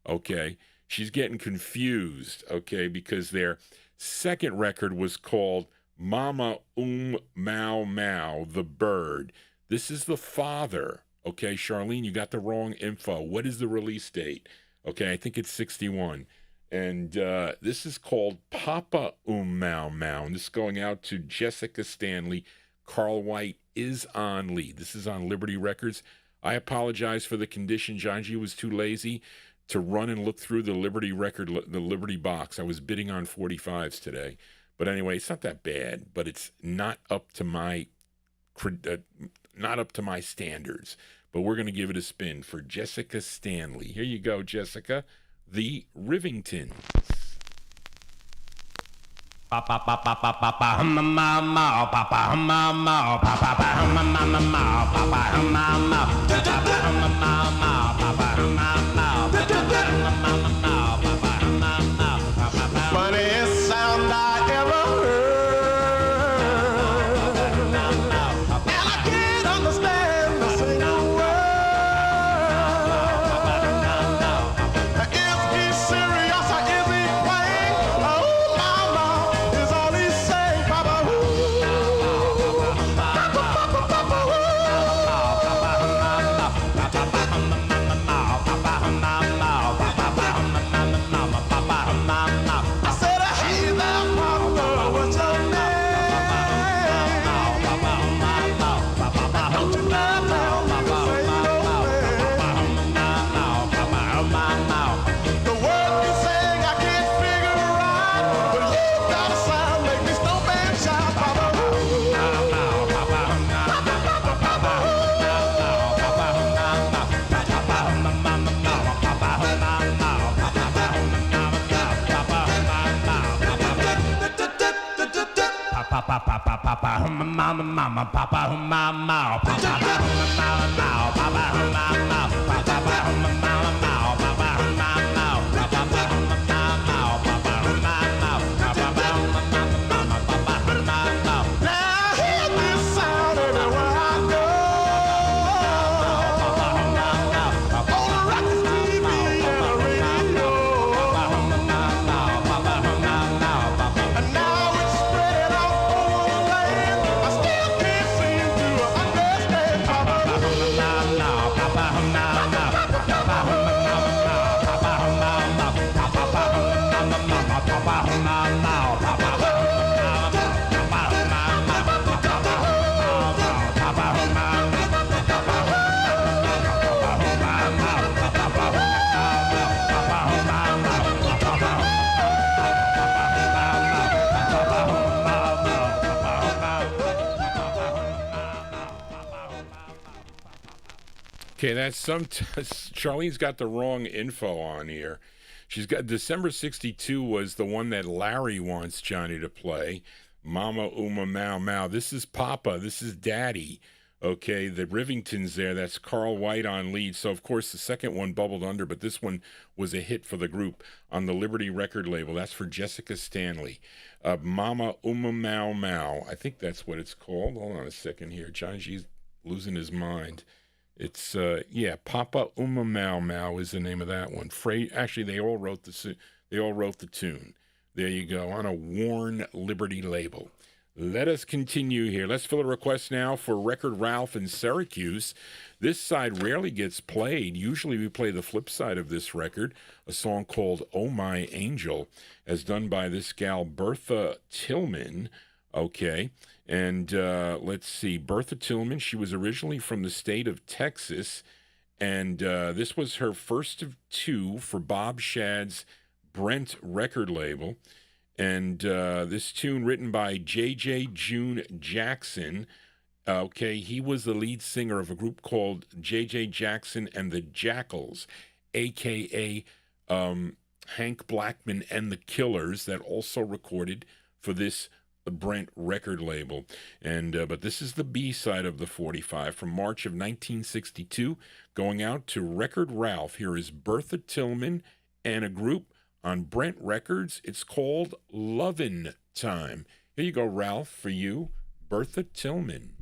okay? She's getting confused, okay, because their second record was called Mama Mau Mau, the Bird. This is the father, okay? Charlene, you got the wrong info. What is the release date? Okay, I think it's 61. And this is called Papa Mau Mau. And this is going out to Jessica Stanley. Carl White is on lead. This is on Liberty Records. I apologize for the condition. John G was too lazy to run and look through the Liberty record, the Liberty box. I was bidding on 45s today. But anyway, it's not that bad, but it's not up to my standards. But we're going to give it a spin for Jessica Stanley. Here you go, Jessica. The Rivingtons. Papa papa papa papa mama mama papa mama papa mama mama papa mama papa mama papa mama funniest sound I ever heard, and I can't understand a single word. Is he serious or is he playing? Oh mama is all he's saying, Papa. I said, hey there, Papa, what's your name? Don't you dare tell me to say no way. The word you saying I can't figure out, but you got a sound make me stomp and shout, Papa. Papa, papa, papa, mama, mama, papa, mama, papa, mama, papa, mama, now hear this sound everywhere I go. On the record, TV, and the radio. And now it's spread out over the land. I still can't seem to understand, Okay, that's Charlene's got the wrong info on here. She's got December 62 was the one that Larry wants Johnny to play. Mama Mau Mau. This is Papa. This is Daddy. Okay, the Rivingtons there. That's Carl White on lead. So, of course, the second one bubbled under, but this one was a hit for the group on the Liberty record label. That's for Jessica Stanley. Mama Mau Mau. I think that's what it's called. Hold on a second here. Johnny G's losing his mind. It's Papa Mau Mau is the name of that one. Actually, they all wrote the tune. There you go, on a worn Liberty label. Let us continue here. Let's fill a request now for Record Ralph in Syracuse. This side rarely gets played. Usually we play the flip side of this record, a song called Oh My Angel, as done by this gal Bertha Tillman. Okay. And let's see, Bertha Tillman, she was originally from the state of Texas, and this was her first of two for Bob Shad's Brent record label. And this tune written by J.J. June Jackson. Okay, he was the lead singer of a group called J.J. Jackson and the Jackals, a.k.a. Hank Blackman and the Killers, that also recorded for this Brent record label. And but this is the B-side of the 45 from March of 1962, going out to Record Ralph. Here is Bertha Tillman and a group on Brent Records. It's called Lovin' Time. Here you go, Ralph, for you, Bertha Tillman.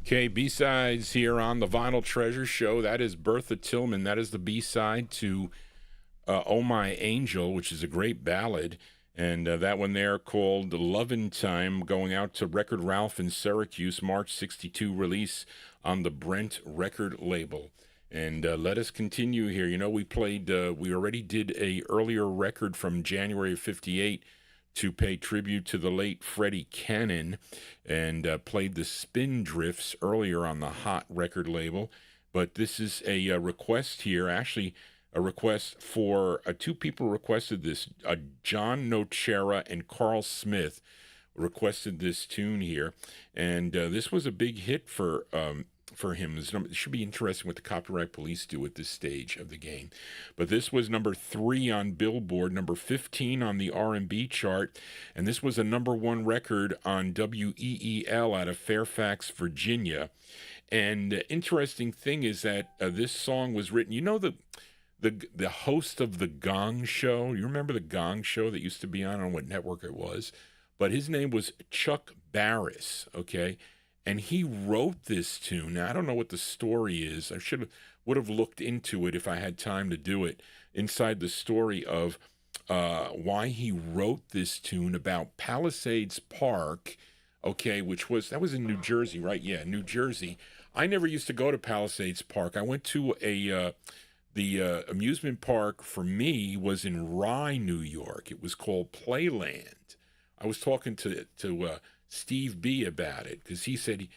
Okay, B-sides here on the Vinyltreasure show. That is Bertha Tillman. That is the B-side to Oh My Angel, which is a great ballad. And that one there called Lovin' Time, going out to Record Ralph in Syracuse, March 62 release on the Brent record label. And let us continue here. You know, we already did a earlier record from January of 58 to pay tribute to the late Freddie Cannon, and played the Spindrifts earlier on the Hot record label. But this is a request here, actually a request for two people requested this. John Nocera and Carl Smith requested this tune here, and this was a big hit for him. It should be interesting what the Copyright Police do at this stage of the game. But this was number 3 on Billboard, number 15 on the R&B chart, and this was a number 1 record on WEEL out of Fairfax, Virginia. And the interesting thing is that this song was written, you know, the host of the Gong Show, you remember the Gong Show that used to be on, I don't know what network it was, but his name was Chuck Barris, okay? And he wrote this tune. Now, I don't know what the story is. I would have looked into it if I had time to do it, inside the story of why he wrote this tune about Palisades Park, okay, that was in New Jersey, right? Yeah, New Jersey. I never used to go to Palisades Park. I went to the amusement park for me was in Rye, New York. It was called Playland. I was talking to Steve B about it because he said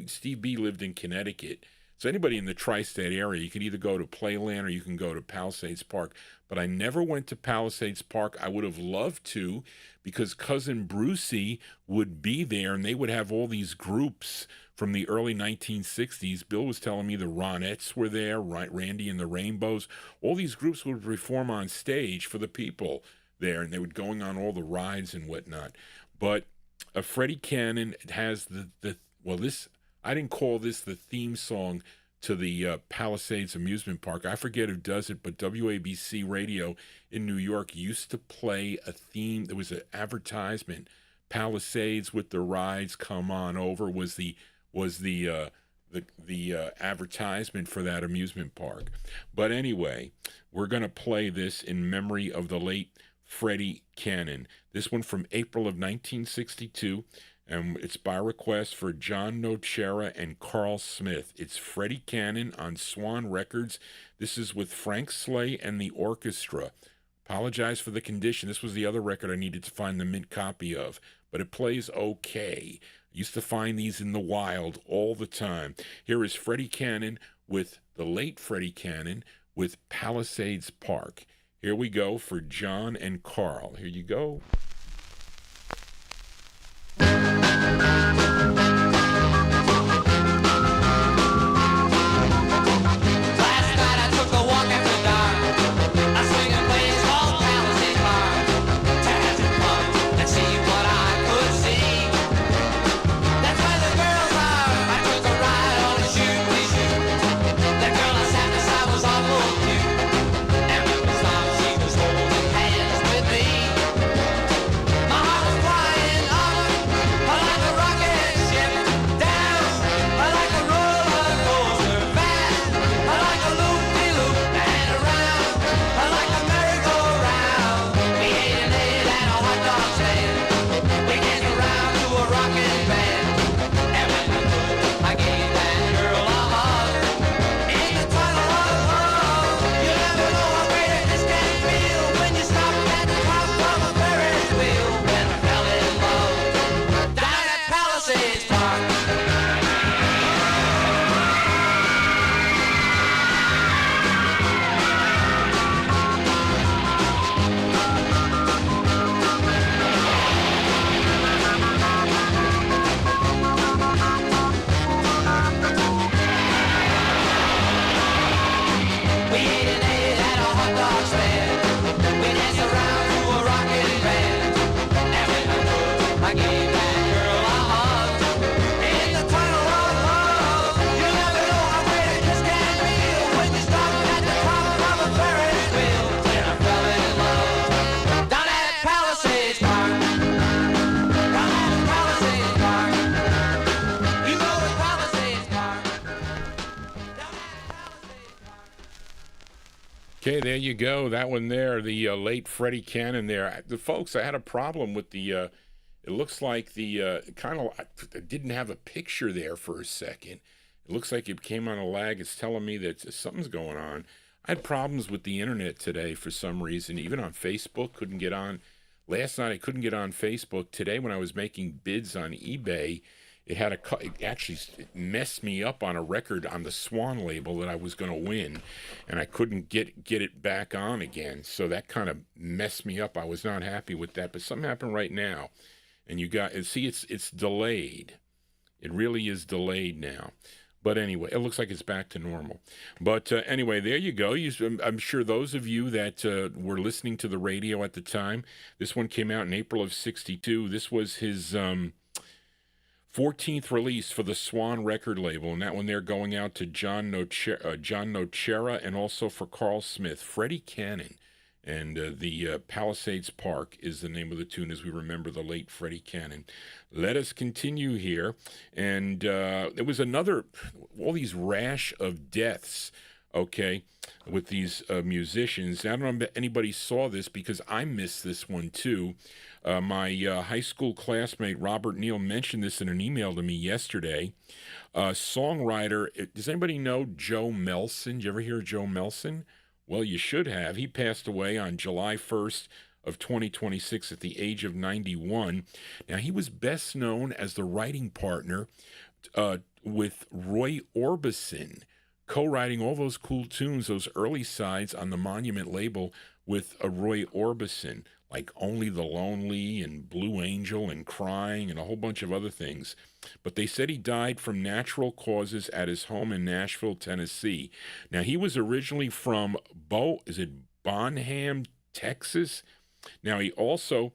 Steve B lived in Connecticut. So anybody in the tri-state area, you can either go to Playland or you can go to Palisades Park. But I never went to Palisades Park. I would have loved to because Cousin Brucey would be there and they would have all these groups from the early 1960s. Bill was telling me the Ronettes were there, Randy and the Rainbows. All these groups would perform on stage for the people there, and they would going on all the rides and whatnot. But Freddie Cannon has this, I didn't call this the theme song to the Palisades Amusement Park. I forget who does it, but WABC Radio in New York used to play a theme. There was an advertisement. Palisades with the rides, come on over was the advertisement for that amusement park. But anyway, we're going to play this in memory of the late Freddie Cannon. This one from April of 1962, and it's by request for John Nocera and Carl Smith. It's Freddie Cannon on Swan Records. This is with Frank Slay and the orchestra. Apologize for the condition. This was the other record I needed to find the mint copy of, but it plays okay. Used to find these in the wild all the time. Here is Freddie Cannon with the late Freddie Cannon with Palisades Park. Here we go for John and Carl. Here you go. Okay, there you go. That one there, the late Freddie Cannon there. The folks, I had a problem with the, it looks like the, I didn't have a picture there for a second. It looks like it came on a lag. It's telling me that something's going on. I had problems with the internet today for some reason, even on Facebook, couldn't get on. Last night I couldn't get on Facebook. Today when I was making bids on eBay, it actually messed me up on a record on the Swan label that I was going to win, and I couldn't get it back on again. So that kind of messed me up. I was not happy with that, but something happened right now, and it's delayed. It really is delayed now. But anyway, it looks like it's back to normal. But anyway, there you go. I'm sure those of you that were listening to the radio at the time, this one came out in April of '62. This was his 14th release for the Swan record label, and that one there going out to John Nocera and also for Carl Smith. Freddie Cannon and the Palisades Park is the name of the tune as we remember the late Freddie Cannon. Let us continue here. And there was all these rash of deaths, okay, with these musicians. I don't know if anybody saw this because I missed this one too. My high school classmate Robert Neal mentioned this in an email to me yesterday. Songwriter, does anybody know Joe Melson? Did you ever hear of Joe Melson? Well, you should have. He passed away on July 1st of 2026 at the age of 91. Now, he was best known as the writing partner with Roy Orbison, co-writing all those cool tunes, those early sides on the Monument label with Roy Orbison, like Only the Lonely and Blue Angel and Crying and a whole bunch of other things. But they said he died from natural causes at his home in Nashville, Tennessee. Now, he was originally from Bonham, Texas? Now, he also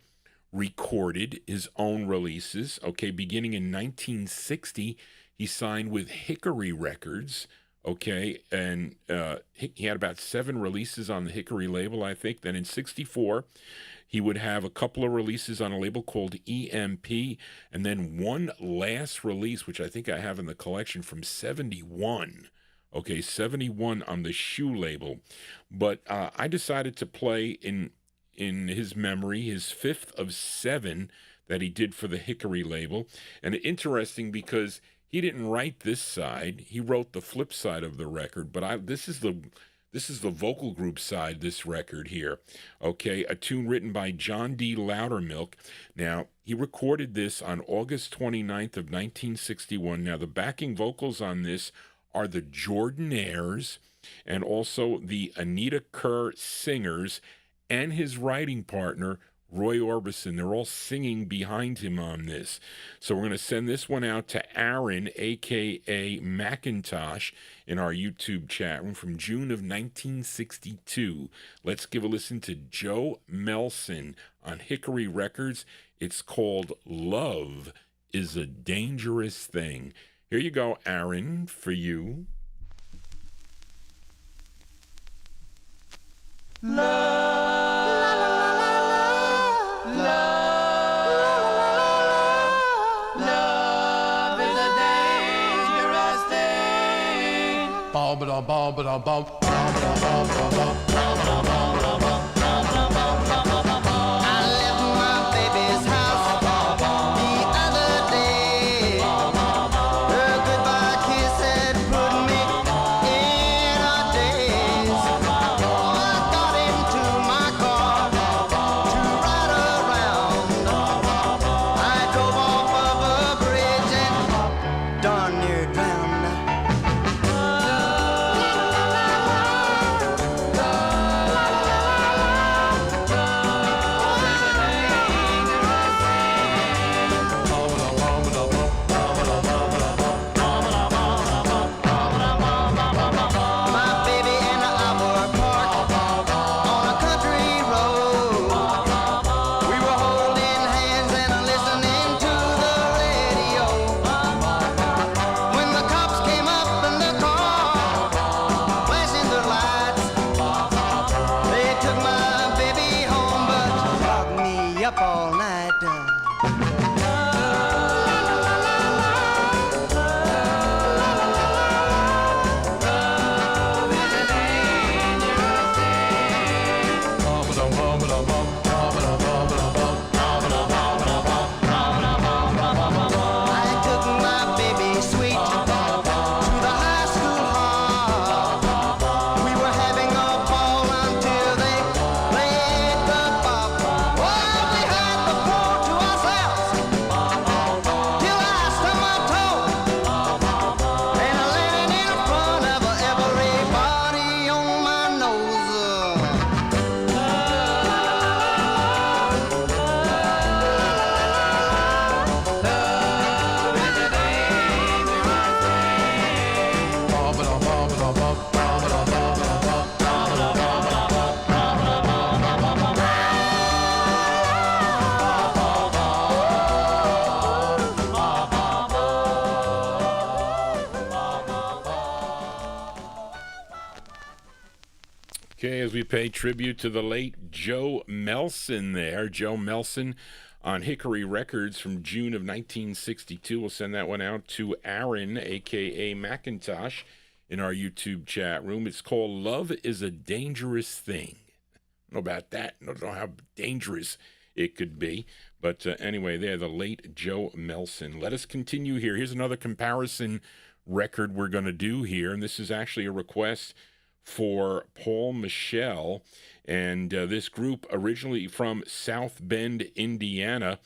recorded his own releases. Okay, beginning in 1960, he signed with Hickory Records. Okay, and he had about 7 releases on the Hickory label, I think. Then in 64, he would have a couple of releases on a label called EMP, and then one last release, which I think I have in the collection from 71. Okay, 71 on the Shoe label. But I decided to play in his memory, his 5th of 7 that he did for the Hickory label. And interesting because he didn't write this side. He wrote the flip side of the record, but this is the vocal group side, this record here. Okay, a tune written by John D. Loudermilk. Now, he recorded this on August 29th of 1961. Now, the backing vocals on this are the Jordanaires and also the Anita Kerr Singers and his writing partner, Roy Orbison. They're all singing behind him on this. So we're going to send this one out to Aaron, a.k.a. Macintosh, in our YouTube chat room from June of 1962. Let's give a listen to Joe Melson on Hickory Records. It's called Love is a Dangerous Thing. Here you go, Aaron, for you. Love is a dangerous thing. I left my baby's house the other day. Her goodbye kiss had put me in a daze. I got into my car to ride around. I drove off of a bridge and darn near drowned. My baby and I were parked on a country road. We were holding hands and listening to the radio. When the cops came up in the car, flashing their lights, they took my baby home but locked me up all night. I took my baby sweet to the high school hall. We were having a ball until they played the bop. Well, we had the floor to ourselves till I stubbed my toe and I landed in front of everybody on my nose. Okay, as we pay tribute to the late Joe Melson there. Joe Melson on Hickory Records from June of 1962. We'll send that one out to Aaron, a.k.a. Macintosh, in our YouTube chat room. It's called Love is a Dangerous Thing. I don't know about that. I don't know how dangerous it could be. But anyway, there, the late Joe Melson. Let us continue here. Here's another comparison record we're going to do here. And this is actually a request for Paul Michel. And this group originally from South Bend, Indiana,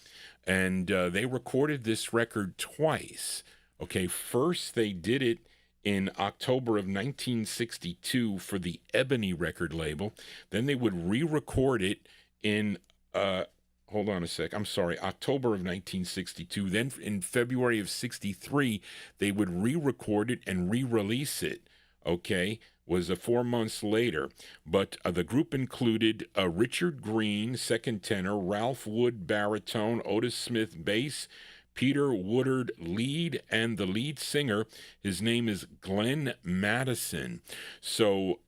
and they recorded this record twice. Okay, first they did it in October of 1962 for the Ebony record label. Then they would re-record it in, hold on a sec, I'm sorry, October of 1962. Then in February of 63, they would re-record it and re-release it, okay? Was 4 months later. But the group included Richard Green, second tenor, Ralph Wood, baritone, Otis Smith, bass, Peter Woodard, lead, and the lead singer, his name is Glenn Madison. So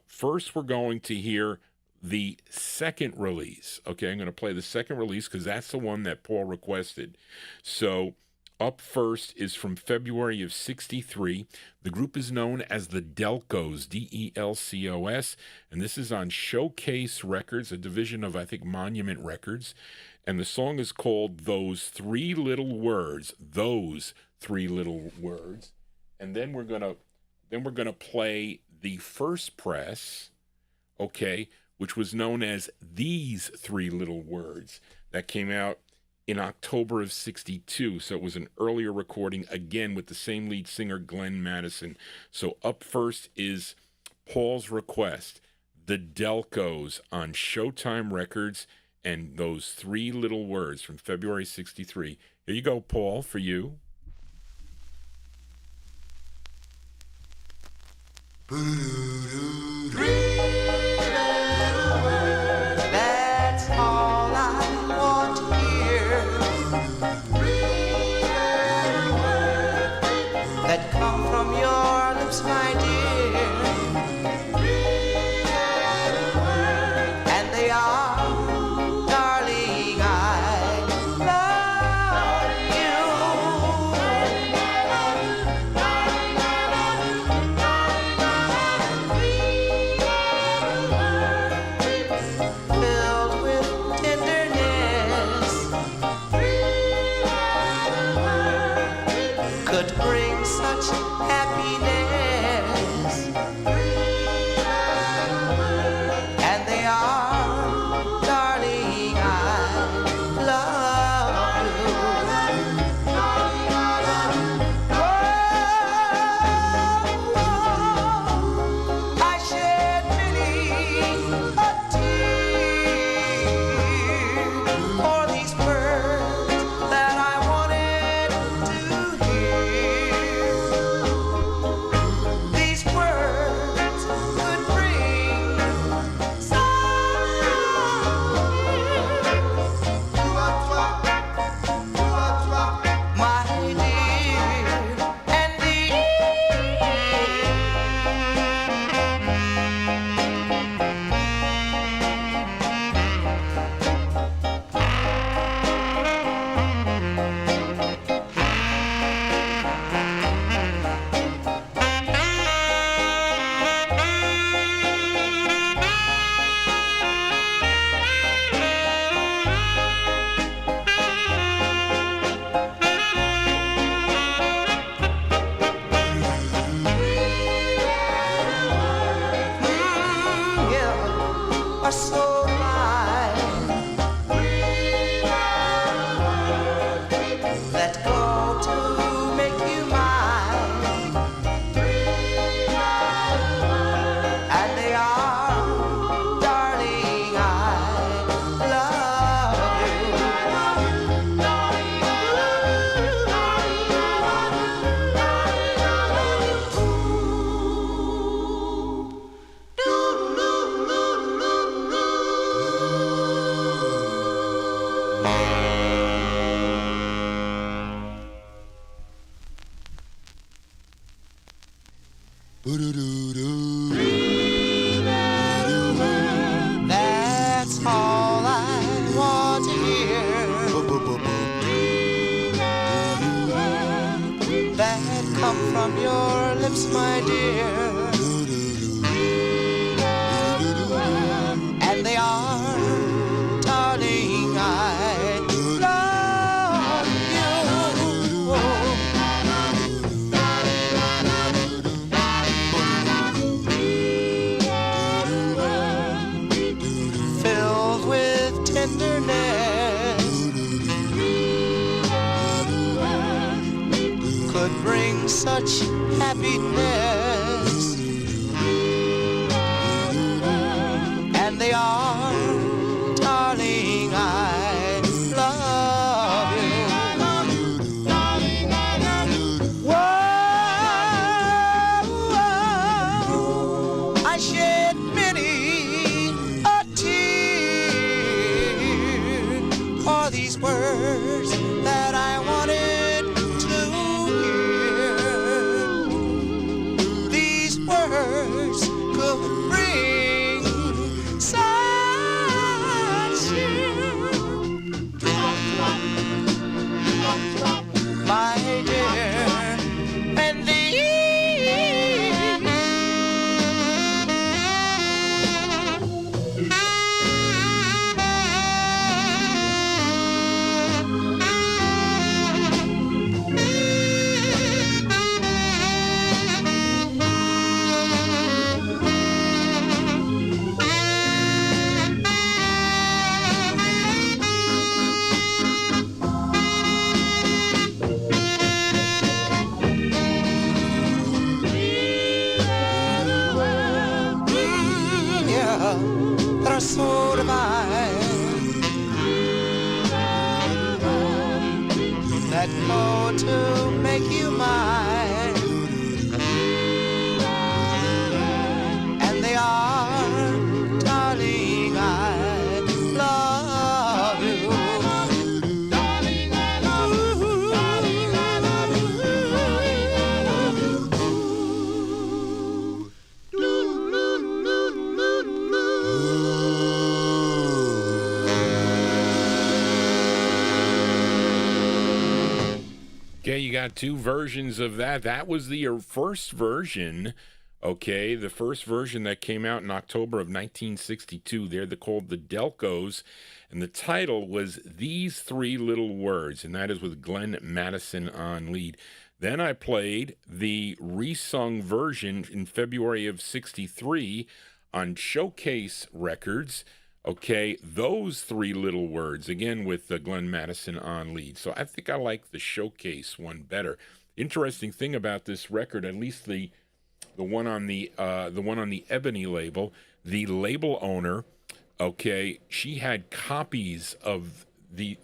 first we're going to hear the second release. Okay, I'm going to play the second release because that's the one that Paul requested. So up first is from February of 63. The group is known as the Delcos, D-E-L-C-O-S, and this is on Showcase Records, a division of, I think, Monument Records. And the song is called Those Three Little Words. Those Three Little Words. And then we're gonna play the first press, okay, which was known as These Three Little Words. That came out in October of 62. So it was an earlier recording, again, with the same lead singer, Glenn Madison. So up first is Paul's request, the Delcos on Showtime Records, and Those Three Little Words from February 63. Here you go, Paul, for you. That's all I want to hear. That come from your lips, my dear. And they are, darling, I love you. Filled with tenderness, could bring such happiness. And they are, darling, I love you. Oh, I shed many a tear for these words that I wanted to hear. These words could bring my dear, and yeah, are so fine. That go to make you mine. And they are, darling, I That's all I want to hear. That come from your lips, my dear. And they are, darling, I love you. could bring such happiness. And they are, darling, I love you. Whoa, I shed many a tear for these words that I wanted to hear. These words could bring such cheer. My dear, and that are so divine, that go to make you mine, and they are, darling, I love you. Darling, I love you. Darling, I love Okay, you got two versions of that. That was the first version, okay, the first version that came out in October of 1962. They're called the Delcos, and the title was These Three Little Words, and that is with Glenn Madison on lead. Then I played the resung version in February of 63 on Showcase Records. Okay, those three little words, again with Glenn Madison on lead. So I think I like the Showcase one better. Interesting thing about this record, at least the one on the Ebony label, the label owner, okay, she had copies of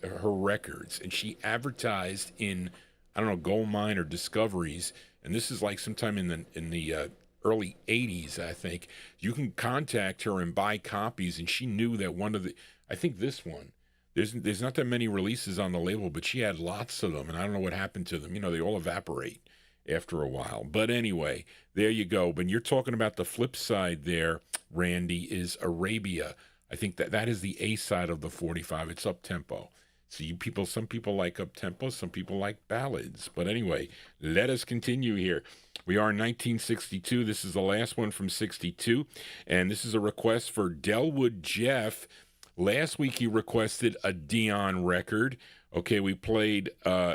her records, and she advertised in, I don't know, Gold Mine or Discoveries, and this is like sometime in the early 80s, I think. You can contact her and buy copies, and she knew that one of the, I think this one, there's not that many releases on the label, but she had lots of them, and I don't know what happened to them. You know, they all evaporate after a while. But anyway, there you go. But you're talking about the flip side there, Randy, is Arabia. I think that is the A side of the 45. It's up-tempo. So some people like up-tempo, some people like ballads. But anyway, let us continue here. We are in 1962. This is the last one from 62. And this is a request for Delwood Jeff. Last week he requested a Dion record. Okay, we played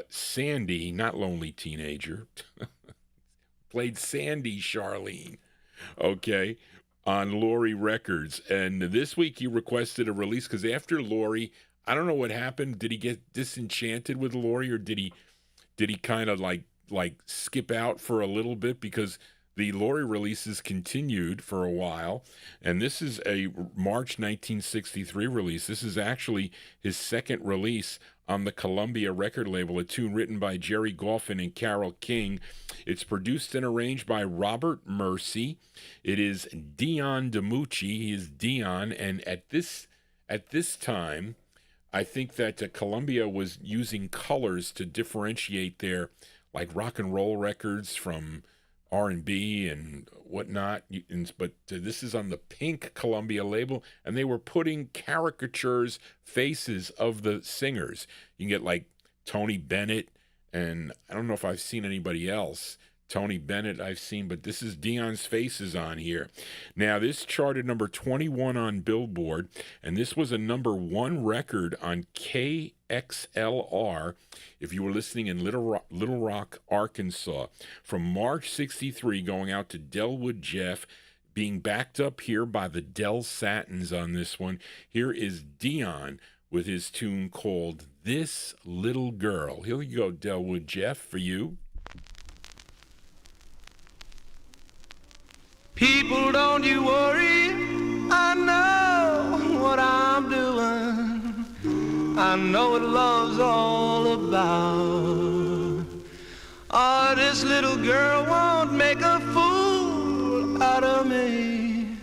Sandy, not Lonely Teenager. Played Sandy Charlene. Okay, on Laurie Records. And this week he requested a release because after Laurie, I don't know what happened. Did he get disenchanted with Laurie, or did he kind of like skip out for a little bit, because the Laurie releases continued for a while, and this is a March 1963 release. This is actually his second release on the Columbia record label, a tune written by Jerry Goffin and Carole King. It's produced and arranged by Robert Mercy. It is Dion DiMucci. He is Dion, and at this time, I think that Columbia was using colors to differentiate their like rock and roll records from R&B and whatnot. But this is on the pink Columbia label, and they were putting caricatures, faces of the singers. You can get like Tony Bennett, and I don't know if I've seen anybody else. Tony Bennett I've seen, but this is Dion's faces on here. Now, this charted number 21 on Billboard, and this was a number 1 record on KXLR, if you were listening in Little Rock, Arkansas. From March 63, going out to Delwood Jeff, being backed up here by the Del Satins on this one. Here is Dion with his tune called This Little Girl. Here you go, Delwood Jeff, for you. people, don't you worry. I know what I'm doing. I know what love's all about. Oh, this little girl won't make a fool out of me,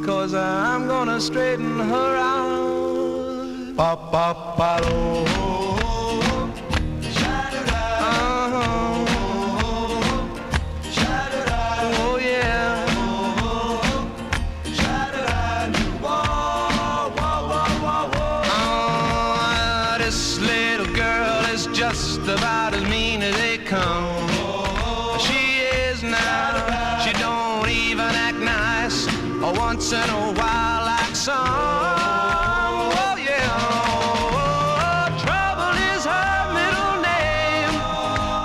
'cause I'm gonna straighten her out. Pa pa pa oh. About as mean as they come. She is now. She don't even act nice, or once in a while like some. Oh yeah. Oh, trouble is her middle name,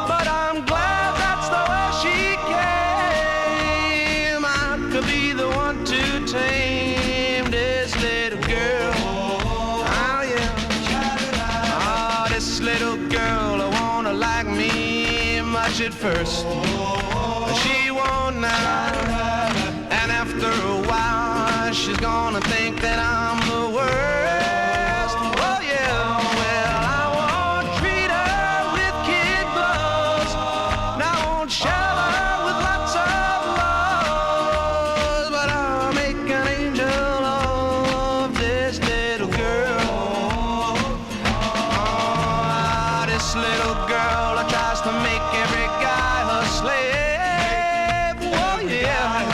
but I'm glad that's the way she came. I could be the one to tame this little girl. Oh yeah. Oh, this little girl like me much at first. She won't now, and after a while she's gonna think that I'm the worst. Oh yeah, well I won't treat her with kid gloves, and I won't shove her with lots of love, but I'll make an angel of this little girl. Oh, this little girl tries to make every guy her slave. Oh yeah,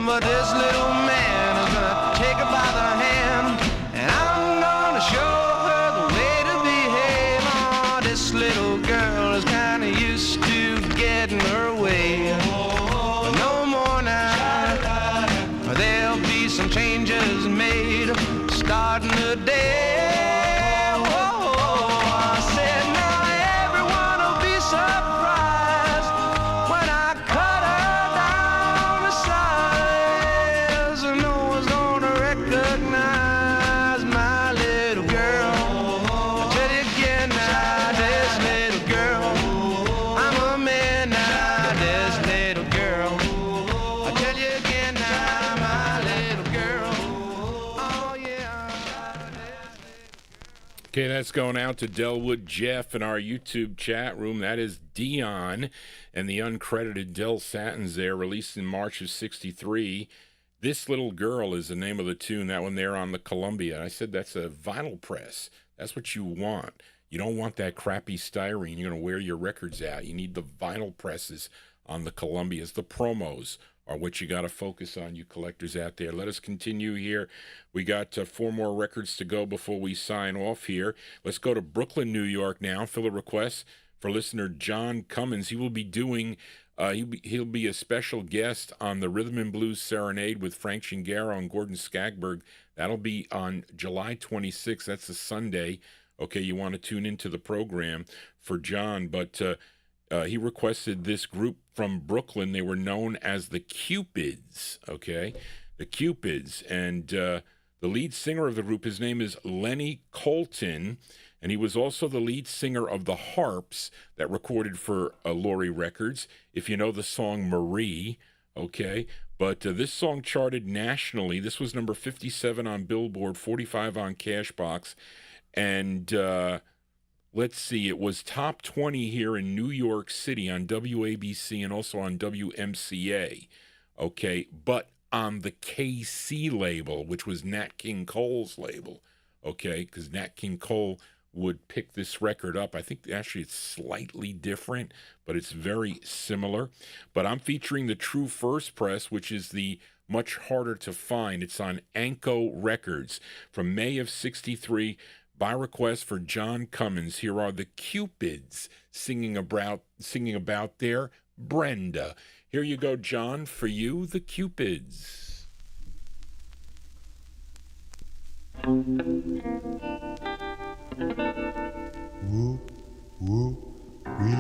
but this little man is gonna take her by the hand, and I'm gonna show her the way to behave. Oh, this little girl is kinda used to getting her way, but no more now. There'll be some changes made starting today. Okay, that's going out to Delwood Jeff in our YouTube chat room. That is Dion and the uncredited Del Satins there, released in March of '63. This Little Girl is the name of the tune, that one there on the Columbia. I said that's a vinyl press. That's what you want. You don't want that crappy styrene. You're going to wear your records out. You need the vinyl presses on the Columbias. The promos are what you got to focus on, you collectors out there. Let us continue here. We got 4 more records to go before we sign off here. Let's go to Brooklyn, New York now. Fill a request for listener John Cummins. He will be doing, he'll be a special guest on the Rhythm and Blues Serenade with Frank Shingaro and Gordon Skagberg. That'll be on July 26th. That's a Sunday. Okay, you want to tune into the program for John, but he requested this group from Brooklyn. They were known as the Cupids, okay? The Cupids. And the lead singer of the group, his name is Lenny Colton, and he was also the lead singer of the Harps that recorded for Laurie Records, if you know the song Marie, okay? But this song charted nationally. This was number 57 on Billboard, 45 on Cashbox, and let's see, it was top 20 here in New York City on WABC and also on WMCA, okay? But on the KC label, which was Nat King Cole's label, okay? Because Nat King Cole would pick this record up. I think actually it's slightly different, but it's very similar. But I'm featuring the True First Press, which is the much harder to find. It's on Anko Records from May of '63. By request for John Cummins, here are the Cupids singing about their Brenda. Here you go, John, for you, the Cupids. Woo, woo, wee.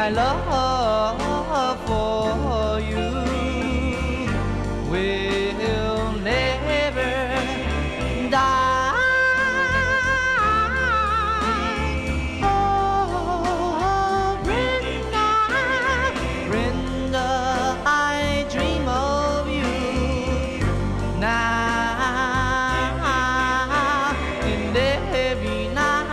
my love for you will never die. Oh, Brenda, Brenda, I dream of you now and every night.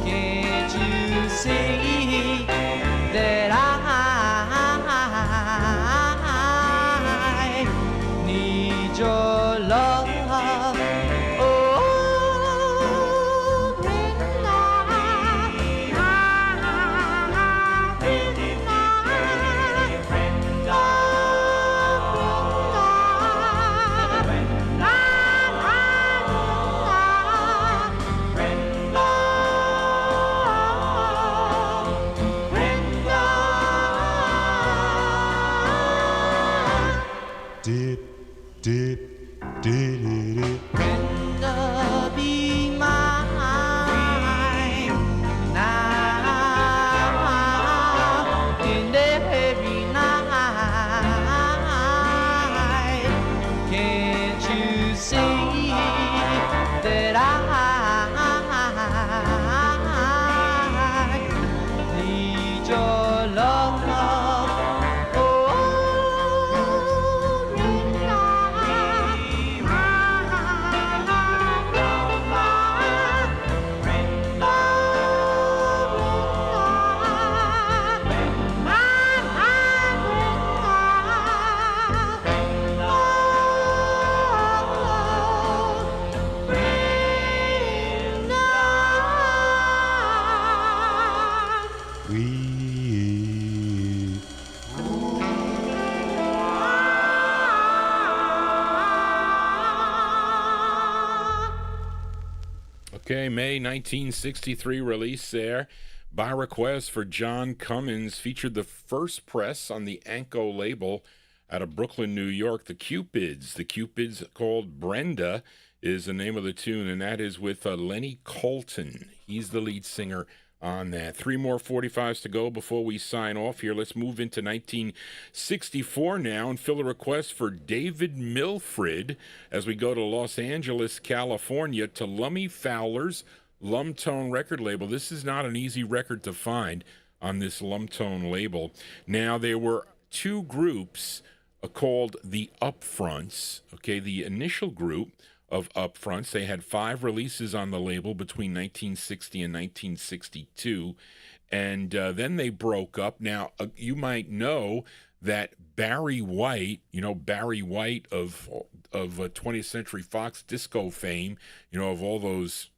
Can't you see that I need your love? Oh, Brenda, Did, did, did it. Brenda, be mine now and every night. Can't you see that I need your love? Oh, We Okay, May 1963 release there. By request for John Cummins, featured the first press on the Anko label out of Brooklyn, New York, the Cupids. The Cupids, called Brenda, is the name of the tune, and that is with Lenny Colton. He's the lead singer on that. 3 more 45s to go before we sign off here. Let's move into 1964 now and fill a request for David Milfred as we go to Los Angeles, California, to Lummy Fowler's Lumtone record label. This is not an easy record to find on this Lumtone label. Now, there were 2 groups called the Upfronts. Okay, the initial group of Upfronts, they had 5 releases on the label between 1960 and 1962, and then they broke up. Now, you might know that Barry White, Barry White of 20th Century Fox disco fame, of all those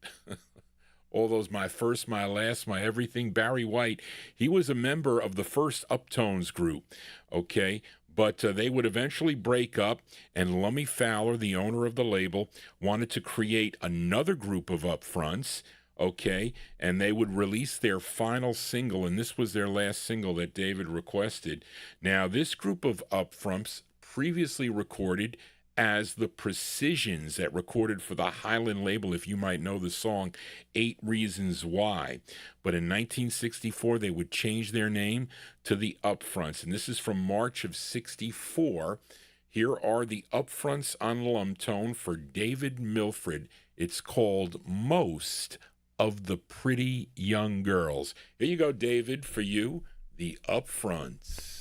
all those My First, My Last, My Everything, Barry White, he was a member of the first Uptones group, okay? But they would eventually break up, and Lummy Fowler, the owner of the label, wanted to create another group of Upfronts, okay? And they would release their final single, and this was their last single that David requested. Now, this group of Upfronts previously recorded as the Precisions, that recorded for the Highland label, if you might know the song 8 Reasons Why. But in 1964, they would change their name to the Upfronts, and this is from March of 64. Here are the Upfronts on Lumtone for David Milfred. It's called Most of the Pretty Young Girls. Here you go, David, for you, the Upfronts.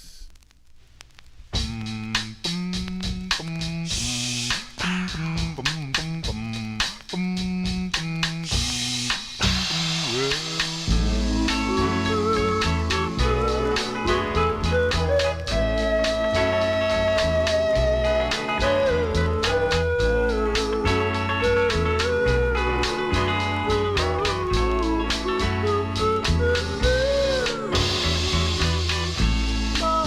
Oh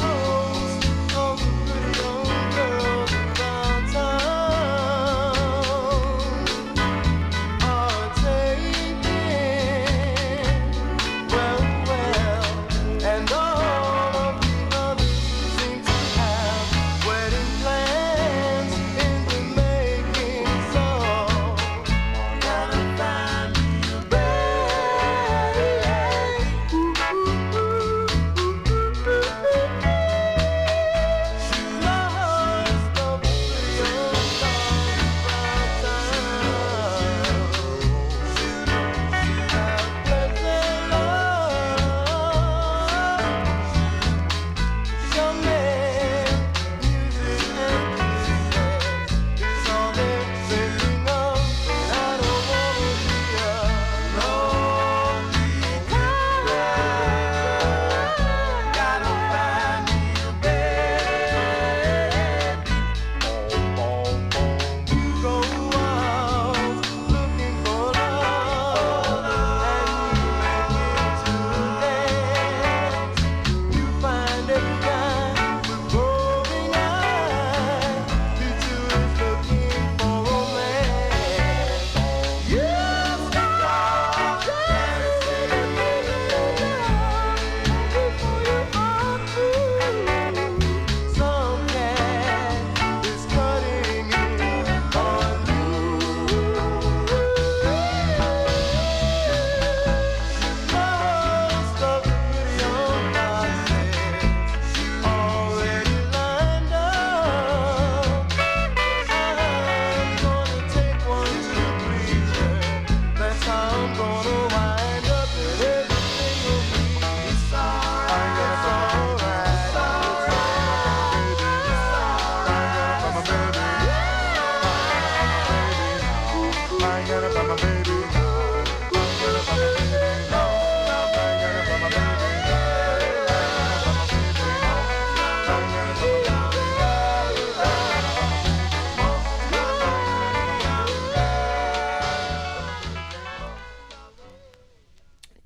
it for my baby. Get it for my baby. Get it for my baby.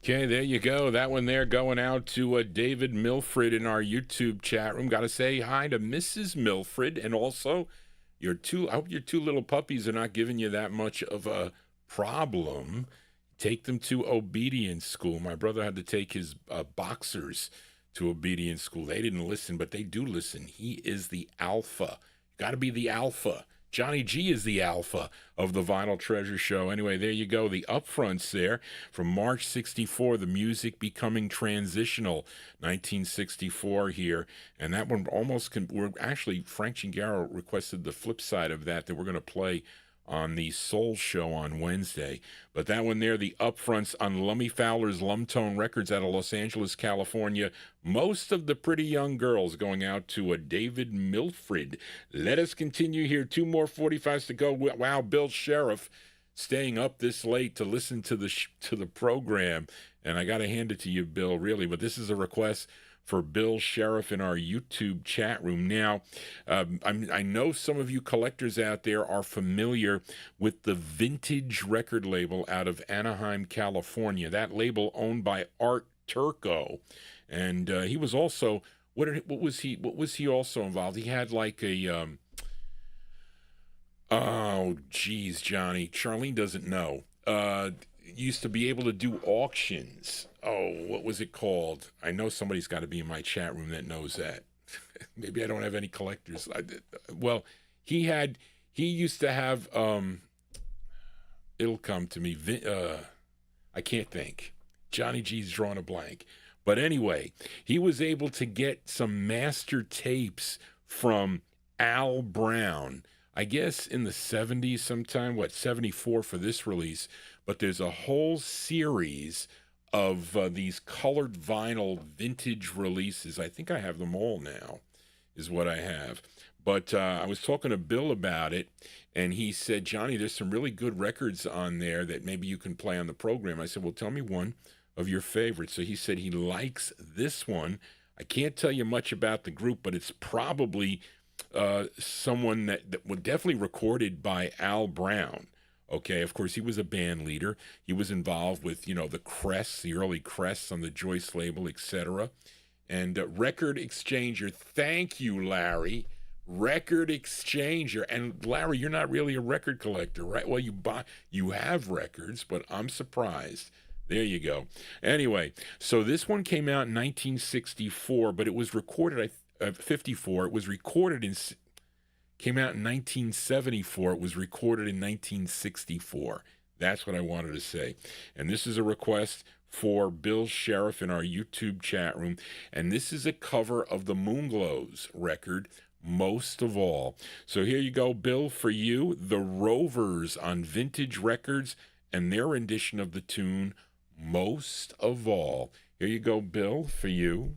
Okay, there you go. That one there going out to David Milfred in our YouTube chat room. Got to say hi to Mrs. Milfred, and also I hope your two little puppies are not giving you that much of a problem. Take them to obedience school. My brother had to take his boxers to obedience school. They didn't listen, but they do listen. He is the alpha. Got to be the alpha. Johnny G is the alpha of the Vinyltreasure show. Anyway, there you go. The upfronts there from March 64, the music becoming transitional, 1964 here. And that one we're actually, Frank Chingaro requested the flip side of that we're going to play on the Soul Show on Wednesday. But that one there, the upfronts on Lummy Fowler's Lumtone Records out of Los Angeles, California. Most of the pretty young girls going out to a David Milfred. Let us continue here. 2 more 45s to go. Wow, Bill Sheriff staying up this late to listen to the program. And I got to hand it to you, Bill, really. But this is a request for Bill Sheriff in our YouTube chat room. Now, I know some of you collectors out there are familiar with the Vintage record label out of Anaheim, California. That label owned by Art Turco, and he was also what was he also involved? He had like a oh geez, Johnny, Charlene doesn't know. Used to be able to do auctions. Oh, what was it called? I know somebody's got to be in my chat room that knows that. Maybe I don't have any collectors. He used to have, it'll come to me. I can't think. Johnny G's drawing a blank. But anyway, he was able to get some master tapes from Al Brown, I guess in the 70s sometime, 74 for this release. But there's a whole series of these colored vinyl vintage releases. I think I have them all now, is what I have. But I was talking to Bill about it, and he said, Johnny, there's some really good records on there that maybe you can play on the program. I said, well, tell me one of your favorites. So he said he likes this one. I can't tell you much about the group, but it's probably someone that was definitely recorded by Al Brown. Okay, of course, he was a band leader. He was involved with, the Crests, the early Crests on the Joyce label, etc. And Record Exchanger. Thank you, Larry. Record Exchanger. And Larry, you're not really a record collector, right? Well, you have records, but I'm surprised. There you go. Anyway, so this one came out in 1964, but it was recorded 54. It was recorded came out in 1974. It was recorded in 1964. That's what I wanted to say. And this is a request for Bill Sheriff in our YouTube chat room. And this is a cover of the Moonglows record, Most of All. So here you go, Bill, for you, the Rovers on Vintage Records and their rendition of the tune, Most of All. Here you go, Bill, for you.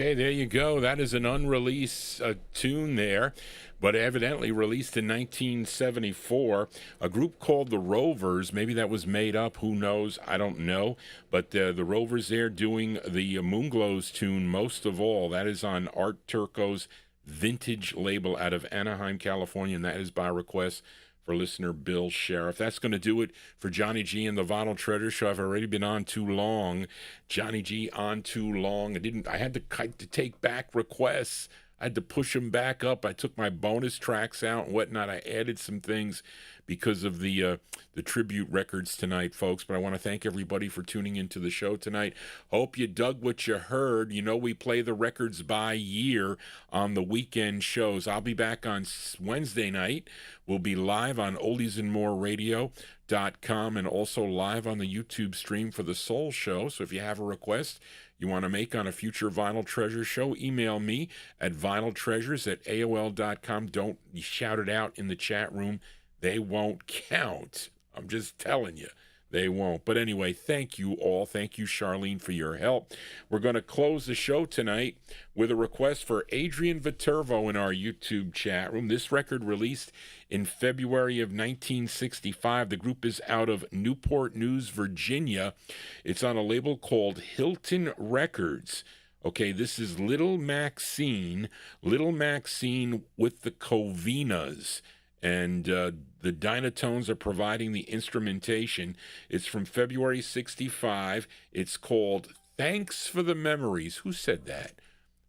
Okay, there you go. That is an unreleased tune there, but evidently released in 1974. A group called the Rovers. Maybe that was made up. Who knows? I don't know. But the Rovers there doing the Moonglows tune, Most of All. That is on Art Turco's Vintage label out of Anaheim, California, and that is by request for listener Bill Sheriff. That's going to do it for Johnny G and the Vinyltreasure Show. I've already been on too long. Johnny G on too long. I had to take back requests. I had to push them back up. I took my bonus tracks out and whatnot. I added some things because of the tribute records tonight, folks. But I want to thank everybody for tuning into the show tonight. Hope you dug what you heard. You know we play the records by year on the weekend shows. I'll be back on Wednesday night. We'll be live on oldiesandmoreradio.com and also live on the YouTube stream for the Soul Show. So if you have a request you want to make on a future Vinyltreasure show, email me at vinyltreasures@aol.com. Don't shout it out in the chat room. They won't count. I'm just telling you, they won't. But anyway, thank you all. Thank you, Charlene, for your help. We're going to close the show tonight with a request for Adrian Viterbo in our YouTube chat room. This record released in February of 1965. The group is out of Newport News, Virginia. It's on a label called Hilton Records. Okay, this is Little Maxine with the Covinas. And the Dynatones are providing the instrumentation. It's from February 65. It's called Thanks for the Memories. Who said that?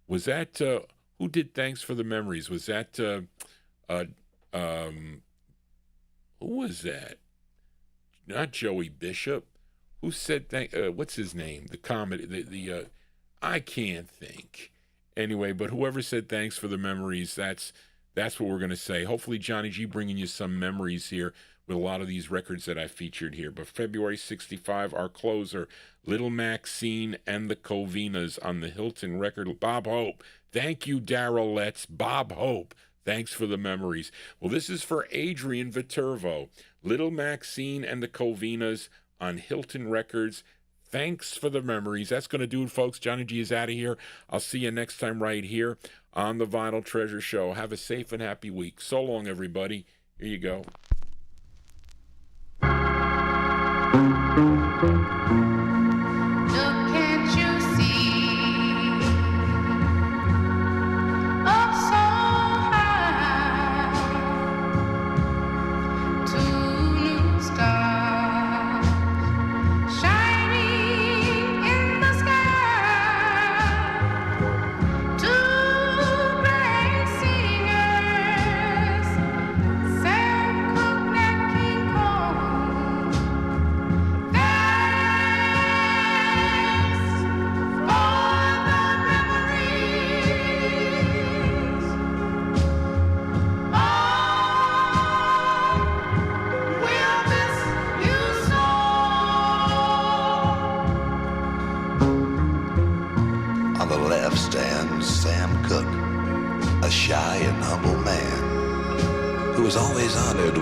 Was that, who did Thanks for the Memories? Was that, who was that? Not Joey Bishop. Who said, what's his name? The comedy, I can't think. Anyway, but whoever said Thanks for the Memories, that's what we're going to say. Hopefully, Johnny G bringing you some memories here with a lot of these records that I featured here. But February 65, our closer, Little Maxine and the Covinas on the Hilton record. Bob Hope. Thank you, Darrell Letts. Bob Hope. Thanks for the memories. Well, this is for Adrian Viterbo. Little Maxine and the Covinas on Hilton Records. Thanks for the memories. That's going to do it, folks. Johnny G is out of here. I'll see you next time right here on the Vinyltreasure Show. Have a safe and happy week. So long, everybody. Here you go.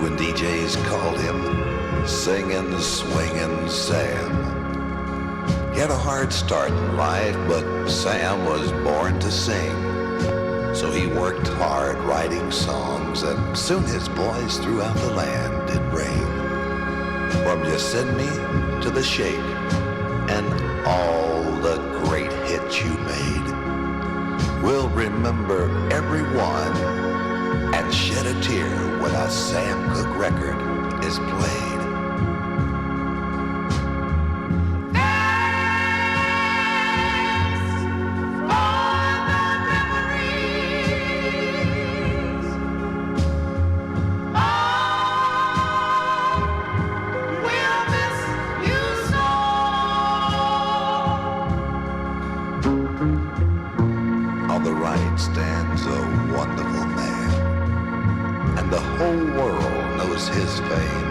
When DJs called him Singin', Swingin' Sam. He had a hard start in life, but Sam was born to sing. So he worked hard writing songs, and soon his boys throughout the land did ring. From Yosemite to the Shake, and all the great hits you made. We'll remember every one and shed a tear when a Sam Cooke record is played. On the right stands a wonderful man, and the whole world knows his fame.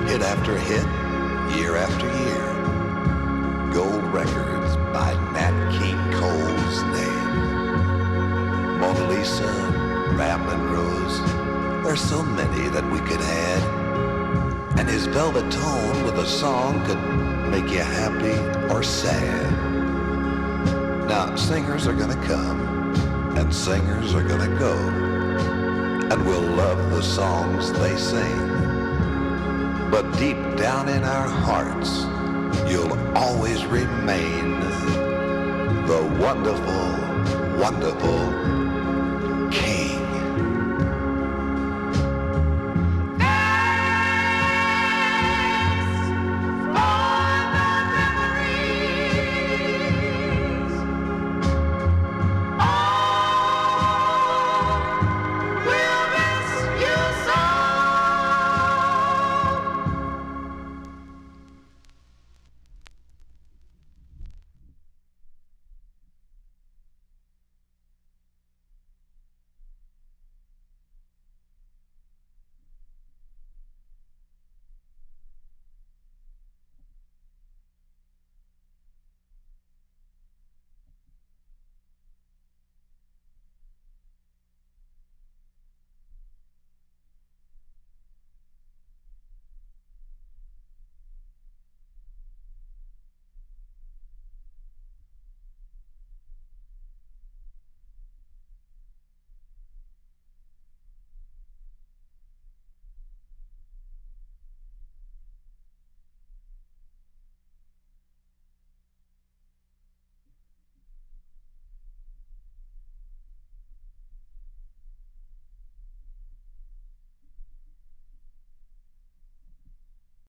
Hit after hit, year after year, gold records by Nat King Cole's name. Mona Lisa, Ramblin' Rose, there's so many that we could add. And his velvet tone with a song could make you happy or sad. Now, singers are gonna come, and singers are gonna go, and we'll love the songs they sing. But deep down in our hearts, you'll always remain the wonderful, wonderful